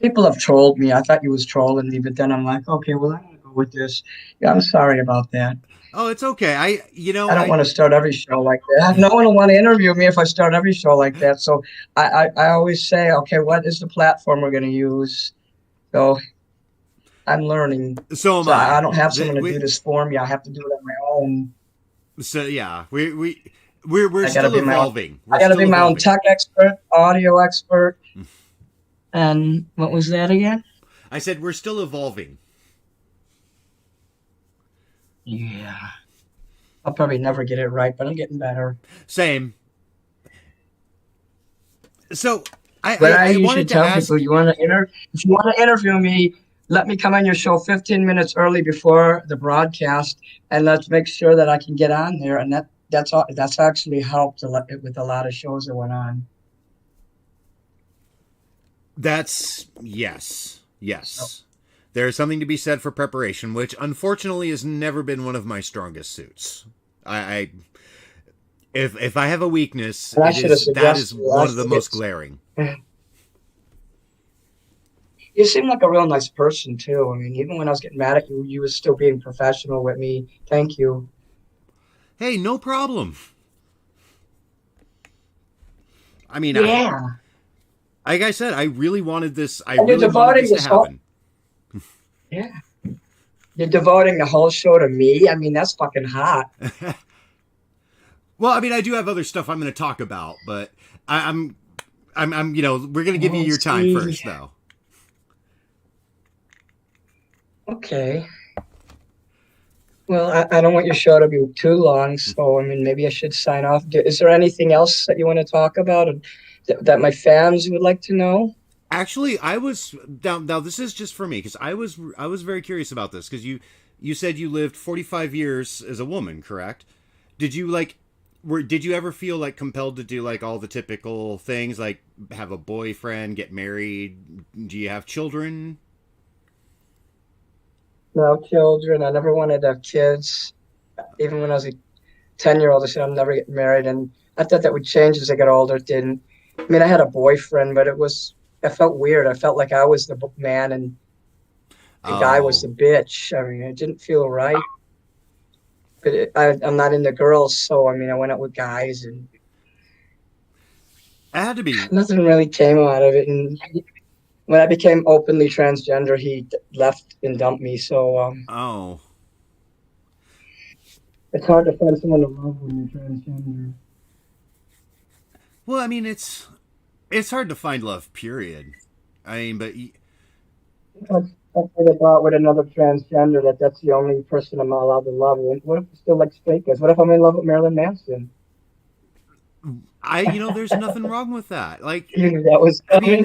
People have trolled me. I thought you was trolling me, but then I'm like, okay, well, I'm gonna go with this. Yeah, I'm sorry about that. Oh, it's okay. I don't want to start every show like that. No one will want to interview me if I start every show like that. So I always say, okay, what is the platform we're going to use? So I'm learning. So am So I I. don't have someone to do this for me. I have to do it on my own. So yeah, we're I gotta still be evolving. I got to be my own tech expert, audio expert. And what was that again? I said we're still evolving. Yeah. I'll probably never get it right, but I'm getting better. Same. So I should wanted to tell ask. people if you want to interview me, let me come on your show 15 minutes early before the broadcast, and let's make sure that I can get on there. And that's actually helped a lot with a lot of shows that went on. That's yes. There's something to be said for preparation, which unfortunately has never been one of my strongest suits. If I have a weakness, that is one of the most glaring. You seem like a real nice person too. I mean, even when I was getting mad at you, you were still being professional with me. Thank you. Hey, no problem. I mean, yeah. Like I said, I really wanted this. I and really wanted this to happen. Yeah. You're devoting the whole show to me? I mean, that's fucking hot. Well, I mean, I do have other stuff I'm going to talk about, but I'm we're going to give you your time first, though. Okay. Well, I don't want your show to be too long, so, I mean, maybe I should sign off. Is there anything else that you want to talk about that my fans would like to know? Actually, I was now. This is just for me because I was very curious about this because you said you lived 45 years as a woman, correct? Did you did you ever feel like compelled to do like all the typical things, like have a boyfriend, get married? Do you have children? No children. I never wanted to have kids. Even when I was a 10-year-old, I said I'm never getting married, and I thought that would change as I got older. It didn't. I mean, I had a boyfriend, but I felt weird. I felt like I was the man and the guy was the bitch. I mean, it didn't feel right. But I'm not into girls, so I mean, I went out with guys, and it had to be. Nothing really came out of it. And when I became openly transgender, he left and dumped me. So it's hard to find someone to love when you're transgender. Well, I mean, it's hard to find love, period. I mean, but I figured out with another transgender that's the only person I'm allowed to love. What if I still like straight guys? What if I'm in love with Marilyn Manson? There's nothing wrong with that. Like, that was. I mean,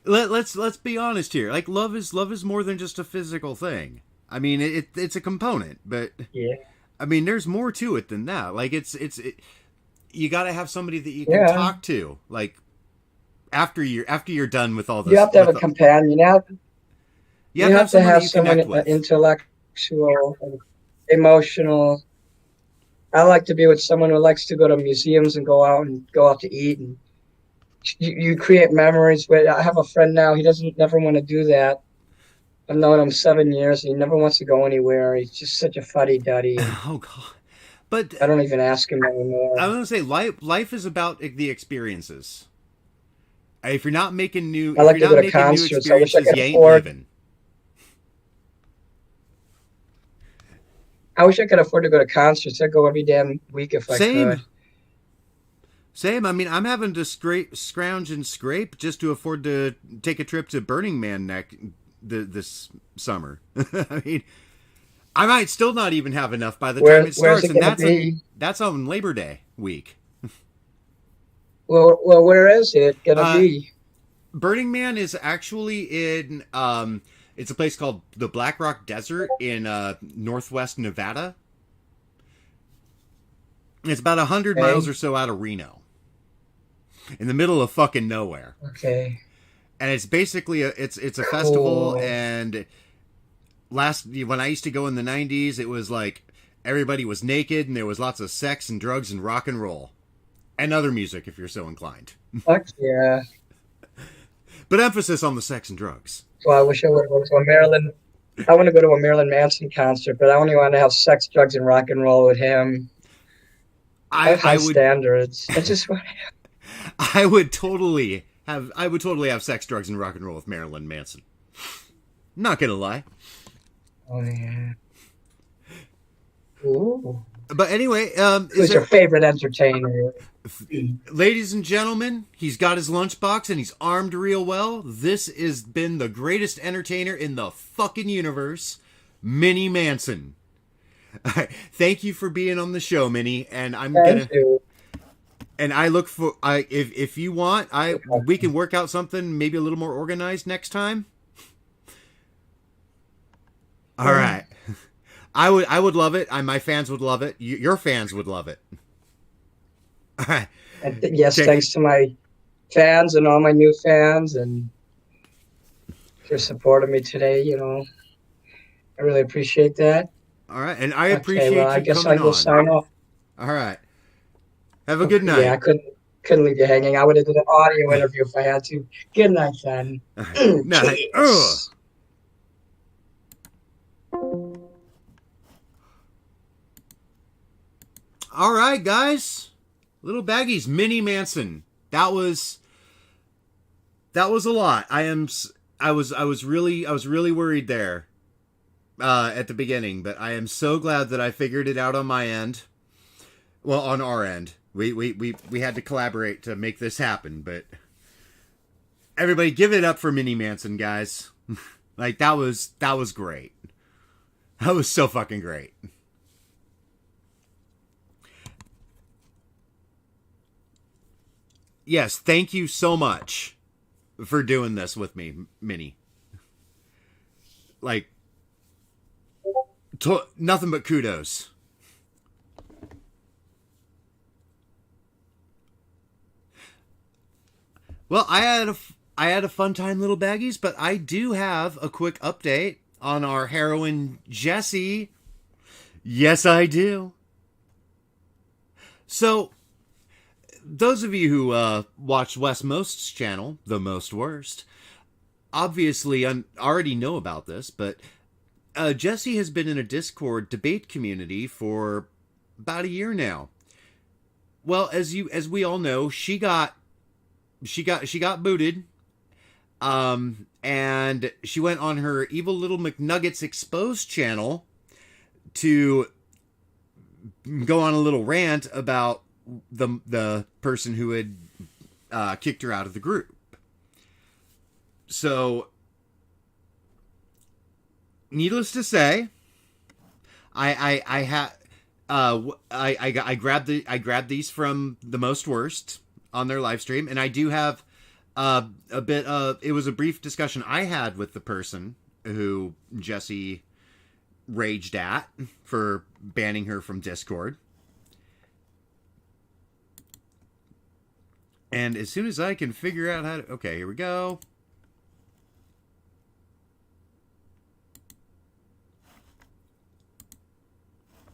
let's be honest here. Like, love is more than just a physical thing. I mean, it's a component, but yeah. I mean, there's more to it than that. Like, you got to have somebody that you can talk to, like after you're done with all this. You have to have a companion. You have to have someone intellectual, emotional. I like to be with someone who likes to go to museums and go out to eat, and you create memories. But I have a friend now. He never want to do that. I've known him 7 years. And he never wants to go anywhere. He's just such a fuddy-duddy. Oh God. But I don't even ask him anymore. I was gonna say life is about the experiences. If you're not making new, I like to go to concerts. I wish I could afford. I wish I could afford to go to concerts. I'd go every damn week if I could. Same. I mean, I'm having to scrounge and scrape just to afford to take a trip to Burning Man this summer. I mean, I might still not even have enough by the time it starts, and that's on Labor Day week. Well, where is it gonna be? Burning Man is actually in it's a place called the Black Rock Desert in northwest Nevada. It's about 100 miles or so out of Reno, in the middle of fucking nowhere. Okay. And it's basically it's a festival, and when I used to go in the 90s, it was like everybody was naked and there was lots of sex and drugs and rock and roll and other music if you're so inclined. Fuck yeah. But emphasis on the sex and drugs. So I wish I would go to a Marilyn. I want to go to a Marilyn Manson concert, but I only want to have sex, drugs, and rock and roll with him. I have high standards. I just want. I would totally have sex, drugs, and rock and roll with Marilyn Manson. Not gonna lie. Oh yeah. Ooh. But anyway, who's your favorite entertainer? Ladies and gentlemen, he's got his lunchbox and he's armed real well. This has been the greatest entertainer in the fucking universe, Mini Manson. Thank you for being on the show, Mini. And Thank you. And I look for if you want, we can work out something maybe a little more organized next time. All right. I would love it. My fans would love it. Your fans would love it. All right. Yes, thanks to my fans and all my new fans and for supporting me today. You know, I really appreciate that. All right, and I appreciate you I guess coming I will on. sign off. All right. Have a good night. Yeah, I couldn't leave you hanging. I would have done an audio interview if I had to. Good night, son. Night. All right, guys. Little Baggies, Mini Manson. That was a lot. I was really worried there at the beginning, but I am so glad that I figured it out on my end. Well, on our end. We had to collaborate to make this happen, but everybody give it up for Mini Manson, guys. Like that was great. That was so fucking great. Yes, thank you so much for doing this with me, Minnie. Like, nothing but kudos. Well, I had a fun time, little Baggies, but I do have a quick update on our heroine, Jessie. Yes, I do. So, those of you who watch Wes Most's channel, The Most Worst, obviously already know about this, but Jessie has been in a Discord debate community for about a year now. Well, as we all know, she got booted, and she went on her Evil Little McNuggets Exposed channel to go on a little rant about the person who had kicked her out of the group. So, needless to say, I grabbed these from The Most Worst on their live stream, and I do have a bit of, it was a brief discussion I had with the person who Jessie raged at for banning her from Discord. And as soon as I can figure out how to... Okay, here we go.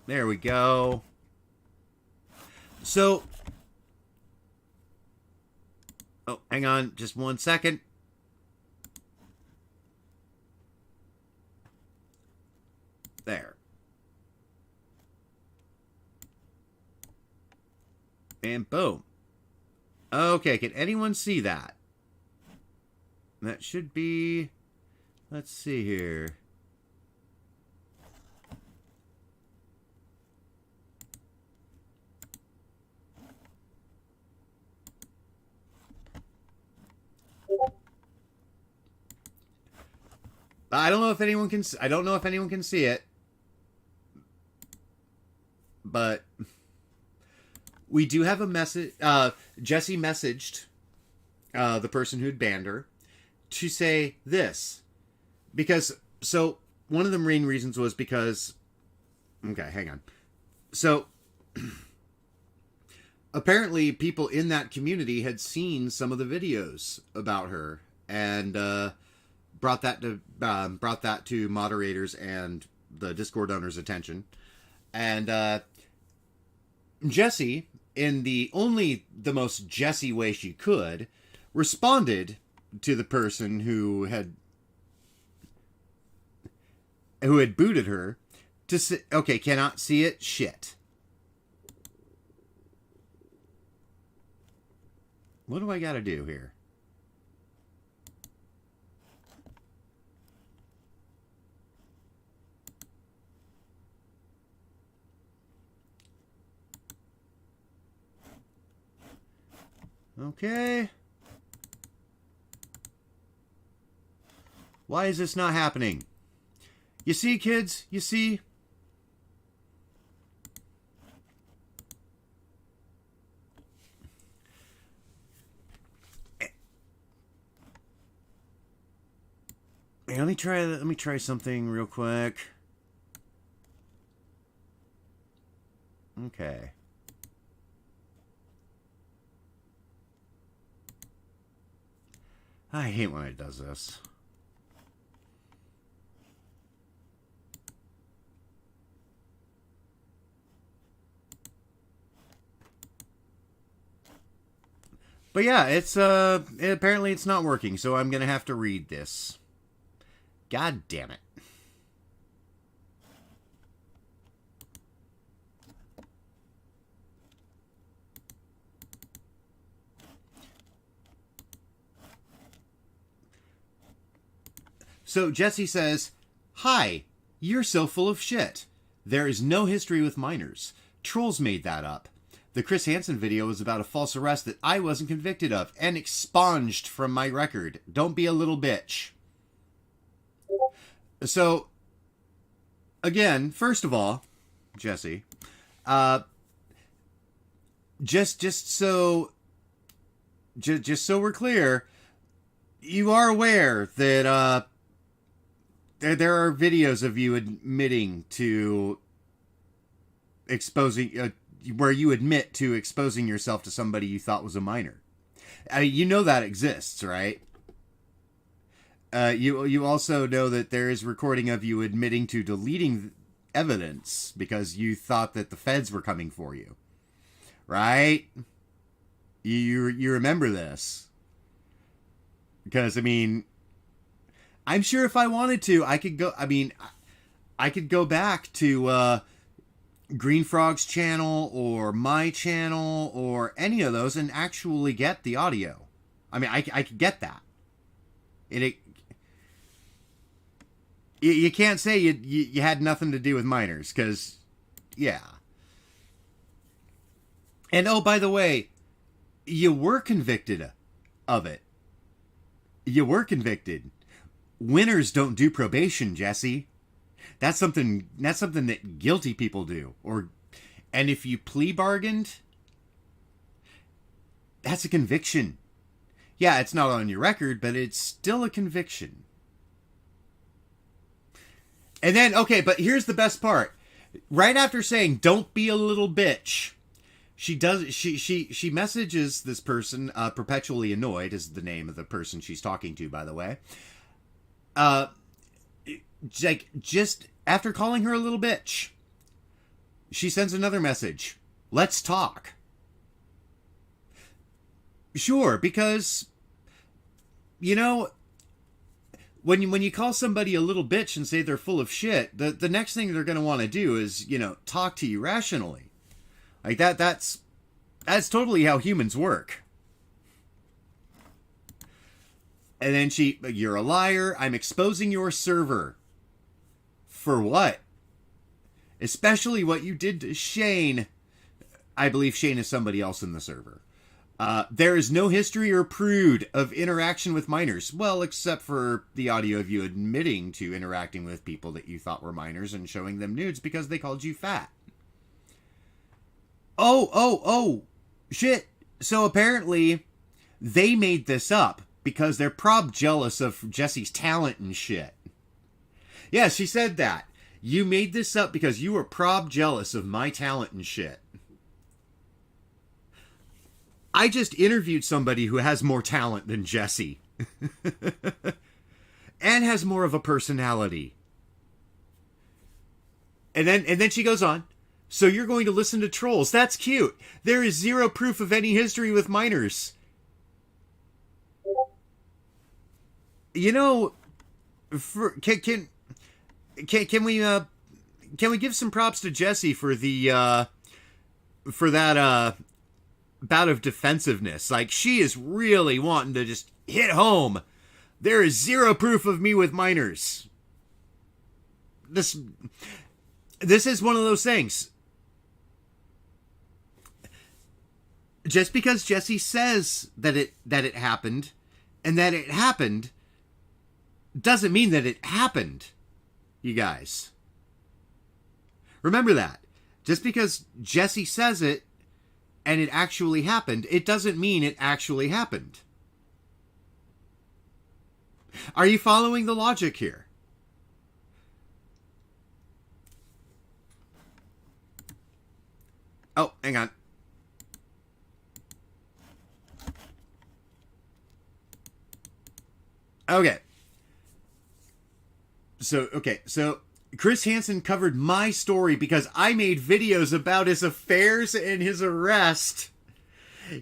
There we go. So... Oh, hang on just 1 second. There. And boom. Okay, can anyone see that? That should be... Let's see here. I don't know if anyone can... I don't know if anyone can see it. But... We do have a message. Jessie messaged the person who'd banned her to say this. Because, so, one of the main reasons was because... Okay, hang on. So, apparently people in that community had seen some of the videos about her and brought that to moderators and the Discord owners' attention. And Jessie, in the most Jessie way she could, responded to the person who had booted her to say, okay, cannot see it? Shit. What do I gotta do here? Okay. Why is this not happening? You see, kids? You see? Hey, let me try something real quick. Okay. I hate when it does this. But yeah, it's apparently it's not working, so I'm gonna have to read this. God damn it. So Jesse says, "Hi, you're so full of shit. There is no history with minors. Trolls made that up. The Chris Hansen video was about a false arrest that I wasn't convicted of and expunged from my record. Don't be a little bitch." So, again, first of all, Jesse, just so we're clear, you are aware that there are videos of you admitting to exposing, where you admit to exposing yourself to somebody you thought was a minor. You know that exists, right? You also know that there is recording of you admitting to deleting evidence because you thought that the feds were coming for you, right? You remember this? Because I mean, I'm sure if I wanted to, I could go. I mean, I could go back to Green Frog's channel or my channel or any of those and actually get the audio. I mean, I could get that. You can't say you had nothing to do with minors, because, yeah. And, oh, by the way, you were convicted of it. You were convicted. Winners don't do probation, Jesse. That's something that guilty people do. And if you plea bargained, that's a conviction. Yeah, it's not on your record, but it's still a conviction. And then, okay, but here's the best part. Right after saying, "Don't be a little bitch," she messages this person, Perpetually Annoyed is the name of the person she's talking to, by the way. Like, just after calling her a little bitch, she sends another message. "Let's talk." Sure, because, you know, when you call somebody a little bitch and say they're full of shit, the next thing they're going to want to do is, talk to you rationally. Like that's totally how humans work. And then "You're a liar. I'm exposing your server." For what? Especially what you did to Shane. I believe Shane is somebody else in the server. "There is no history or prude of interaction with minors." Well, except for the audio of you admitting to interacting with people that you thought were minors and showing them nudes because they called you fat. Oh, shit. So apparently they made this up because they're prob jealous of Jesse's talent and shit. Yeah, she said that. "You made this up because you were prob jealous of my talent and shit." I just interviewed somebody who has more talent than Jesse. And has more of a personality. And then she goes on. "So you're going to listen to trolls. That's cute. There is zero proof of any history with minors." You know, can we give some props to Jesse for the for that bout of defensiveness? Like, she is really wanting to just hit home. There is zero proof of me with minors. This is one of those things. Just because Jesse says that it happened, and that it happened, doesn't mean that it happened, you guys. Remember that. Just because Jesse says it, and it actually happened, it doesn't mean it actually happened. Are you following the logic here? Oh, hang on. Okay. So Chris Hansen covered my story because I made videos about his affairs and his arrest.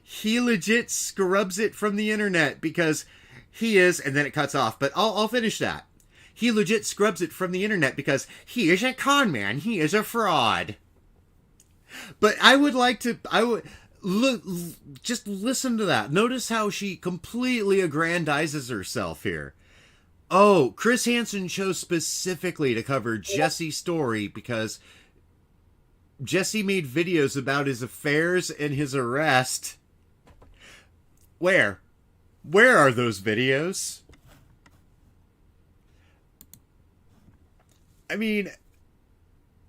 He legit scrubs it from the internet because he is, and then it cuts off, but I'll finish that. He legit scrubs it from the internet because he is a con man. He is a fraud. But just listen to that. Notice how she completely aggrandizes herself here. Oh, Chris Hansen chose specifically to cover Jesse's story because Jesse made videos about his affairs and his arrest. Where? Where are those videos? I mean,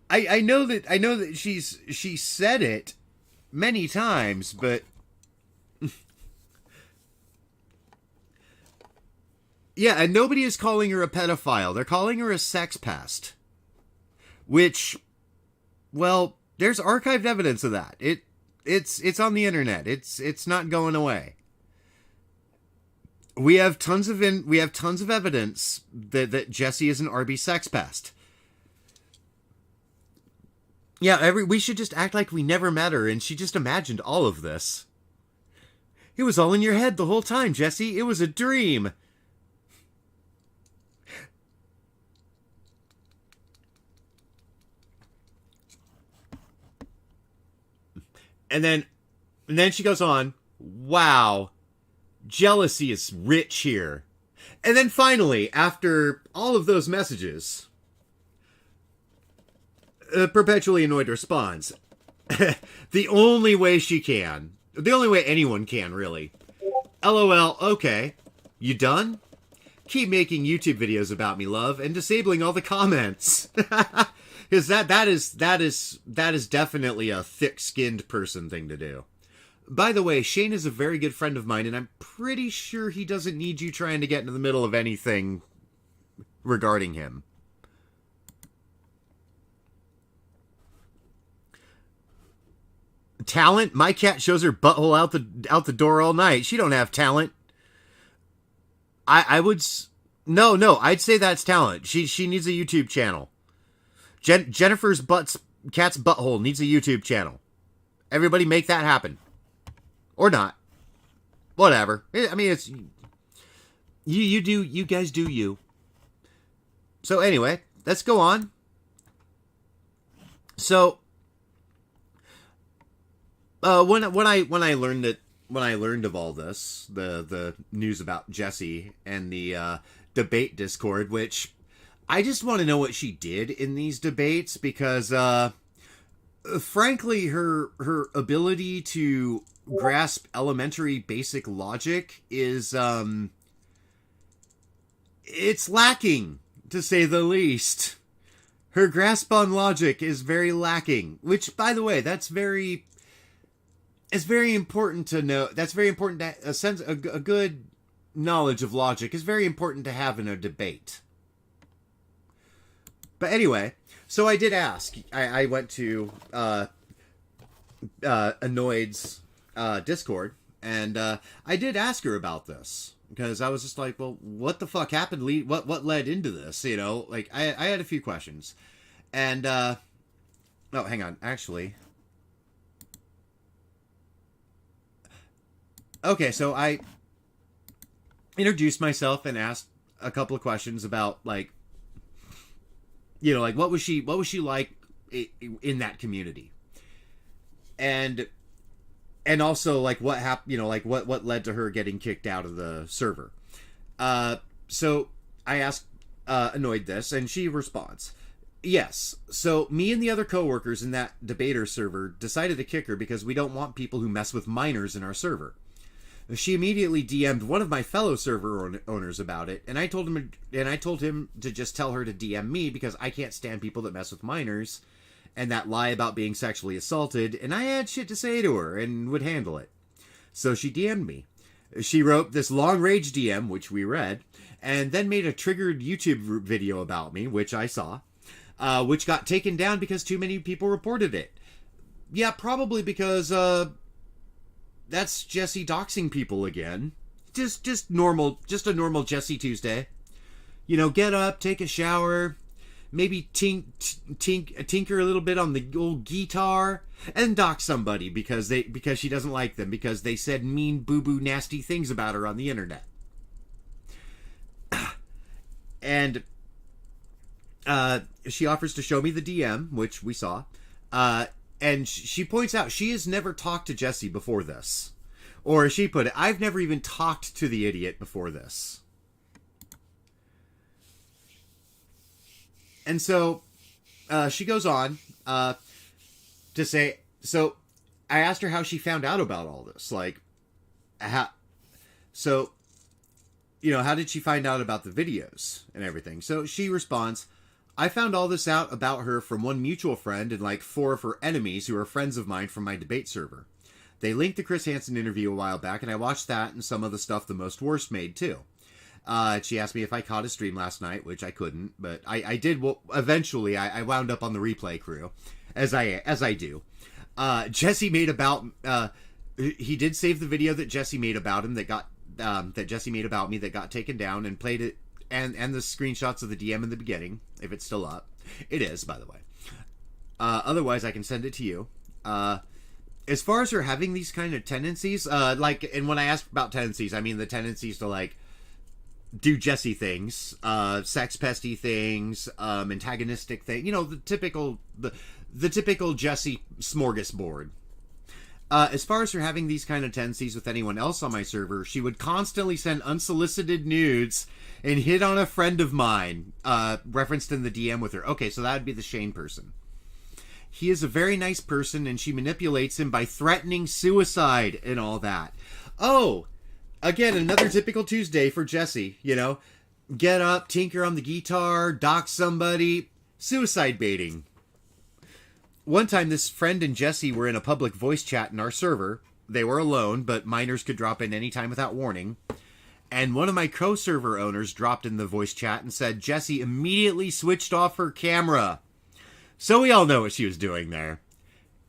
I know that she said it many times, but yeah, and nobody is calling her a pedophile. They're calling her a sex pest. Which, well, there's archived evidence of that. It's on the internet. It's not going away. We have tons of evidence that Jesse is an RB sex pest. Yeah, we should just act like we never met her and she just imagined all of this. It was all in your head the whole time, Jesse. It was a dream. And then she goes on, wow, jealousy is rich here. And then finally, after all of those messages, Perpetually Annoyed responds, the only way anyone can, really. LOL, okay. You done? Keep making YouTube videos about me, love, and disabling all the comments. Because that is definitely a thick-skinned person thing to do. By the way, Shane is a very good friend of mine, and I'm pretty sure he doesn't need you trying to get into the middle of anything regarding him. Talent? My cat shows her butthole out the door all night. She don't have talent. No, I'd say that's talent. She needs a YouTube channel. Jennifer's cat's butthole needs a YouTube channel. Everybody make that happen. Or not. Whatever. I mean, it's... You guys do you. So anyway, let's go on. So... when I learned of all this, the news about Jessie and the debate Discord, which I just want to know what she did in these debates because frankly her ability to grasp elementary basic logic is it's lacking, to say the least. Her grasp on logic is very lacking, which, by the way, it's very important to know. That's very important. A good knowledge of logic is very important to have in a debate. But anyway, so I did ask. I went to Annoyed's Discord, and I did ask her about this because I was just like, well, what the fuck happened? What led into this? You know, like I had a few questions, and oh, hang on, actually. Okay, so I introduced myself and asked a couple of questions about like, you know, like what was she like in that community, and also like what happened, you know, like what led to her getting kicked out of the server. So I asked Annoyed this, and she responds, yes. So me and the other coworkers in that debater server decided to kick her because we don't want people who mess with minors in our server. She immediately DM'd one of my fellow server owners about it, and I told him to just tell her to DM me because I can't stand people that mess with minors and that lie about being sexually assaulted, and I had shit to say to her and would handle it. So she DM'd me. She wrote this long rage DM, which we read, and then made a triggered YouTube video about me, which I saw, which got taken down because too many people reported it. Yeah, probably because that's Jesse doxing people again. Just a normal Jesse Tuesday. You know, get up, take a shower, maybe tinker a little bit on the old guitar, and dox somebody because she doesn't like them because they said mean boo-boo nasty things about her on the internet. And she offers to show me the DM, which we saw. And she points out she has never talked to Jesse before this. Or as she put it, I've never even talked to the idiot before this. And so she goes on to say, so I asked her how she found out about all this. Like, how did she find out about the videos and everything? So she responds, I found all this out about her from one mutual friend and like 4 of her enemies who are friends of mine from my debate server. They linked the Chris Hansen interview a while back, and I watched that and some of the stuff the Most Worst made too. She asked me if I caught a stream last night, which I couldn't, but I did. Well, eventually, I wound up on the replay crew, as I do. Jesse made about. He did save the video that Jesse made about him that Jesse made about me that got taken down, and played it, and the screenshots of the DM in the beginning, if it's still up. It is, by the way. Otherwise, I can send it to you. As far as her having these kind of tendencies, and when I ask about tendencies, I mean the tendencies to like do Jesse things, sex pesty things, antagonistic thing, you know, the typical Jesse smorgasbord. As far as her having these kind of tendencies with anyone else on my server, she would constantly send unsolicited nudes and hit on a friend of mine, referenced in the DM with her. Okay, so that would be the Shane person. He is a very nice person, and she manipulates him by threatening suicide and all that. Oh, again, another typical Tuesday for Jesse, you know. Get up, tinker on the guitar, dox somebody, suicide baiting. One time, this friend and Jesse were in a public voice chat in our server. They were alone, but minors could drop in anytime without warning. And one of my co-server owners dropped in the voice chat and said Jesse immediately switched off her camera. So we all know what she was doing there.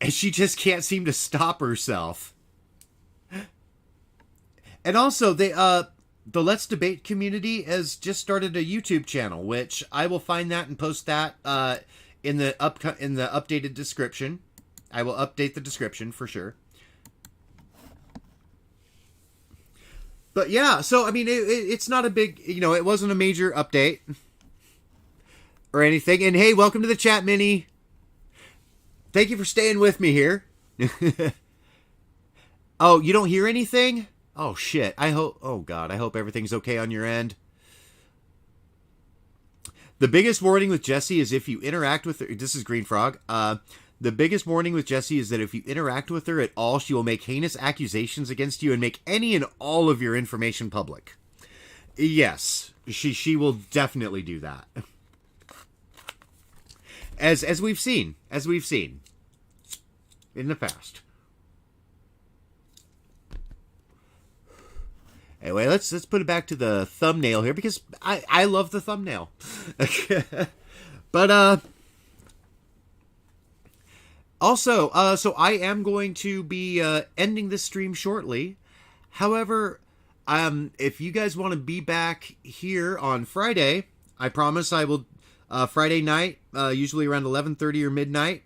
And she just can't seem to stop herself. And also, the Let's Debate community has just started a YouTube channel, which I will find that and post that in the updated description. I will update the description for sure. But yeah, so I mean, it's not a big, you know, it wasn't a major update or anything. And hey, welcome to the chat, Mini. Thank you for staying with me here. Oh, you don't hear anything? Oh shit. Oh god, I hope everything's okay on your end. The biggest warning with Jessie is if you interact with her, this is Green Frog. The biggest warning with Jessie is that if you interact with her at all, she will make heinous accusations against you and make any and all of your information public. Yes, she will definitely do that. As we've seen in the past. Anyway, let's put it back to the thumbnail here because I love the thumbnail. But also, so I am going to be ending this stream shortly. However, if you guys want to be back here on Friday, I promise I will. Friday night, usually around 11:30 or midnight,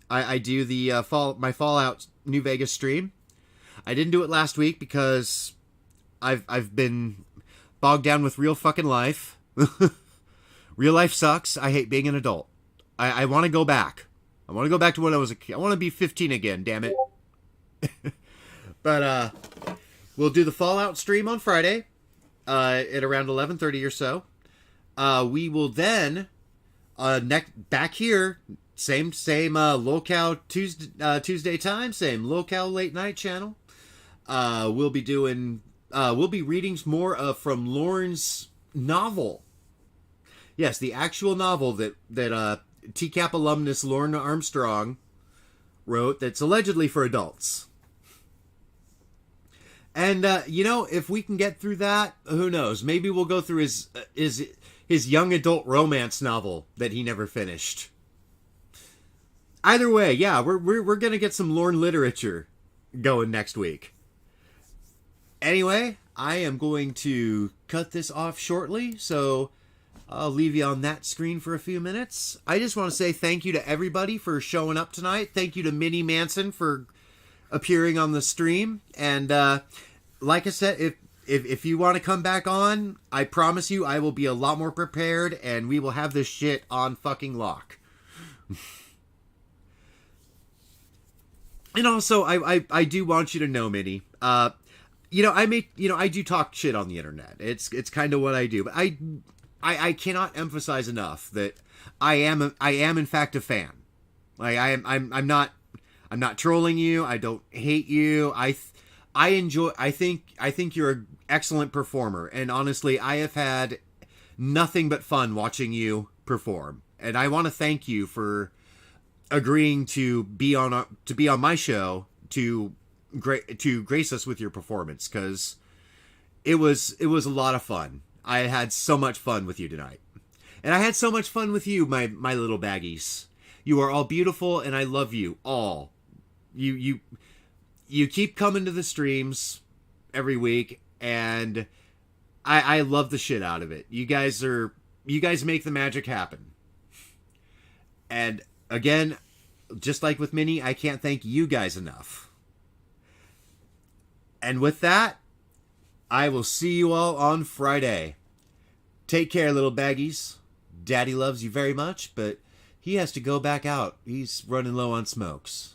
I do the my Fallout New Vegas stream. I didn't do it last week because I've been bogged down with real fucking life. Real life sucks. I hate being an adult. I want to go back. I want to go back to when I was a kid. I want to be 15 again, damn it. But we'll do the Fallout stream on Friday at around 11:30 or so. We will then back here, same Lolcow Tuesday time, same Lolcow Late Night channel. We'll be reading more from Lorne's novel. Yes, the actual novel that TCAP alumnus Lorne Armstrong wrote that's allegedly for adults. And, if we can get through that, who knows? Maybe we'll go through his young adult romance novel that he never finished. Either way, yeah, we're going to get some Lorne literature going next week. Anyway, I am going to cut this off shortly, so I'll leave you on that screen for a few minutes. I just want to say thank you to everybody for showing up tonight. Thank you to Mini Manson for appearing on the stream. And like I said, if you want to come back on, I promise you I will be a lot more prepared and we will have this shit on fucking lock. And also, I do want you to know, Minnie, I do talk shit on the internet. It's kind of what I do, but I cannot emphasize enough that I am in fact a fan. Like I'm not trolling you. I don't hate you. I think you're an excellent performer, and honestly, I have had nothing but fun watching you perform. And I want to thank you for agreeing to be on my show to grace us with your performance, because it was a lot of fun. I had so much fun with you tonight. And I had so much fun with you, my little baggies. You are all beautiful, and I love you all. You keep coming to the streams every week, and I love the shit out of it. You guys make the magic happen. And again, just like with Minnie, I can't thank you guys enough. And with that, I will see you all on Friday. Take care, little baggies. Daddy loves you very much, but he has to go back out. He's running low on smokes.